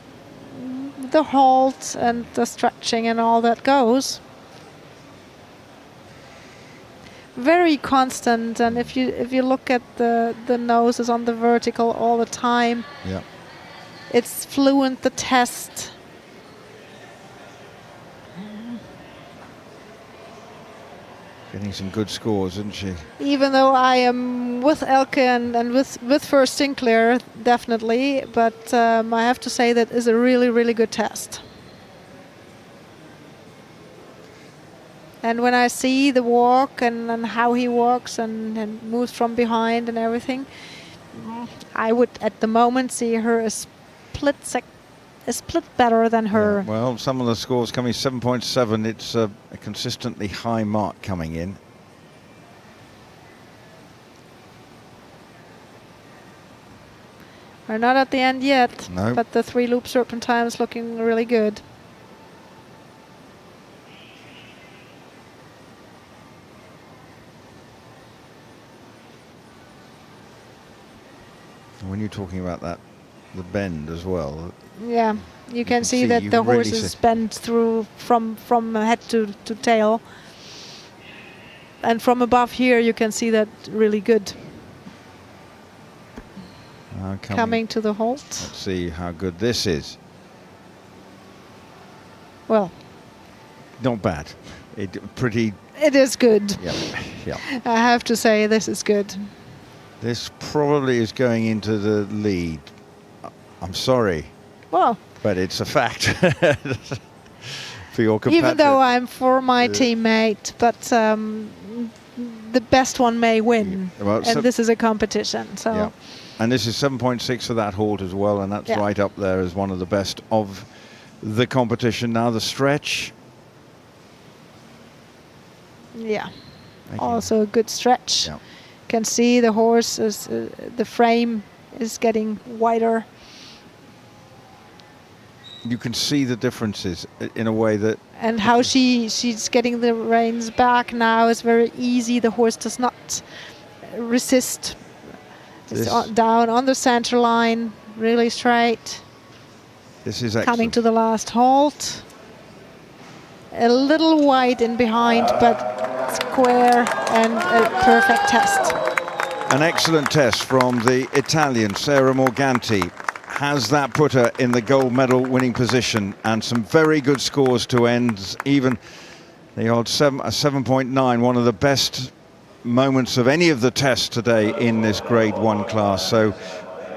the halt and the stretching and all that goes. Very constant, and if you look at the nose is on the vertical all the time. Yeah. It's fluent, the test. Getting some good scores, isn't she? Even though I am with Elke and with First Sinclair, definitely, but I have to say that is a really, really good test. And when I see the walk and how he walks and moves from behind and everything, I would at the moment see her a split better than her. Yeah, well, some of the scores coming 7.7. It's a consistently high mark coming in. We're not at the end yet, no. But the 3-loop serpentine is looking really good. When you're talking about that, the bend as well. Yeah, you can see that the horse is bent through from head to tail. And from above here you can see that really good. Coming to the halt. Let's see how good this is. Well, not bad. It is good. Yeah, yeah. I have to say this is good. This probably is going into the lead. I'm sorry. Well, but it's a fact for your compatriot. Even though I'm for my teammate, but the best one may win. Well, and this is a competition. So. Yeah. And this is 7.6 for that halt as well, and that's right up there as one of the best of the competition. Now the stretch. Yeah. Also a good stretch. Yeah. Can see the horse is the frame is getting wider. You can see the differences in a way that. And how she's getting the reins back now is very easy. The horse does not resist. It's down on the center line, really straight. This is excellent. Coming to the last halt. A little wide in behind, but square and a perfect test. An excellent test from the Italian, Sara Morganti. has that put her in the gold medal winning position, and some very good scores to end. Even the odd 7.9, one of the best moments of any of the tests today in this Grade 1 class. So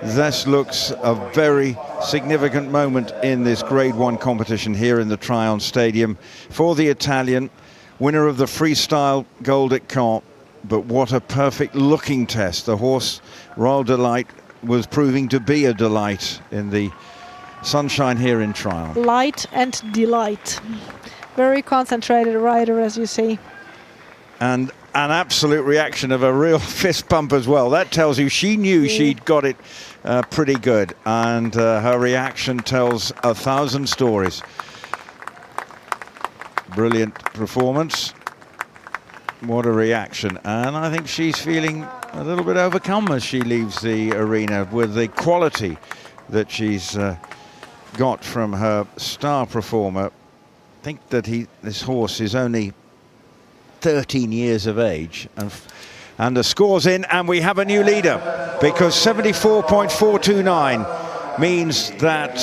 this looks a very significant moment in this Grade 1 competition here in the Tryon Stadium for the Italian, winner of the freestyle gold at Caen. But what a perfect looking test. The horse Royal Delight was proving to be a delight in the sunshine here in Tryon. Light and delight. Very concentrated rider, as you see. And an absolute reaction of a real fist pump as well. That tells you she knew she'd got it pretty good, and her reaction tells 1,000 stories. Brilliant performance. What a reaction. And I think she's feeling a little bit overcome as she leaves the arena with the quality that she's got from her star performer. I think that this horse is only 13 years of age, and the score's in, and we have a new leader, because 74.429 means that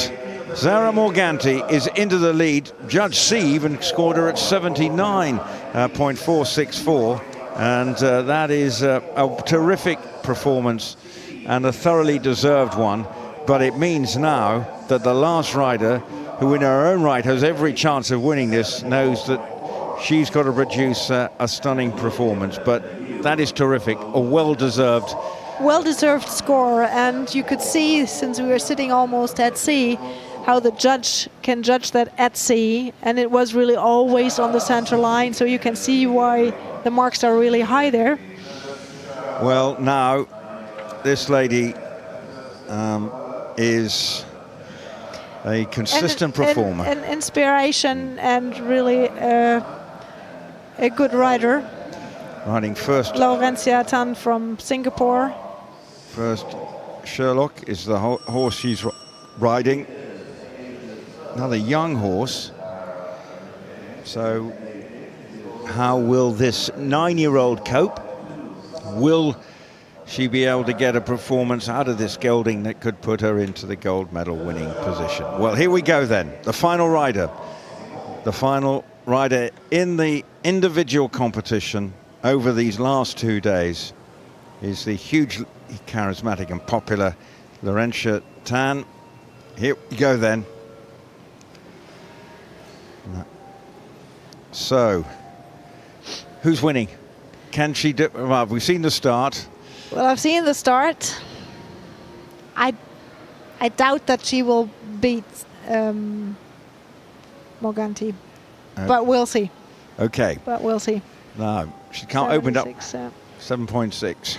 Sara Morganti is into the lead. Judge C even scored her at 79.464, and that is a terrific performance and a thoroughly deserved one. But it means now that the last rider, who in her own right has every chance of winning this, knows that she's got to produce a stunning performance. But that is terrific, a well-deserved score. And you could see, since we were sitting almost at sea, how the judge can judge that at sea, and it was really always on the center line, so you can see why the marks are really high there. Well, now this lady is a consistent performer. An inspiration, and really a good rider. Riding first. Laurentia Tan from Singapore. First, Sherlock is the horse she's riding. Another young horse. So how will this 9-year-old cope? Will she be able to get a performance out of this gelding that could put her into the gold medal winning position? Well, here we go then. The final rider. The final rider in the individual competition over these last 2 days is the hugely charismatic and popular Laurentia Tan. Here we go then. So, who's winning? Can she do? Well, we've seen the start. Well, I've seen the start. I doubt that she will beat Morganti, but we'll see. Okay. But we'll see. No, she can't open up. 7.6.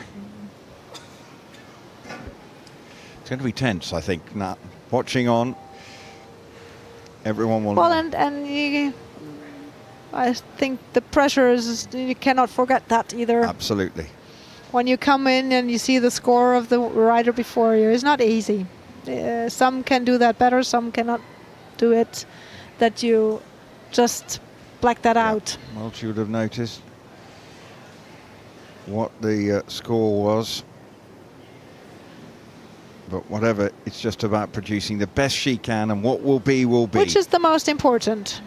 It's going to be tense, I think. Now, watching on, everyone will. Well, and I think the pressure is, you cannot forget that either. Absolutely. When you come in and you see the score of the rider before you, it's not easy. Some can do that better, some cannot do it, that you just black that out. Well, she would have noticed what the score was. But whatever, it's just about producing the best she can, and what will be, will be. Which is the most important.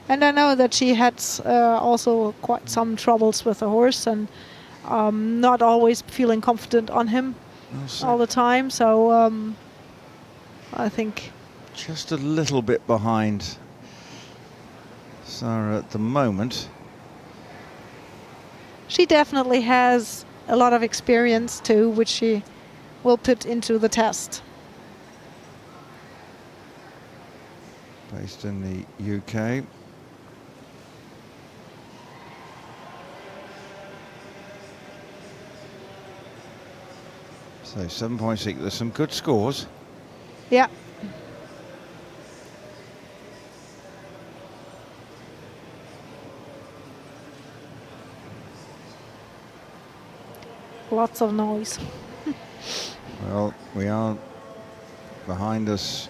And I know that she had also quite some troubles with the horse, and not always feeling confident on him all the time. So I think just a little bit behind Sara at the moment. She definitely has a lot of experience too, which she will put into the test. Based in the UK. So 7.6, there's some good scores. Yeah. Lots of noise. Well, we are behind us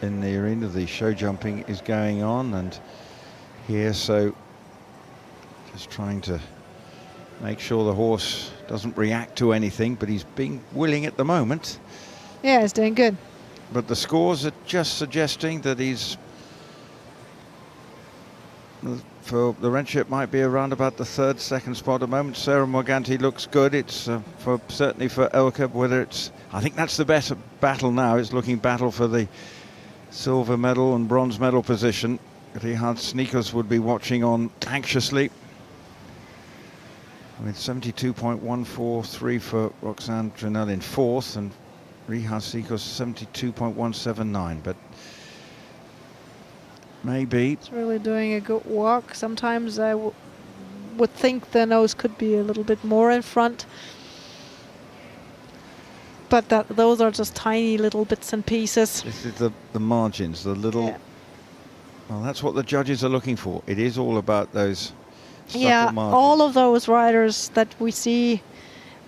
in the arena. The show jumping is going on, and here, so just trying to make sure the horse doesn't react to anything, but he's being willing at the moment. Yeah, he's doing good. But the scores are just suggesting that he's, for Laurentia, it might be around about the third, second spot at the moment. Sara Morganti looks good. It's certainly for Elke, whether it's, I think that's the best battle now. It's looking battle for the silver medal and bronze medal position. Rihards Snikus would be watching on anxiously. With 72.143 for Roxanne Trunnell in fourth, and Rihards Snikus 72.179. But maybe it's really doing a good walk. Sometimes I would think the nose could be a little bit more in front, but those are just tiny little bits and pieces. This is the margins, the little. Yeah. Well, that's what the judges are looking for. It is all about those subtle margins. All of those riders that we see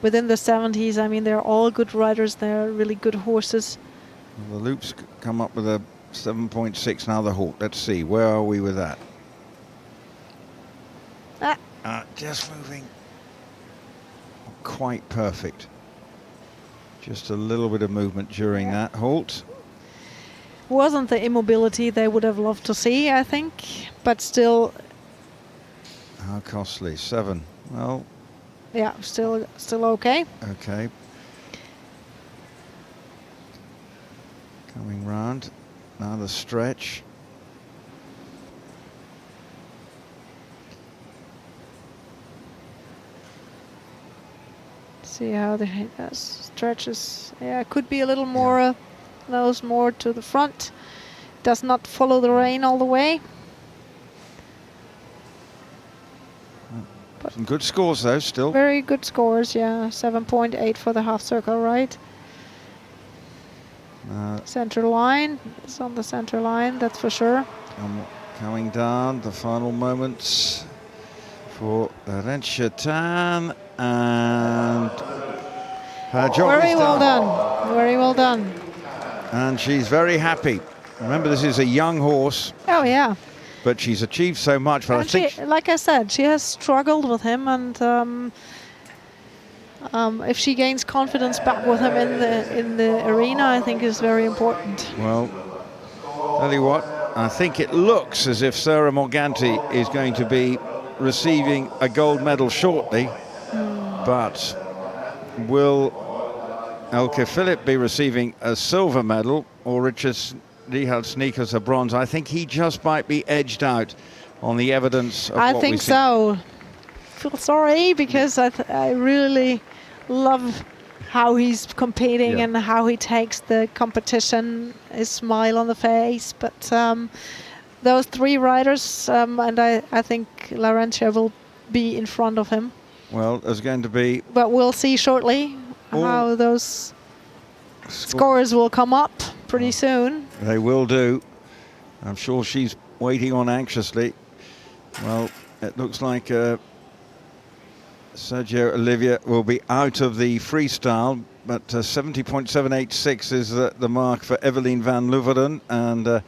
within the 70s, I mean, they're all good riders. They're really good horses. Well, the Loops come up with a 7.6 now. The Hawk. Let's see, where are we with that? Just moving. Not quite perfect. Just a little bit of movement during that halt. Wasn't the immobility they would have loved to see, I think, but still. How costly? 7. Well. Yeah, still okay. Okay. Coming round. Now the stretch. See how the stretches. Yeah, it could be a little more. Nose more to the front. Does not follow the rein all the way. Some good scores though, still. Very good scores, yeah. 7.8 for the half circle, right? Center line. It's on the center line, that's for sure. Coming down, the final moments for Laurentia Tan and her job Very is well done. done. Very well done. And she's very happy. Remember, this is a young horse. Oh, yeah. But she's achieved so much. But I think, like I said, she has struggled with him, and if she gains confidence back with him in the arena, I think is very important. Well, tell you what, I think it looks as if Sara Morganti is going to be receiving a gold medal shortly, but will Elke Philipp be receiving a silver medal, or Rihards Snikus a bronze? I think he just might be edged out on the evidence of I what think we see. so. Feel sorry, because I really love how he's competing and how he takes the competition, his smile on the face. But those three riders, and I think Laurentia will be in front of him. Well, there's going to be... But we'll see shortly how those scores will come up pretty soon. They will do. I'm sure she's waiting on anxiously. Well, it looks like Sergio Oliva will be out of the freestyle, but 70.786 is the mark for Eveline Van Looveren, and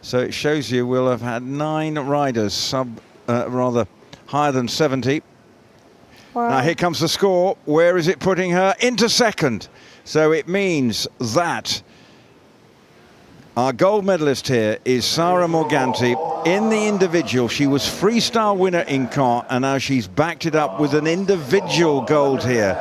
so it shows you we'll have had 9 riders rather higher than 70. Wow. Now here comes the score. Where is it putting her? Into second. So it means that our gold medalist here is Sara Morganti in the individual. She was freestyle winner in Caen, and now she's backed it up with an individual gold here.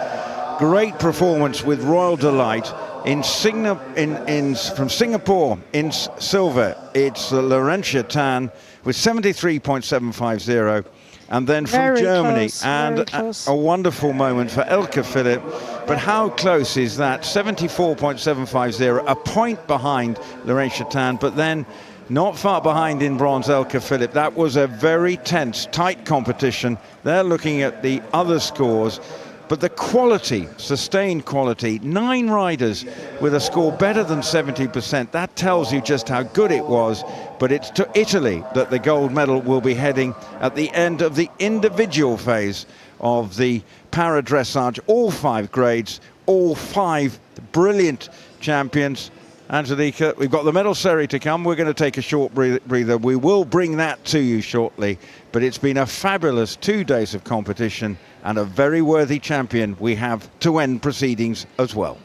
Great performance with Royal Delight. From Singapore in silver, it's Laurentia Tan with 73.750. And then from very Germany, close, and a wonderful moment for Elke Philipp. But how close is that? 74.750, a point behind Laurentia Tan, but then not far behind in bronze Elke Philipp. That was a very tense, tight competition. They're looking at the other scores. But the quality, sustained quality, 9 riders with a score better than 70%, that tells you just how good it was. But it's to Italy that the gold medal will be heading at the end of the individual phase of the Para-Dressage. All 5 grades, all 5 brilliant champions. Angelica, we've got the medal ceremony to come. We're going to take a short breather. We will bring that to you shortly. But it's been a fabulous 2 days of competition and a very worthy champion we have to end proceedings as well.